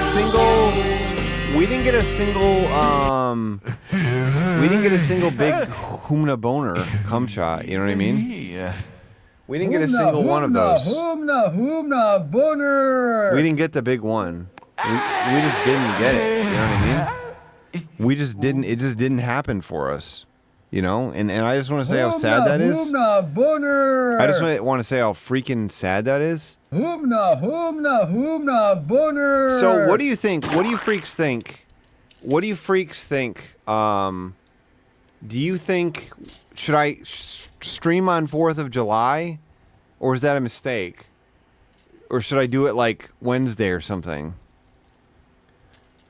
single big humna boner cum shot, you know what I mean? Yeah. We didn't get a single one of those. Humna boner. We didn't get the big one. We just didn't get it, you know what I mean? We just didn't, it just didn't happen for us, and I just want to say how sad that is. Humna boner. I just want to say how freaking sad that is. Humna boner. So what do you think? What do you freaks think? Do you think, should I stream on 4th of July? Or is that a mistake? Or should I do it like Wednesday or something?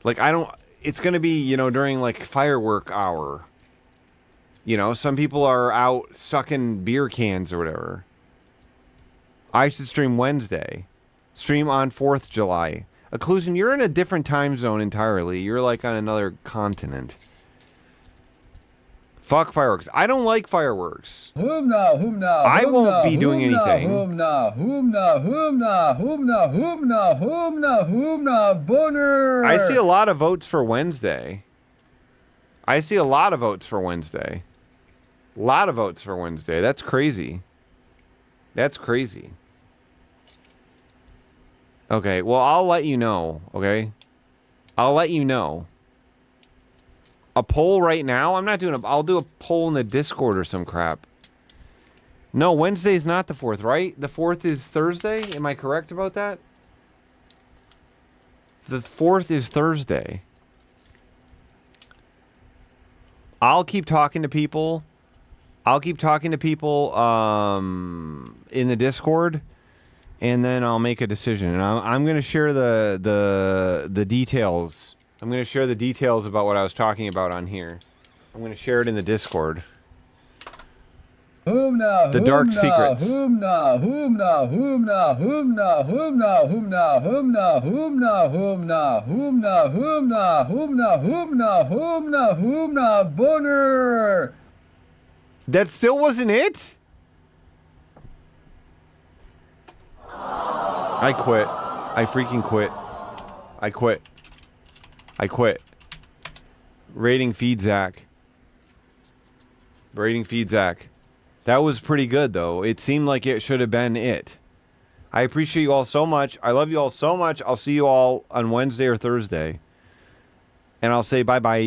Like, it's going to be, during like firework hour. Some people are out sucking beer cans or whatever. I should stream Wednesday. Stream on 4th July. Occlusion, you're in a different time zone entirely. You're like on another continent. Fuck fireworks. I don't like fireworks. Humna, humna. I won't be doing anything. Humna, humna, humna, humna, humna, humna, humna, boner. I see a lot of votes for Wednesday. I see a lot of votes for Wednesday. A lot of votes for Wednesday. That's crazy. That's crazy. Okay, well, I'll let you know, okay? I'll let you know. A poll right now? I'm not doing I'll do a poll in the Discord or some crap. No, Wednesday's not the 4th, right? The 4th is Thursday? Am I correct about that? The 4th is Thursday. I'll keep talking to people. I'll keep talking to people in the Discord, and then I'll make a decision. And I'm going to share the details. I'm going to share the details about what I was talking about on here. I'm going to share it in the Discord. Humna, The dark secrets. Humna, humna, humna, humna, humna, humna, humna, humna, humna, humna, humna, humna, humna, humna, humna, boner. That still wasn't it? I quit. I freaking quit. I quit. I quit. Rating feed Zach. Rating feed Zach. That was pretty good, though. It seemed like it should have been it. I appreciate you all so much. I love you all so much. I'll see you all on Wednesday or Thursday. And I'll say bye-bye.